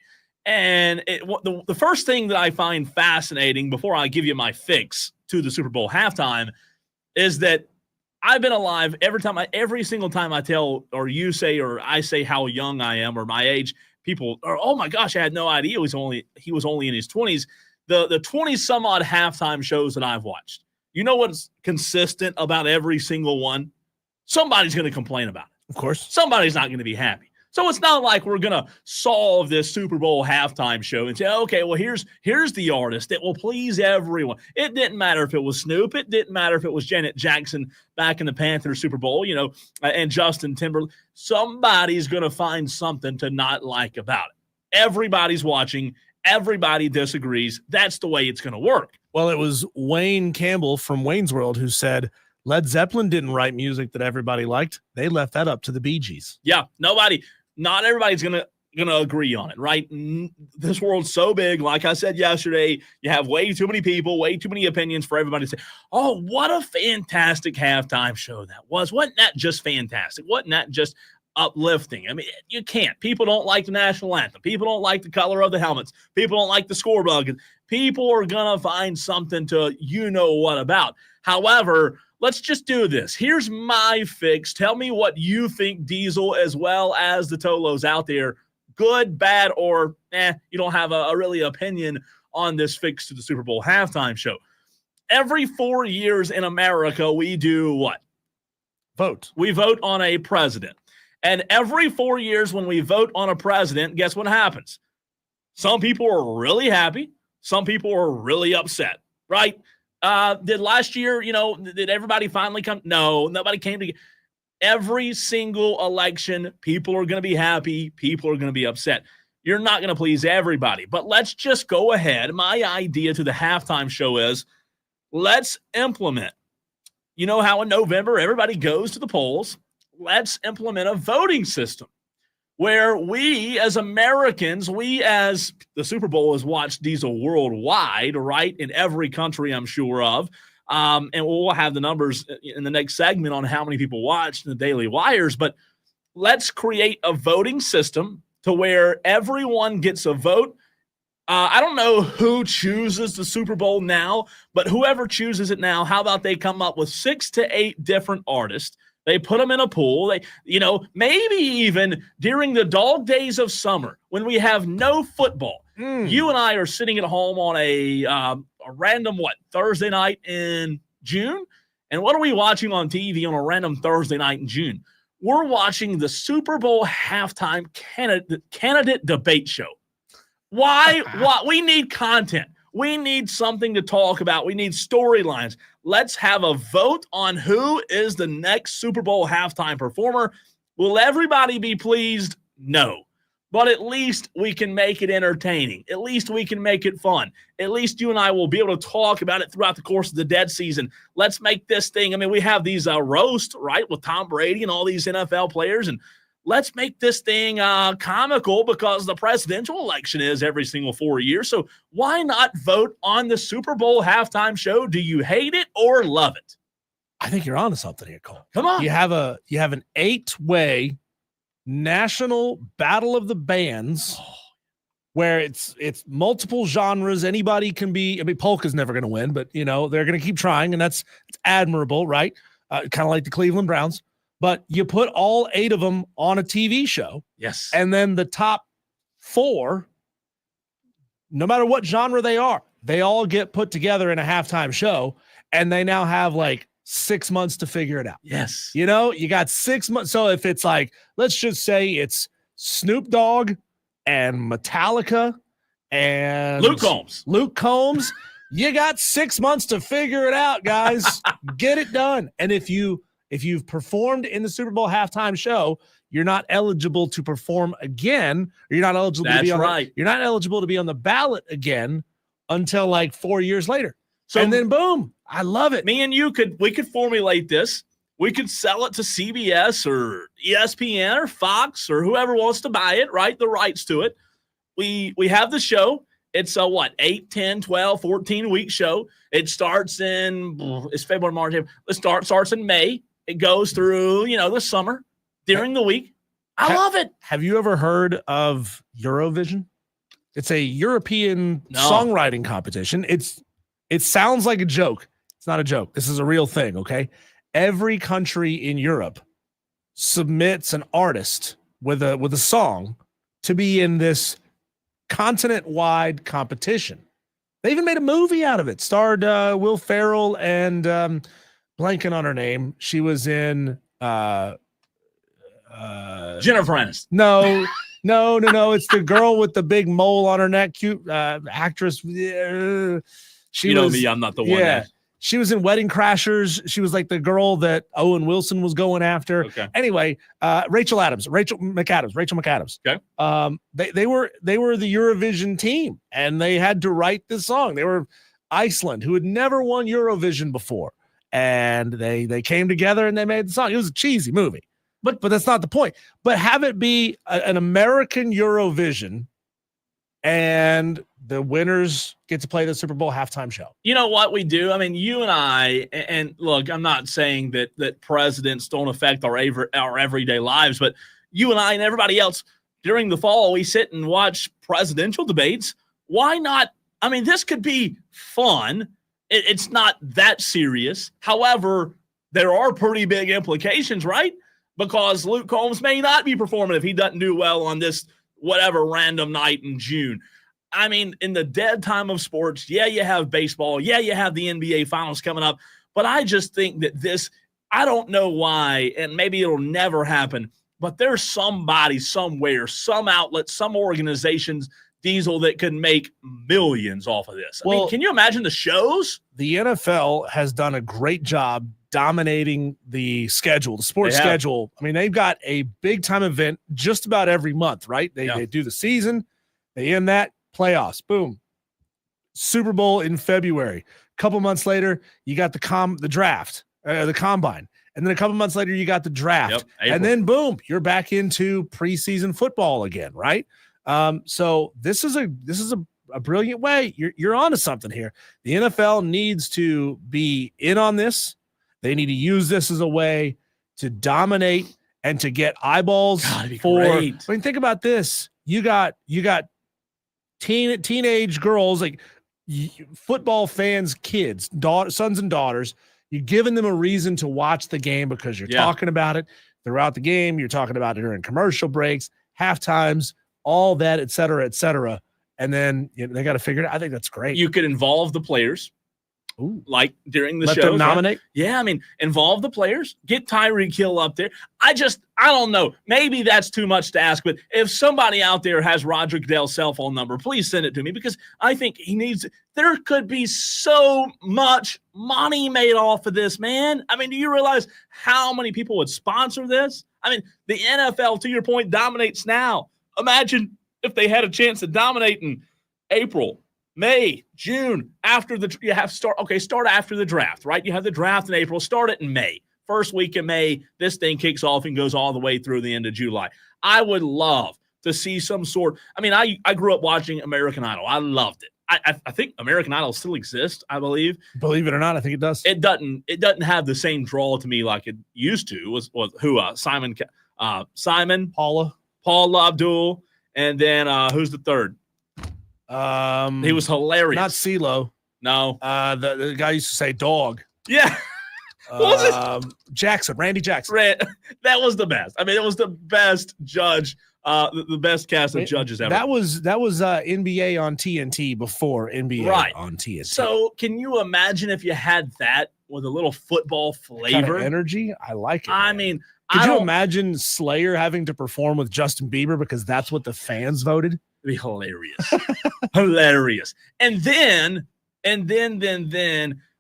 Speaker 2: And the first thing that I find fascinating before I give you my fix to the Super Bowl halftime is that I've been alive every single time I tell or you say or I say how young I am or my age, people are, oh my gosh, I had no idea he was only in his 20s. The 20 some odd halftime shows that I've watched. You know what's consistent about every single one? Somebody's going to complain about it.
Speaker 1: Of course.
Speaker 2: Somebody's not going to be happy. So it's not like we're going to solve this Super Bowl halftime show and say, okay, well, here's the artist that will please everyone. It didn't matter if it was Snoop. It didn't matter if it was Janet Jackson back in the Panthers Super Bowl, and Justin Timberlake. Somebody's going to find something to not like about it. Everybody's watching. Everybody disagrees. That's the way it's going to work.
Speaker 1: Well, it was Wayne Campbell from Wayne's World who said Led Zeppelin didn't write music that everybody liked. They left that up to the Bee Gees.
Speaker 2: Yeah, not everybody's going to agree on it, right? This world's so big. Like I said yesterday, you have way too many people, way too many opinions for everybody to say, oh, what a fantastic halftime show that was. Wasn't that just fantastic? Wasn't that just uplifting? I mean, you can't. People don't like the national anthem. People don't like the color of the helmets. People don't like the scoreboard. People are going to find something to what about. However, let's just do this. Here's my fix. Tell me what you think, Diesel, as well as the Tolos out there. Good, bad, or you don't have a really opinion on this fix to the Super Bowl halftime show. Every 4 years in America, we do what?
Speaker 1: Vote.
Speaker 2: We vote on a president. And every 4 years when we vote on a president, guess what happens? Some people are really happy. Some people are really upset, right? Did last year, did everybody finally come? No, nobody came together. Every single election, people are going to be happy. People are going to be upset. You're not going to please everybody. But let's just go ahead. My idea to the halftime show is let's implement. You know how in November everybody goes to the polls? Let's implement a voting system where we as Americans, we as the Super Bowl is watched Diesel worldwide, right? In every country I'm sure of. And we'll have the numbers in the next segment on how many people watched in the Daily Wires. But let's create a voting system to where everyone gets a vote. I don't know who chooses the Super Bowl now, but whoever chooses it now, how about they come up with 6 to 8 different artists? They put them in a pool. They, maybe even during the dog days of summer when we have no football, you and I are sitting at home on a random, Thursday night in June? And what are we watching on TV on a random Thursday night in June? We're watching the Super Bowl halftime candidate debate show. Why? We need content. We need something to talk about. We need storylines. Let's have a vote on who is the next Super Bowl halftime performer. Will everybody be pleased? No. But at least we can make it entertaining. At least we can make it fun. At least you and I will be able to talk about it throughout the course of the dead season. Let's make this thing. I mean, we have these roasts, right, with Tom Brady and all these NFL players, and let's make this thing comical because the presidential election is every single 4 years. So why not vote on the Super Bowl halftime show? Do you hate it or love it?
Speaker 1: I think you're onto something here, Cole.
Speaker 2: Come on.
Speaker 1: You have an 8-way national battle of the bands where it's multiple genres. Anybody can be. I mean, polka's never going to win, but they're going to keep trying, and it's admirable, right? Kind of like the Cleveland Browns. But you put all 8 of them on a TV show.
Speaker 2: Yes.
Speaker 1: And then the top 4, no matter what genre they are, they all get put together in a halftime show. And they now have like 6 months to figure it out.
Speaker 2: Yes.
Speaker 1: You got 6 months. So if it's like, let's just say it's Snoop Dogg and Metallica and
Speaker 2: Luke Combs,
Speaker 1: you got 6 months to figure it out, guys. Get it done. And if you've performed in the Super Bowl halftime show, you're not eligible to perform again, or you're not eligible to be on you're not eligible to be on the ballot again until like 4 years later. So, and then boom, I love it.
Speaker 2: Me and you we could formulate this. We could sell it to CBS or ESPN or Fox or whoever wants to buy it, right? The rights to it. We have the show. It's a 8, 10, 12, 14-week show. It starts it's February, March. It starts in May. It goes through, the summer during the week. I love it.
Speaker 1: Have you ever heard of Eurovision? It's a European songwriting competition. It sounds like a joke. It's not a joke. This is a real thing, okay? Every country in Europe submits an artist with a song to be in this continent-wide competition. They even made a movie out of it. Starred Will Ferrell and blanking on her name. She was in
Speaker 2: Jennifer Aniston.
Speaker 1: No. It's the girl with the big mole on her neck. Cute actress. She was
Speaker 2: me. I'm not the one.
Speaker 1: Yeah. She was in Wedding Crashers. She was like the girl that Owen Wilson was going after.
Speaker 2: Okay.
Speaker 1: Anyway, Rachel McAdams.
Speaker 2: Okay.
Speaker 1: They were the Eurovision team, and they had to write this song. They were Iceland, who had never won Eurovision before, and they came together and they made the song. It was a cheesy movie, but that's not the point. But have it be an American Eurovision, and the winners get to play the Super Bowl halftime show.
Speaker 2: You know what we do? I mean, you and I, and look, I'm not saying that presidents don't affect our everyday lives, but you and I and everybody else during the fall, we sit and watch presidential debates. Why not? I mean, this could be fun. It's not that serious. However, there are pretty big implications, right? Because Luke Combs may not be performing if he doesn't do well on this whatever random night in June. I mean, in the dead time of sports, yeah, you have baseball. Yeah, you have the NBA finals coming up. But I just think that I don't know why, and maybe it'll never happen, but there's somebody somewhere, some outlet, some organizations, Diesel, that could make millions off of this. I mean, can you imagine the shows?
Speaker 1: The NFL has done a great job dominating the schedule, the sports schedule. I mean, they've got a big-time event just about every month, right? They do the season, they end that, playoffs, boom. Super Bowl in February. A couple months later, you got the draft, the combine. And then a couple months later, you got the draft. And then boom, you're back into preseason football again, right? So this is a brilliant way. You're onto something here. The NFL needs to be in on this. They need to use this as a way to dominate and to get eyeballs
Speaker 2: great.
Speaker 1: I mean, think about this. You got teenage girls, like football fans, kids, sons and daughters. You're giving them a reason to watch the game because you're talking about it throughout the game. You're talking about it during commercial breaks, half times, all that, et cetera, and then they got to figure it out. I think that's great.
Speaker 2: You could involve the players.
Speaker 1: Ooh.
Speaker 2: Like during the
Speaker 1: Let
Speaker 2: show.
Speaker 1: them nominate?
Speaker 2: Right? Yeah, I mean, involve the players. Get Tyreek Hill up there. I don't know. Maybe that's too much to ask, but if somebody out there has Roger Goodell's cell phone number, please send it to me because I think there could be so much money made off of this, man. I mean, do you realize how many people would sponsor this? I mean, the NFL, to your point, dominates now. Imagine if they had a chance to dominate in April, May, June, start after the draft, right? You have the draft in April, start it in May. First week of May, this thing kicks off and goes all the way through the end of July. I would love to see some sort. I mean, I grew up watching American Idol. I loved it. I think American Idol still exists, I believe.
Speaker 1: Believe it or not, I think it does.
Speaker 2: It doesn't have the same draw to me like it used to. Was who? Simon, Paula Abdul, and then who's the third? He was hilarious.
Speaker 1: Not CeeLo.
Speaker 2: No.
Speaker 1: The guy used to say dog.
Speaker 2: Yeah. What was it?
Speaker 1: Jackson, Randy Jackson.
Speaker 2: That was the best. I mean, it was the best judge the best cast of judges ever.
Speaker 1: That was NBA on TNT before NBA on TNT.
Speaker 2: So can you imagine if you had that with a little football flavor?
Speaker 1: Kind of energy? I like it.
Speaker 2: I mean,
Speaker 1: could you imagine Slayer having to perform with Justin Bieber because that's what the fans voted?
Speaker 2: It'd be hilarious. Hilarious. And then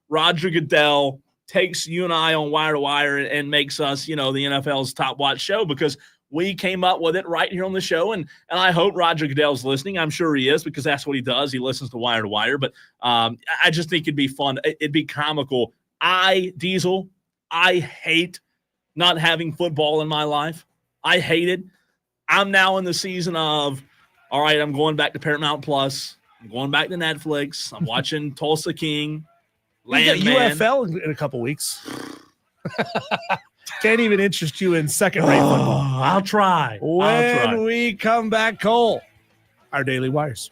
Speaker 2: Roger Goodell takes you and I on Wire to Wire and makes us, the NFL's top watch show because we came up with it right here on the show. And I hope Roger Goodell's listening. I'm sure he is because that's what he does. He listens to Wire to Wire. But I just think it'd be fun. It'd be comical. Diesel, I hate not having football in my life. I hate it. I'm now in the season of, all right, I'm going back to Paramount Plus. I'm going back to Netflix. I'm watching Tulsa King.
Speaker 1: You got UFL in a couple weeks. Can't even interest you in second-rate football.
Speaker 2: I'll try.
Speaker 1: When we come back, Cole, our Daily Wires.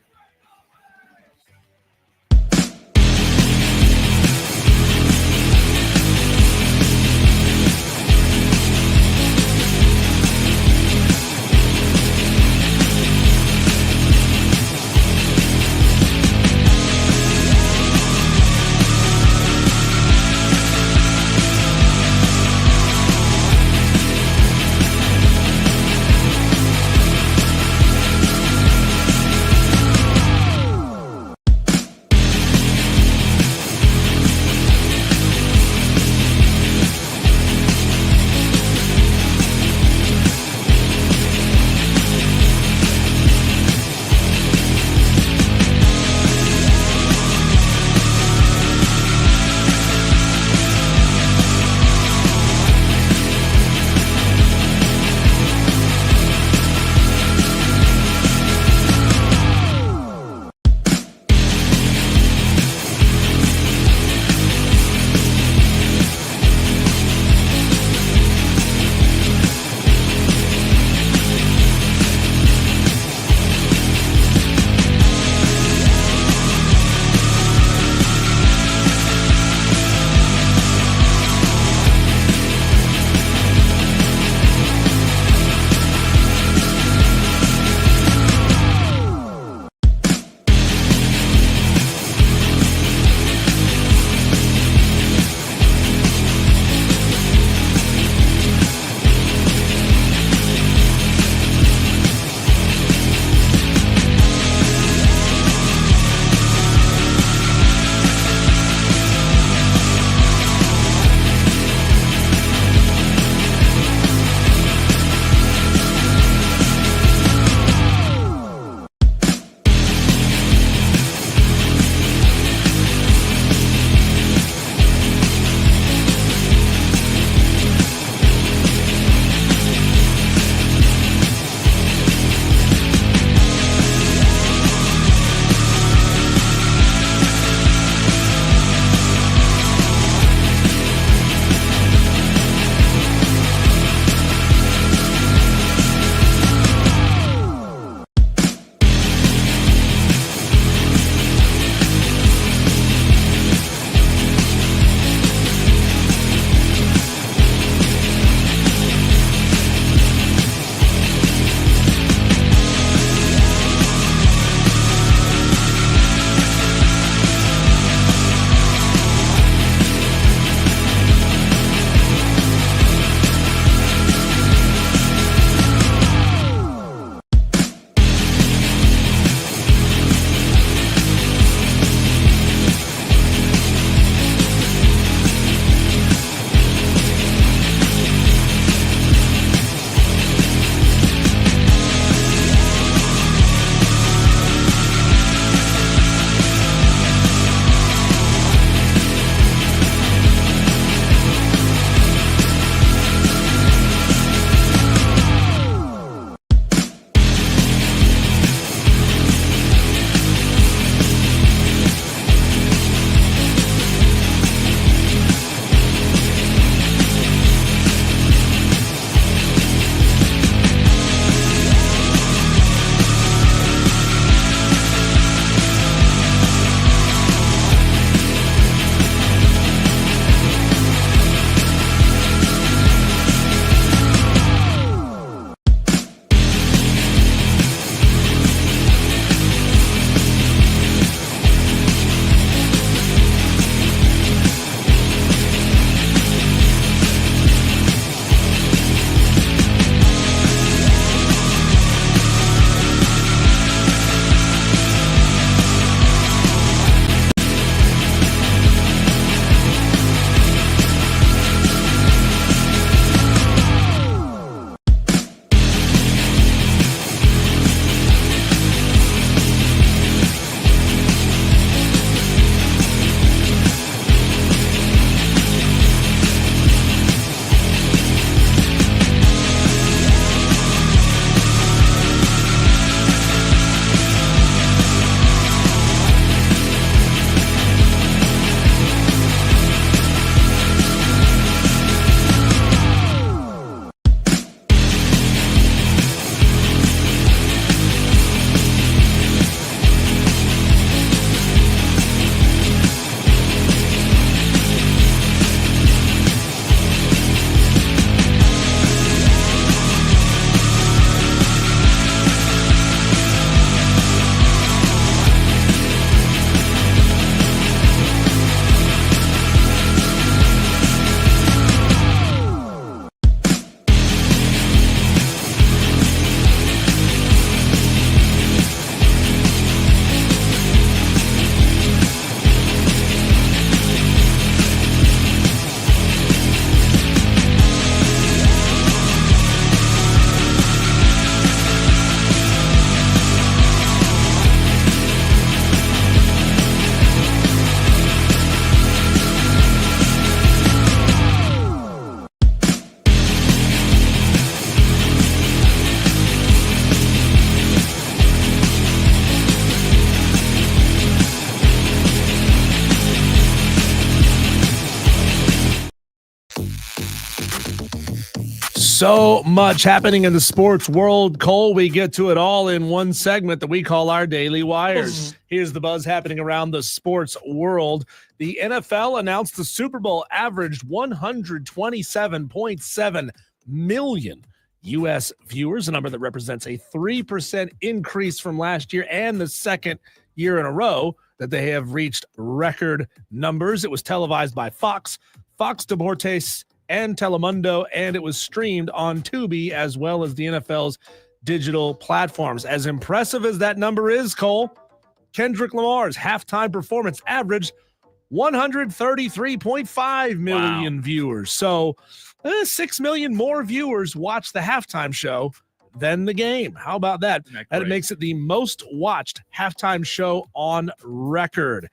Speaker 1: So much happening in the sports world, Cole. We get to it all in one segment that we call our Daily Wires. Here's the buzz happening around the sports world. The NFL announced the Super Bowl averaged 127.7 million U.S. viewers, a number that represents a 3% increase from last year and the second year in a row that they have reached record numbers. It was televised by Fox Deportes, and Telemundo, and it was streamed on Tubi as well as the NFL's digital platforms. As impressive as that number is, Cole, Kendrick Lamar's halftime performance averaged 133.5 million viewers. So 6 million more viewers watched the halftime show than the game. How about that? That makes it the most watched halftime show on record.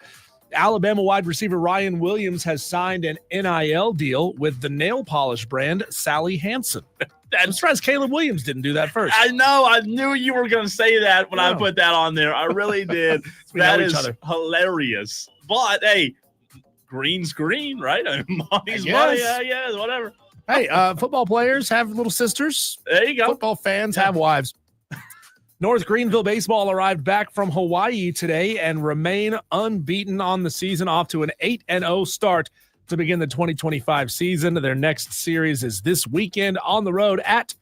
Speaker 1: Alabama wide receiver Ryan Williams has signed an NIL deal with the nail polish brand Sally Hansen. I'm surprised Caleb Williams didn't do that first.
Speaker 2: I know. I knew you were going to say that when I put that on there. I really did. That is hilarious. But, hey, green's green, right? Money's money. Yeah, whatever.
Speaker 1: Hey, football players have little sisters.
Speaker 2: There you go.
Speaker 1: Football fans have wives. North Greenville baseball arrived back from Hawaii today and remain unbeaten on the season, off to an 8-0 start to begin the 2025 season. Their next series is this weekend on the road at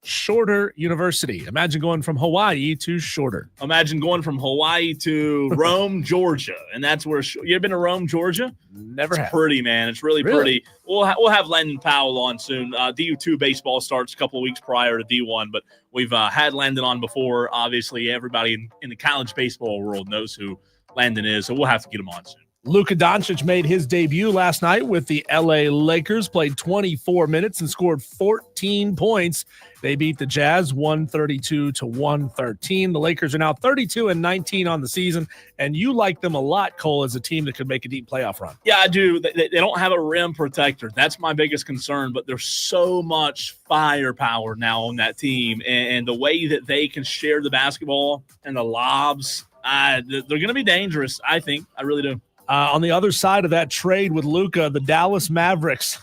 Speaker 1: Shorter University. Imagine going from Hawaii to Shorter.
Speaker 2: Imagine going from Hawaii to Rome, Georgia. And that's where you ever been to Rome, Georgia?
Speaker 1: Never have.
Speaker 2: It's pretty, man. It's really pretty. We'll have Landon Powell on soon. DU2 baseball starts a couple of weeks prior to D1, but we've had Landon on before. Obviously, everybody in the college baseball world knows who Landon is, so we'll have to get him on soon.
Speaker 1: Luka Doncic made his debut last night with the LA Lakers, played 24 minutes and scored 14 points. They beat the Jazz 132-113. The Lakers are now 32-19 on the season, and you like them a lot, Cole, as a team that could make a deep playoff run.
Speaker 2: Yeah, I do. They don't have a rim protector. That's my biggest concern, but there's so much firepower now on that team, and the way that they can share the basketball and the lobs, they're going to be dangerous, I think. I really do.
Speaker 1: On the other side of that trade with Luka, the Dallas Mavericks,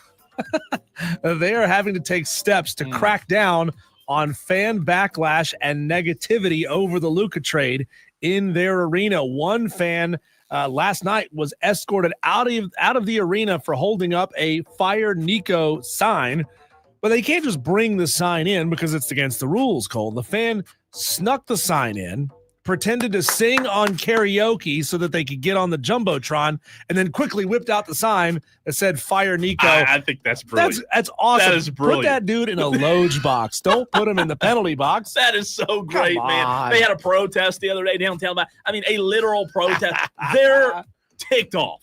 Speaker 1: they are having to take steps to crack down on fan backlash and negativity over the Luka trade in their arena. One fan last night was escorted out of the arena for holding up a Fire Nico sign, but they can't just bring the sign in because it's against the rules, Cole. The fan snuck the sign in, pretended to sing on karaoke so that they could get on the Jumbotron, and then quickly whipped out the sign that said Fire Nico.
Speaker 2: I think that's brilliant.
Speaker 1: That's awesome.
Speaker 2: That is brilliant.
Speaker 1: Put that dude in a Loge box. Don't put him in the penalty box.
Speaker 2: That is so great, man. They had a protest the other day downtown. A literal protest. They're ticked off.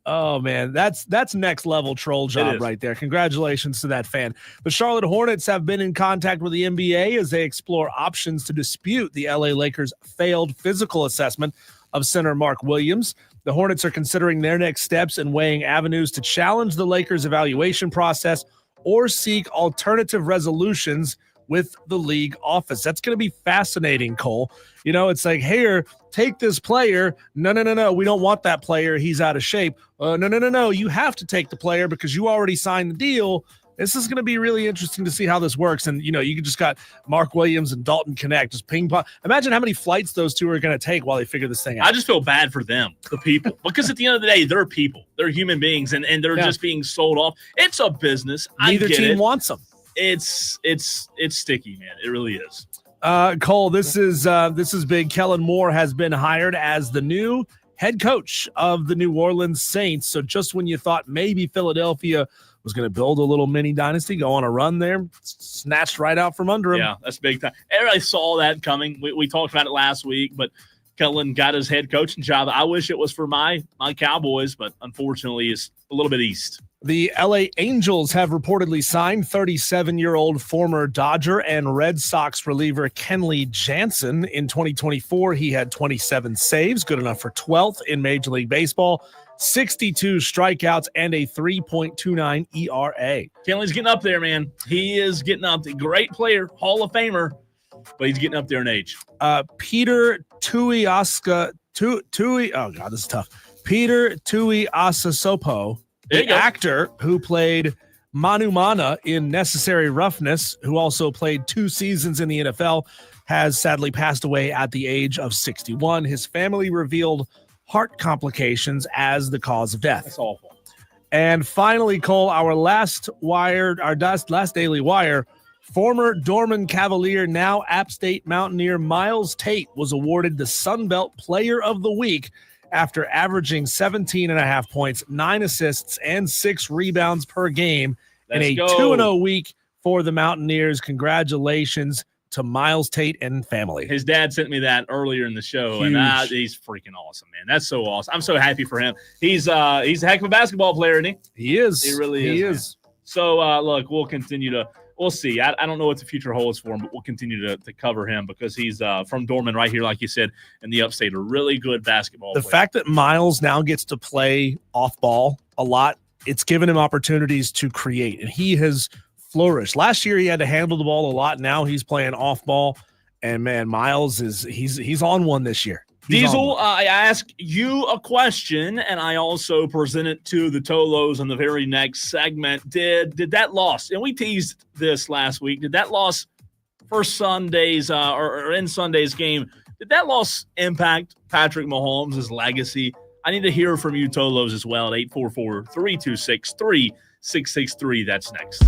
Speaker 1: Oh, man, that's next level troll job right there. Congratulations to that fan. The Charlotte Hornets have been in contact with the NBA as they explore options to dispute the LA Lakers' failed physical assessment of center Mark Williams. The Hornets are considering their next steps and weighing avenues to challenge the Lakers' evaluation process or seek alternative resolutions with the league office. That's going to be fascinating, Cole. You know, it's like, here, take this player. No. We don't want that player. He's out of shape. No. You have to take the player because you already signed the deal. This is going to be really interesting to see how this works. And, you just got Mark Williams and Dalton Connect, just ping pong. Imagine how many flights those two are going to take while they figure this thing out.
Speaker 2: I just feel bad for them, the people, because at the end of the day, they're people. They're human beings, and they're just being sold off. It's a business.
Speaker 1: Neither team wants them.
Speaker 2: It's sticky, man. It really is.
Speaker 1: Cole, this is big. Kellen Moore has been hired as the new head coach of the New Orleans Saints. So just when you thought maybe Philadelphia was going to build a little mini dynasty, go on a run there, snatched right out from under him.
Speaker 2: Yeah, that's big time. Everybody saw that coming. We talked about it last week, but Kellen got his head coaching job. I wish it was for my Cowboys, but unfortunately it's a little bit east.
Speaker 1: The LA Angels have reportedly signed 37-year-old former Dodger and Red Sox reliever Kenley Jansen. In 2024, he had 27 saves, good enough for 12th in Major League Baseball, 62 strikeouts, and a 3.29 ERA.
Speaker 2: Kenley's getting up there, man. He is getting up. Great player, Hall of Famer, but he's getting up there in age.
Speaker 1: Peter Tuiasosopo, Peter Tuiasosopo, the actor who played Manu Mana in Necessary Roughness, who also played 2 seasons in the NFL, has sadly passed away at the age of 61. His family revealed heart complications as the cause of death.
Speaker 2: That's awful.
Speaker 1: And finally, Cole, our last Daily Wire, former Dorman Cavalier, now App State Mountaineer Miles Tate was awarded the Sun Belt Player of the Week after averaging 17.5 points, 9 assists, and 6 rebounds per game in a 2-0 week for the Mountaineers. Congratulations to Miles Tate and family.
Speaker 2: His dad sent me that earlier in the show,
Speaker 1: Huge.
Speaker 2: and he's freaking awesome, man. That's so awesome. I'm so happy for him. He's a heck of a basketball player, isn't he?
Speaker 1: He is.
Speaker 2: He really is.
Speaker 1: He is.
Speaker 2: So, look, we'll see. I don't know what the future holds for him, but we'll continue to cover him because he's from Dorman right here, like you said, in the Upstate, a really good basketball player.
Speaker 1: The fact that Miles now gets to play off ball a lot, it's given him opportunities to create, and he has flourished. Last year he had to handle the ball a lot. Now he's playing off ball, and man, Miles he's on one this year.
Speaker 2: Diesel, I ask you a question, and I also present it to the Tolos in the very next segment. Did that loss, and we teased this last week, did that loss for Sunday's or in Sunday's game, did that loss impact Patrick Mahomes' legacy? I need to hear from you, Tolos, as well at 844-326-3663. That's next.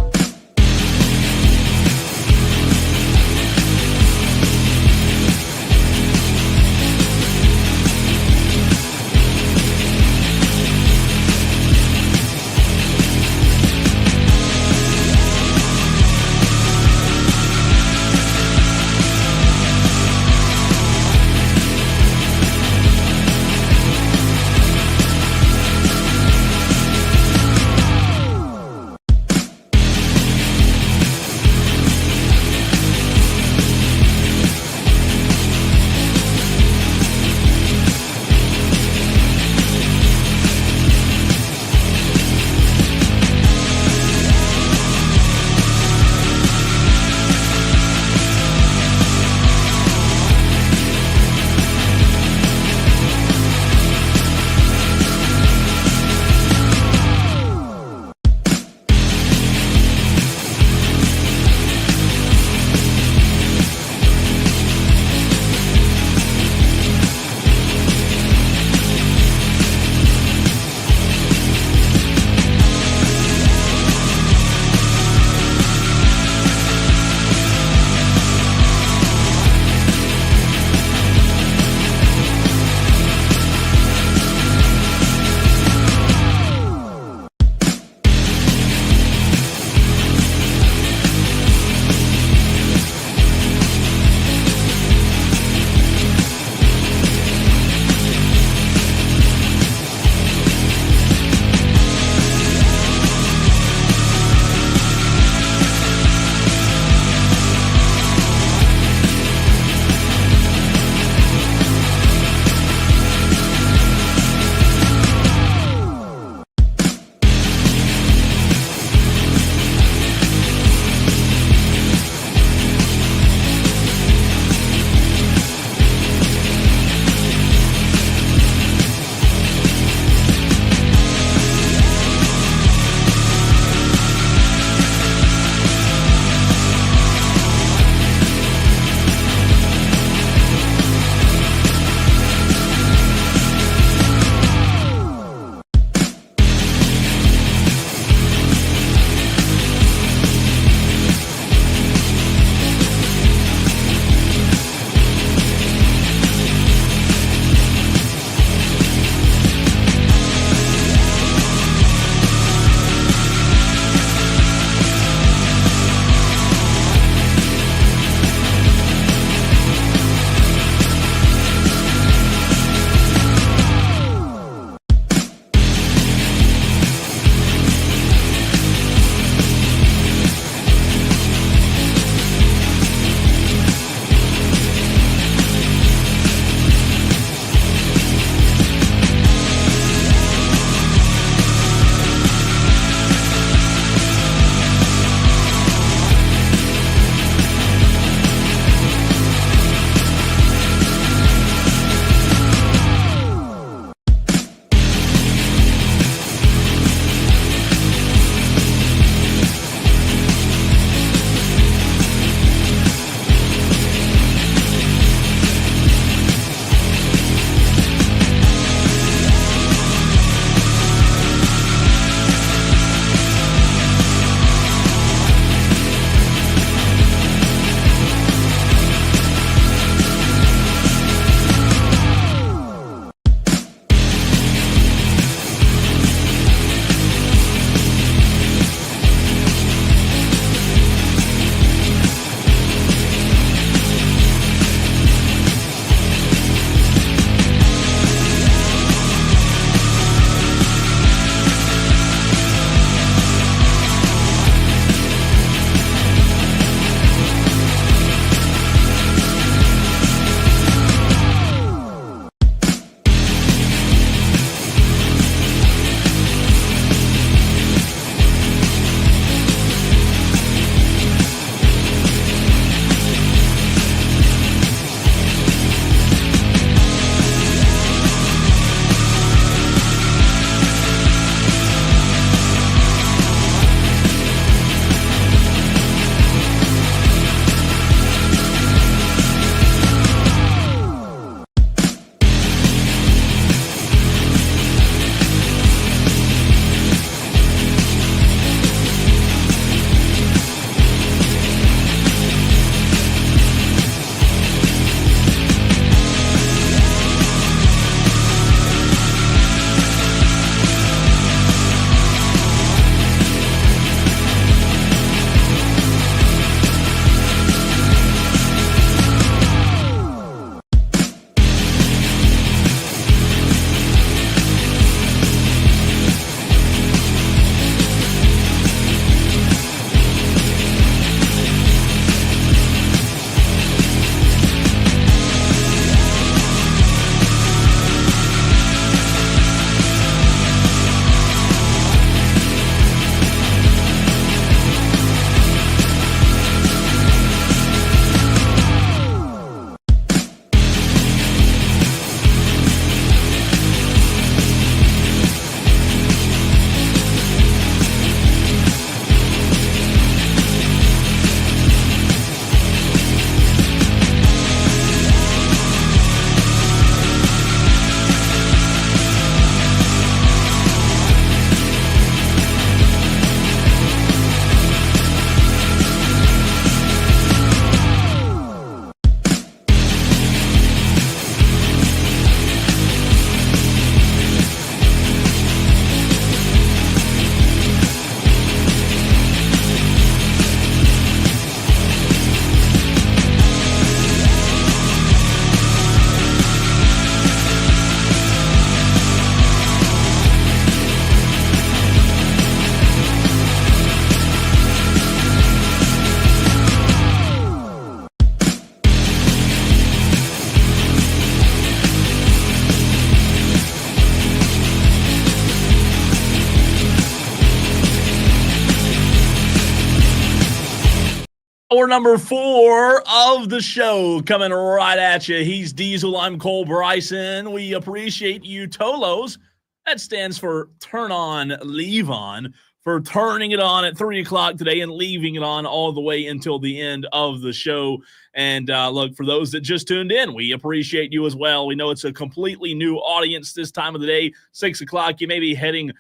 Speaker 2: Hour number 4 of the show coming right at you. He's Diesel. I'm Cole Bryson. We appreciate you, Tolos. That stands for Turn On, Leave On, for turning it on at 3 o'clock today and leaving it on all the way until the end of the show. And look, for those that just tuned in, we appreciate you as well. We know it's a completely new audience this time of the day, 6 o'clock. You may be heading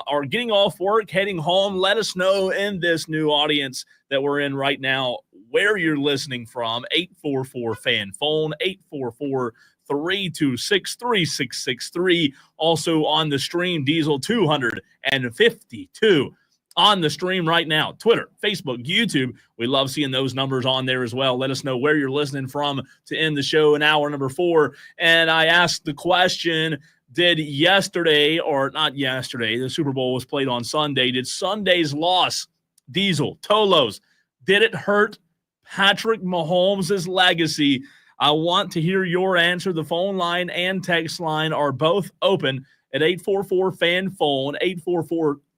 Speaker 2: or getting off work, heading home. Let us know in this new audience that we're in right now where you're listening from. 844-FAN-PHONE, 844-326-3663. Also on the stream, Diesel 252 on the stream right now. Twitter, Facebook, YouTube. We love seeing those numbers on there as well. Let us know where you're listening from to end the show in hour number 4. And I asked the question, did yesterday, or not yesterday, the Super Bowl was played on Sunday, did Sunday's loss, Diesel, Tolos, did it hurt Patrick Mahomes' legacy? I want to hear your answer. The phone line and text line are both open at 844-FAN-PHONE,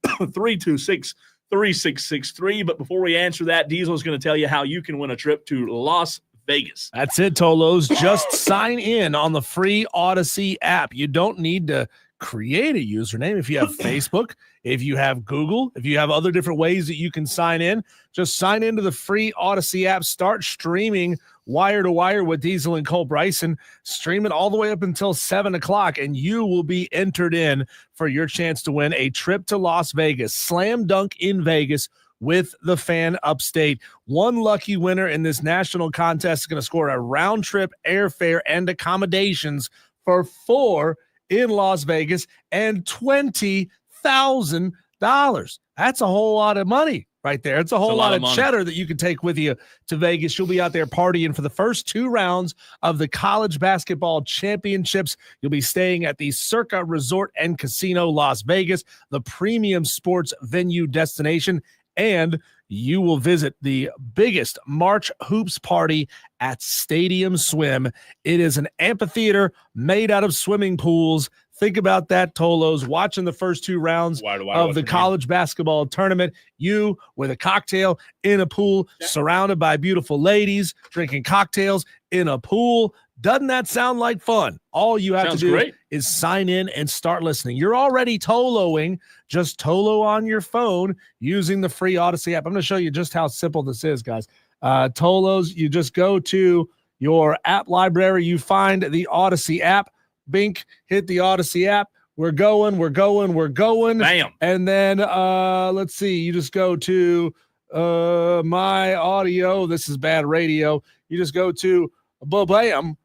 Speaker 2: 844-326-3663. But before we answer that, Diesel is going to tell you how you can win a trip to Las Vegas.
Speaker 1: That's it, Tolos. Just sign in on the free Audacy app. You don't need to create a username. If you have Facebook, if you have Google, if you have other different ways that you can sign in, just sign into the free Audacy app. Start streaming wire to wire with Diesel and Cole Bryson. Stream it all the way up until 7 o'clock, and you will be entered in for your chance to win a trip to Las Vegas. Slam dunk in Vegas with the Fan Upstate. One lucky winner in this national contest is going to score a round trip airfare and accommodations for 4 in Las Vegas and $20,000. That's a whole lot of money right there. It's a whole lot of cheddar that you can take with you to Vegas. You'll be out there partying for the first 2 rounds of the college basketball championships. You'll be staying at the Circa Resort and Casino Las Vegas, the premium sports venue destination, and you will visit the biggest March hoops party at Stadium Swim. It is an amphitheater made out of swimming pools. Think about that, Tolos, watching the first 2 rounds of the college basketball tournament. You with a cocktail in a pool, surrounded by beautiful ladies, drinking cocktails in a pool. Doesn't that sound like fun? All you have to do is sign in and start listening. You're already Toloing. Just Tolo on your phone using the free Audacy app. I'm going to show you just how simple this is, guys. Tolos, you just go to your app library. You find the Audacy app. Bink, hit the Audacy app. We're going.
Speaker 2: Bam.
Speaker 1: And then let's see. You just go to my audio. This is bad radio. You just go to bam,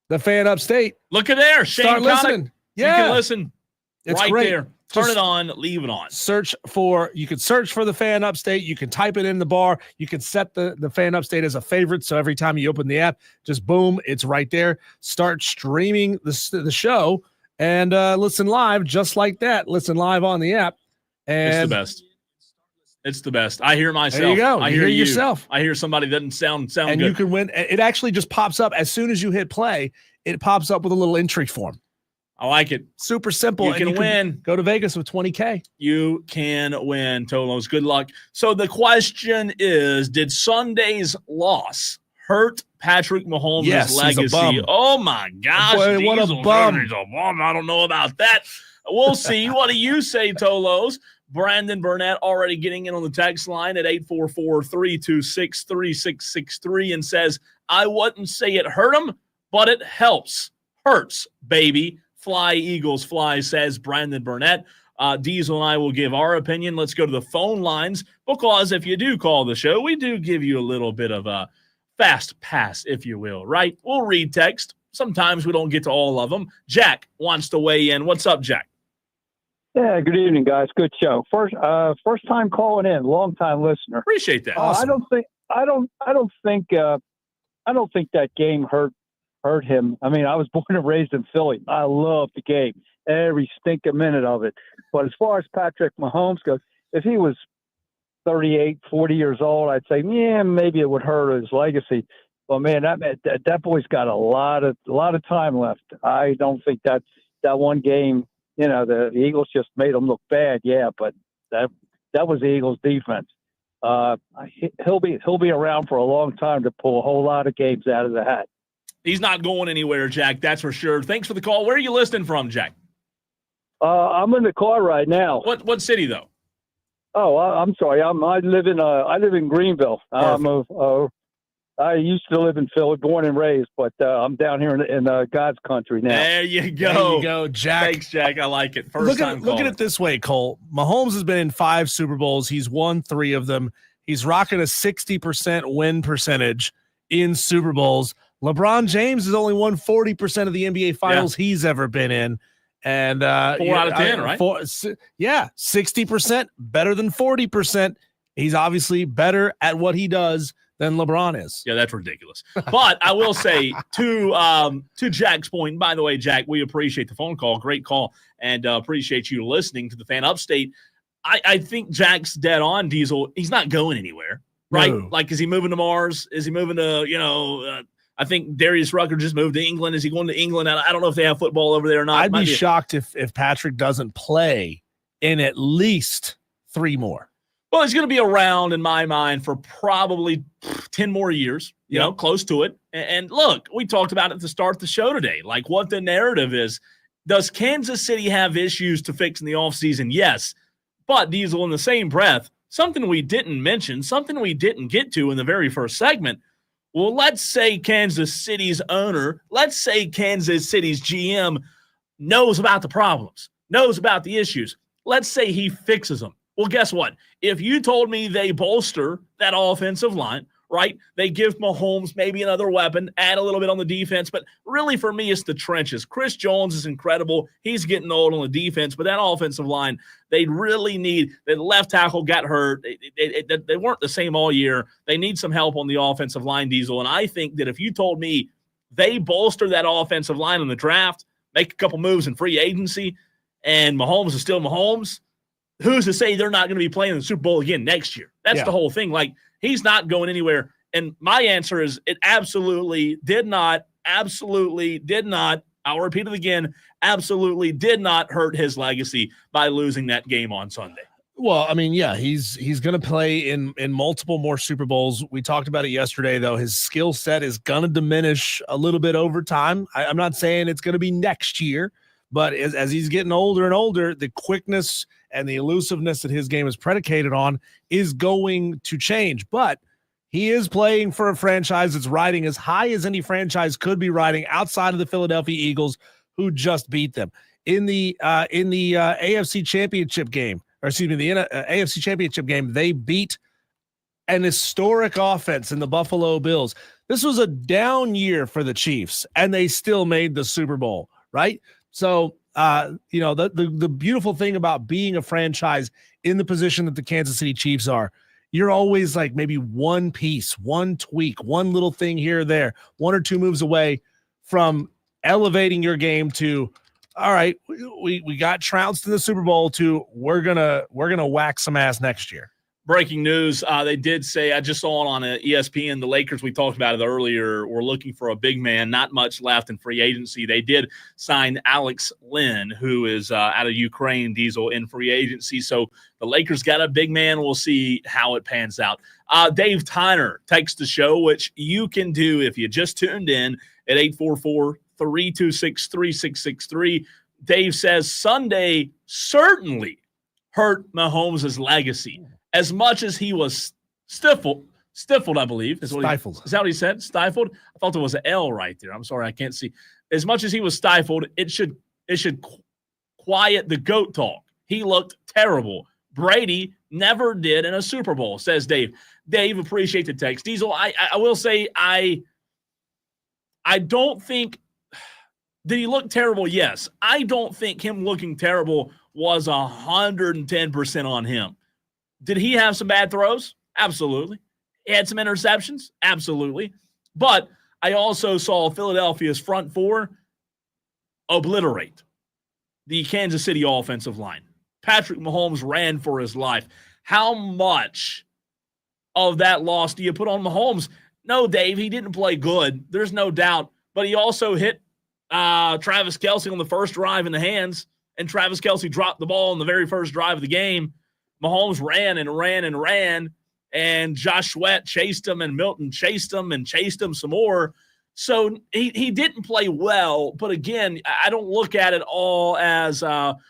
Speaker 1: the Fan Upstate.
Speaker 2: Look at there. Shane
Speaker 1: Start listening.
Speaker 2: Yeah. You can listen
Speaker 1: It's
Speaker 2: right
Speaker 1: great.
Speaker 2: there. Turn it on, leave it on.
Speaker 1: You can search for the Fan Upstate. You can type it in the bar. You can set the Fan Upstate as a favorite. So every time you open the app, just boom, it's right there. Start streaming the show and listen live just like that. Listen live on the app. And
Speaker 2: it's the best. It's the best. I hear myself.
Speaker 1: There you go.
Speaker 2: I hear
Speaker 1: yourself.
Speaker 2: I hear somebody that doesn't sound
Speaker 1: and
Speaker 2: good.
Speaker 1: You can win. It actually just pops up as soon as you hit play. It pops up with a little entry form.
Speaker 2: I like it.
Speaker 1: Super simple.
Speaker 2: You can win.
Speaker 1: Go to Vegas with $20K.
Speaker 2: You can win, Tolos. Good luck. So the question is, did Sunday's loss hurt Patrick Mahomes' legacy?
Speaker 1: He's a bum.
Speaker 2: Oh, my gosh.
Speaker 1: Boy, what a bum.
Speaker 2: He's a bum. I don't know about that. We'll see. What do you say, Tolos? Brandon Burnett already getting in on the text line at 844-326-3663 and says, I wouldn't say it hurt him, but it helps. Hurts, baby. Fly, Eagles, fly, says Brandon Burnett. Diesel and I will give our opinion. Let's go to the phone lines because if you do call the show, we do give you a little bit of a fast pass, if you will, right? We'll read text. Sometimes we don't get to all of them. Jack wants to weigh in. What's up, Jack?
Speaker 14: Yeah, good evening, guys. Good show. First time calling in, long time listener.
Speaker 2: Appreciate that.
Speaker 14: Awesome. I don't think that game hurt him. I mean, I was born and raised in Philly. I love the game, every stinking minute of it. But as far as Patrick Mahomes goes, if he was 38, 40 years old, I'd say, yeah, maybe it would hurt his legacy. But man, that boy's got a lot of time left. I don't think that one game, the Eagles just made him look bad. Yeah, but that was the Eagles defense. he'll be around for a long time to pull a whole lot of games out of the hat.
Speaker 2: He's not going anywhere, Jack. That's for sure. Thanks for the call. Where are you listening from, Jack?
Speaker 14: I'm in the car right now.
Speaker 2: What city though?
Speaker 14: Oh, I'm sorry. I live in Greenville. I used to live in Philly, born and raised, but I'm down here in God's country now.
Speaker 2: There you go.
Speaker 1: There you go, Jack.
Speaker 2: Thanks, Jack. I like it.
Speaker 1: Look at it this way, Cole. Mahomes has been in 5 Super Bowls. He's won 3 of them. He's rocking a 60% win percentage in Super Bowls. LeBron James has only won 40% of the NBA finals he's ever been in. And
Speaker 2: 4 out of 10, right?
Speaker 1: 60% better than 40%. He's obviously better at what he does than LeBron is.
Speaker 2: Yeah, that's ridiculous. But I will say to Jack's point, by the way, Jack, we appreciate the phone call. Great call. And appreciate you listening to the Fan Upstate. I think Jack's dead on, Diesel. He's not going anywhere, right?
Speaker 1: No.
Speaker 2: Like, is he moving to Mars? Is he moving to, I think Darius Rucker just moved to England. Is he going to England? I don't know if they have football over there or not.
Speaker 1: I'd be shocked if Patrick doesn't play in at least 3 more.
Speaker 2: Well, he's going to be around in my mind for probably 10 more years, you know, close to it. And look, we talked about it to start the show today, like what the narrative is. Does Kansas City have issues to fix in the offseason? Yes. But Diesel, in the same breath, something we didn't mention, something we didn't get to in the very first segment. Well, let's say Kansas City's owner, let's say Kansas City's GM knows about the problems, knows about the issues. Let's say he fixes them. Well, guess what? If you told me they bolster that offensive line, right, they give Mahomes maybe another weapon, add a little bit on the defense, but really for me it's the trenches. Chris Jones is incredible. He's getting old on the defense, but that offensive line, they really need – the left tackle got hurt. They weren't the same all year. They need some help on the offensive line, Diesel, and I think that if you told me they bolster that offensive line in the draft, make a couple moves in free agency, and Mahomes is still Mahomes – who's to say they're not going to be playing in the Super Bowl again next year? That's the whole thing. Like, he's not going anywhere. And my answer is it absolutely did not, I'll repeat it again, absolutely did not hurt his legacy by losing that game on Sunday.
Speaker 1: Well, I mean, yeah, he's going to play in multiple more Super Bowls. We talked about it yesterday, though. His skill set is going to diminish a little bit over time. I'm not saying it's going to be next year, but as he's getting older and older, the quickness and the elusiveness that his game is predicated on is going to change. But he is playing for a franchise that's riding as high as any franchise could be riding outside of the Philadelphia Eagles, who just beat them in the AFC Championship game. Or excuse me, the AFC Championship game. They beat an historic offense in the Buffalo Bills. This was a down year for the Chiefs, and they still made the Super Bowl, right? So, the beautiful thing about being a franchise in the position that the Kansas City Chiefs are, you're always like maybe one piece, one tweak, one little thing here or there, 1 or 2 moves away from elevating your game to, all right, we got trounced in the Super Bowl to we're gonna whack some ass next year.
Speaker 2: Breaking news, they did say, I just saw it on ESPN, the Lakers, we talked about it earlier, were looking for a big man, not much left in free agency. They did sign Alex Lynn, who is out of Ukraine, Diesel, in free agency. So the Lakers got a big man. We'll see how it pans out. Dave Tyner takes the show, which you can do if you just tuned in at 844-326-3663. Dave says Sunday certainly hurt Mahomes' legacy. As much as he was stifled, I believe.
Speaker 1: Stifled.
Speaker 2: Is that what he said? Stifled? I thought there was an L right there. I'm sorry, I can't see. As much as he was stifled, it should quiet the GOAT talk. He looked terrible. Brady never did in a Super Bowl, says Dave. Dave, appreciate the text. Diesel, I will say I don't think – did he look terrible? Yes. I don't think him looking terrible was 110% on him. Did he have some bad throws? Absolutely. He had some interceptions? Absolutely. But I also saw Philadelphia's front four obliterate the Kansas City offensive line. Patrick Mahomes ran for his life. How much of that loss do you put on Mahomes? No, Dave, he didn't play good. There's no doubt. But he also hit Travis Kelce on the first drive in the hands, and Travis Kelce dropped the ball on the very first drive of the game. Mahomes ran and ran and ran, and Josh Sweat chased him, and Milton chased him some more. So he didn't play well. But again, I don't look at it all as, it's 100%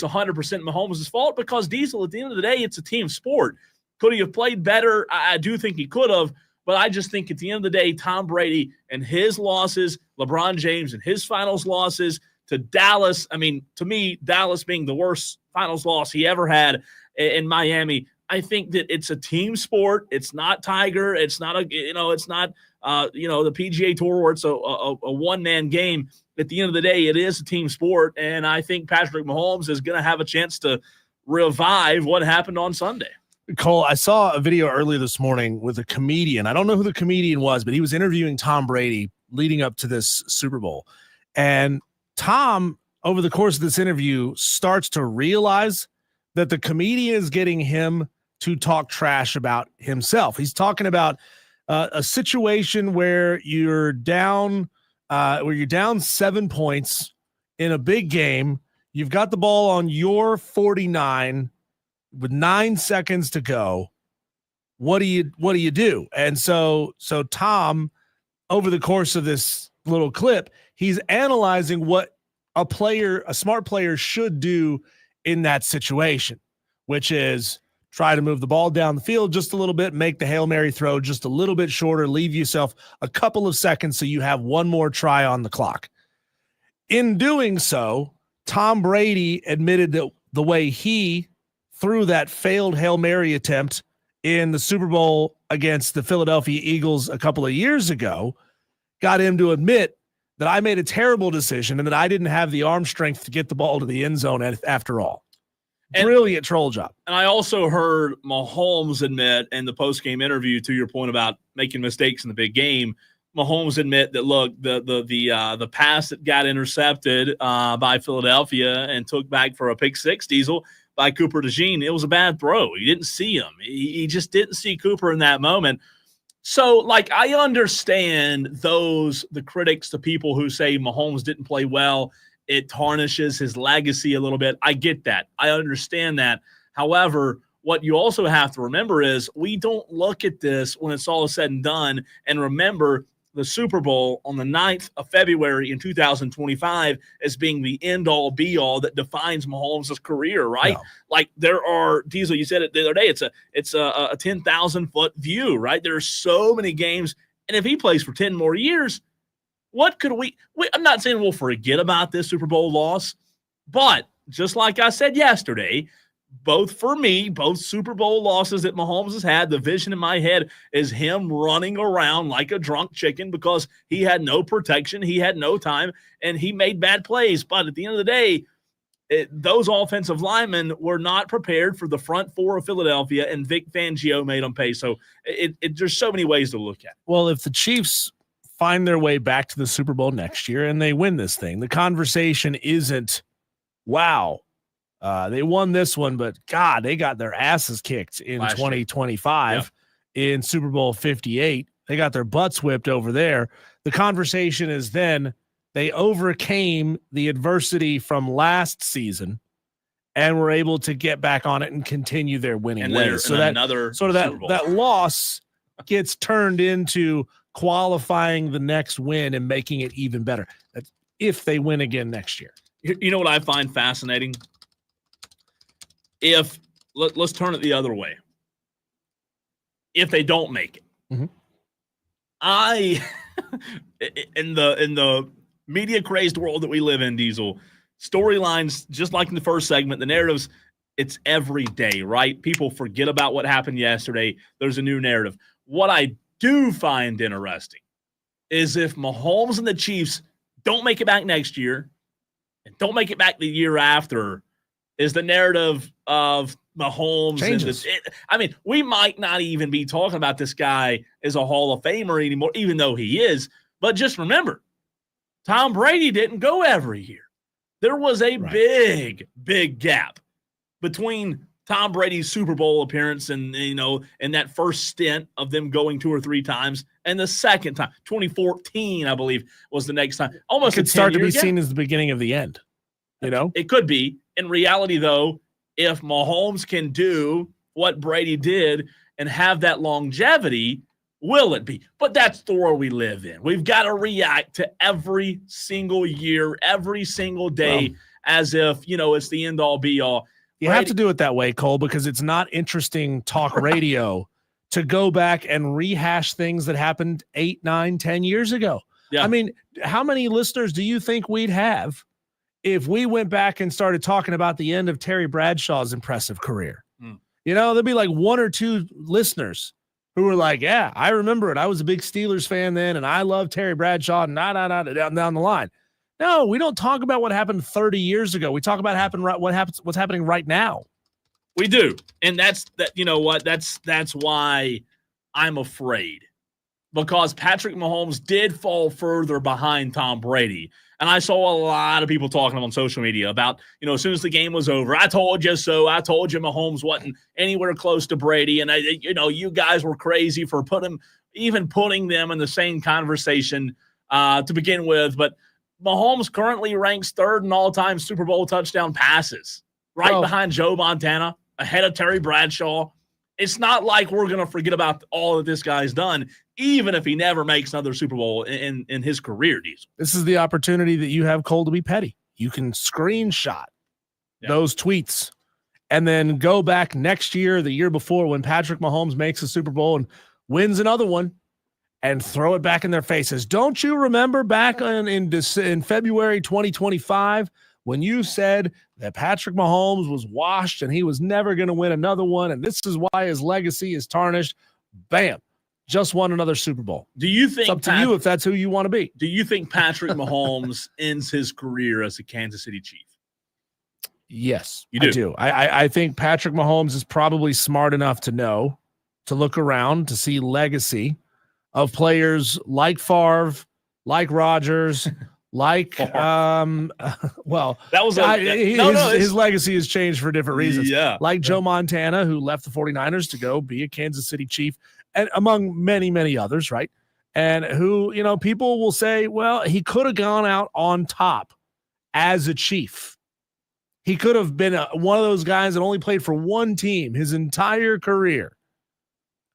Speaker 2: Mahomes' fault, because Diesel, at the end of the day, it's a team sport. Could he have played better? I do think he could have. But I just think at the end of the day, Tom Brady and his losses, LeBron James and his finals losses to Dallas, I mean, to me, Dallas being the worst finals loss he ever had in Miami, I think that it's a team sport. It's not Tiger. It's not it's not the PGA Tour where it's a one-man game. At the end of the day, it is a team sport, and I think Patrick Mahomes is going to have a chance to revive what happened on Sunday.
Speaker 1: Cole, I saw a video earlier this morning with a comedian. I don't know who the comedian was, but he was interviewing Tom Brady leading up to this Super Bowl. And Tom, over the course of this interview, starts to realize that the comedian is getting him to talk trash about himself. He's talking about a situation where you're down 7 points in a big game. You've got the ball on your 49 with 9 seconds to go. What do you do? And so Tom, over the course of this little clip, he's analyzing what a smart player should do in that situation, which is try to move the ball down the field just a little bit, make the Hail Mary throw just a little bit shorter, leave yourself a couple of seconds so you have one more try on the clock. In doing so, Tom Brady admitted that the way he threw that failed Hail Mary attempt in the Super Bowl against the Philadelphia Eagles a couple of years ago got him to admit that I made a terrible decision and that I didn't have the arm strength to get the ball to the end zone after all. Brilliant troll job. And
Speaker 2: I also heard Mahomes admit in the post-game interview, to your point about making mistakes in the big game, Mahomes admit that, look, the pass that got intercepted by Philadelphia and took back for a pick six, Diesel, by Cooper DeJean, it was a bad throw. He didn't see him. He just didn't see Cooper in that moment. So, I understand the critics, the people who say Mahomes didn't play well. It tarnishes his legacy a little bit. I get that. I understand that. However, what you also have to remember is we don't look at this when it's all said and done and remember the Super Bowl on the 9th of February in 2025 as being the end-all, be-all that defines Mahomes' career, right? No. There are, Diesel, you said it the other day, it's a 10,000-foot view, right? There are so many games, and if he plays for 10 more years, what could we I'm not saying we'll forget about this Super Bowl loss, but just like I said yesterday, both Super Bowl losses that Mahomes has had, the vision in my head is him running around like a drunk chicken because he had no protection, he had no time, and he made bad plays. But at the end of the day, those offensive linemen were not prepared for the front four of Philadelphia, and Vic Fangio made them pay. So there's so many ways to look at it.
Speaker 1: Well, if the Chiefs find their way back to the Super Bowl next year and they win this thing, the conversation isn't, wow, they won this one, but God, they got their asses kicked in 2025 in Super Bowl 58. They got their butts whipped over there. The conversation is then they overcame the adversity from last season and were able to get back on it and continue their winning ways. So that that loss gets turned into qualifying the next win and making it even better. That's if they win again next year.
Speaker 2: You know what I find fascinating? Let's turn it the other way. If they don't make it, in the media crazed world that we live in, Diesel, storylines, just like in the first segment, the narratives, it's every day, right? People forget about what happened yesterday. There's a new narrative. What I do find interesting is if Mahomes and the Chiefs don't make it back next year and don't make it back the year after, is the narrative of Mahomes. We might not even be talking about this guy as a Hall of Famer anymore, even though he is. But just remember, Tom Brady didn't go every year. There was a big gap between Tom Brady's Super Bowl appearance and that first stint of them going 2 or 3 times and the second time, 2014, I believe, was the next time. Almost
Speaker 1: it could start to be seen as the beginning of the end.
Speaker 2: It could be. In reality, though, if Mahomes can do what Brady did and have that longevity will it be? But that's the world we live in. We've got to react to every single year, every single day, as if, it's the end-all, be-all.
Speaker 1: You have to do it that way, Cole, because it's not interesting talk radio to go back and rehash things that happened 8, 9, 10 years ago.
Speaker 2: Yeah.
Speaker 1: I mean, how many listeners do you think we'd have if we went back and started talking about the end of Terry Bradshaw's impressive career? There'd be like 1 or 2 listeners who were like, yeah, I remember it. I was a big Steelers fan then, and I love Terry Bradshaw, and down the line. No, we don't talk about what happened 30 years ago. We talk about what's happening right now.
Speaker 2: We do. And that's why I'm afraid. Because Patrick Mahomes did fall further behind Tom Brady. And I saw a lot of people talking on social media about, as soon as the game was over, I told you so. I told you Mahomes wasn't anywhere close to Brady. And, you guys were crazy for putting them in the same conversation to begin with. But Mahomes currently ranks 3rd in all-time Super Bowl touchdown passes, right behind Joe Montana, ahead of Terry Bradshaw. It's not like we're going to forget about all that this guy's done, even if he never makes another Super Bowl in his career, Diesel.
Speaker 1: This is the opportunity that you have, Cole, to be petty. You can screenshot those tweets and then go back next year, the year before, when Patrick Mahomes makes a Super Bowl and wins another one, and throw it back in their faces. Don't you remember back in February 2025 when you said that Patrick Mahomes was washed and he was never going to win another one, and this is why his legacy is tarnished? Bam. Just won another Super Bowl.
Speaker 2: Do you think
Speaker 1: it's up to you if that's who you want to be?
Speaker 2: Do you think Patrick Mahomes ends his career as a Kansas City Chief?
Speaker 1: Yes,
Speaker 2: you do.
Speaker 1: I do. I think Patrick Mahomes is probably smart enough to look around to see legacy of players like Favre, like Rodgers, like that was his legacy has changed for different reasons.
Speaker 2: Yeah,
Speaker 1: like Joe Montana, who left the 49ers to go be a Kansas City Chief, and among many, many others, right? And who, people will say, well, he could have gone out on top as a Chief. He could have been one of those guys that only played for one team his entire career.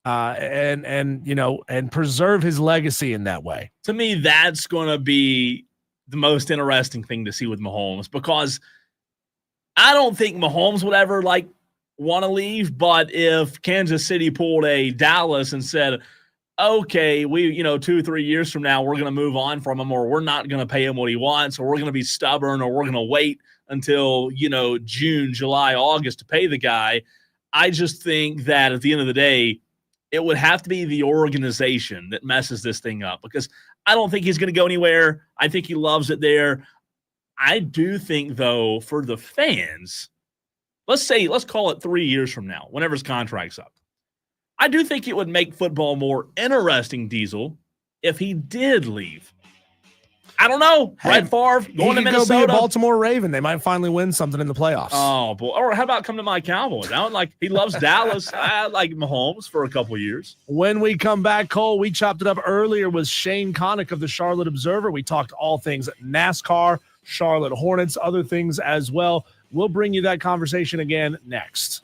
Speaker 1: And preserve his legacy in that way.
Speaker 2: To me, that's going to be the most interesting thing to see with Mahomes, because I don't think Mahomes would ever want to leave. But if Kansas City pulled a Dallas and said, okay, we, 2 or 3 years from now, we're going to move on from him, or we're not going to pay him what he wants, or we're going to be stubborn, or we're going to wait until, June, July, August to pay the guy. I just think that at the end of the day, it would have to be the organization that messes this thing up, because I don't think he's going to go anywhere. I think he loves it there. I do think, though, for the fans, let's call it 3 years from now, whenever his contract's up, I do think it would make football more interesting, Diesel, if he did leave. I don't know. Brett Favre going to Minnesota.
Speaker 1: Go be a Baltimore Raven. They might finally win something in the playoffs.
Speaker 2: Oh, boy. Or how about come to my Cowboys? He loves Dallas. I like Mahomes for a couple of years.
Speaker 1: When we come back, Cole, we chopped it up earlier with Shane Connick of the Charlotte Observer. We talked all things NASCAR, Charlotte Hornets, other things as well. We'll bring you that conversation again next.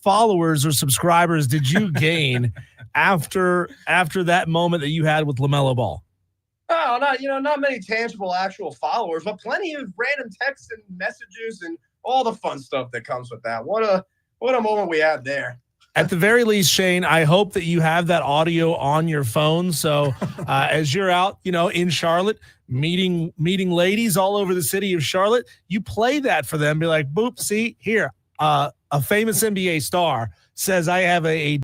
Speaker 1: followers or subscribers did you gain after that moment that you had with LaMelo Ball?
Speaker 7: Oh, not many tangible actual followers, but plenty of random texts and messages and all the fun stuff that comes with that. What a moment we had there.
Speaker 1: At the very least, Shane, I hope that you have that audio on your phone. So as you're out, in Charlotte, meeting ladies all over the city of Charlotte, you play that for them. Be like, boop, see here, a famous NBA star says I have a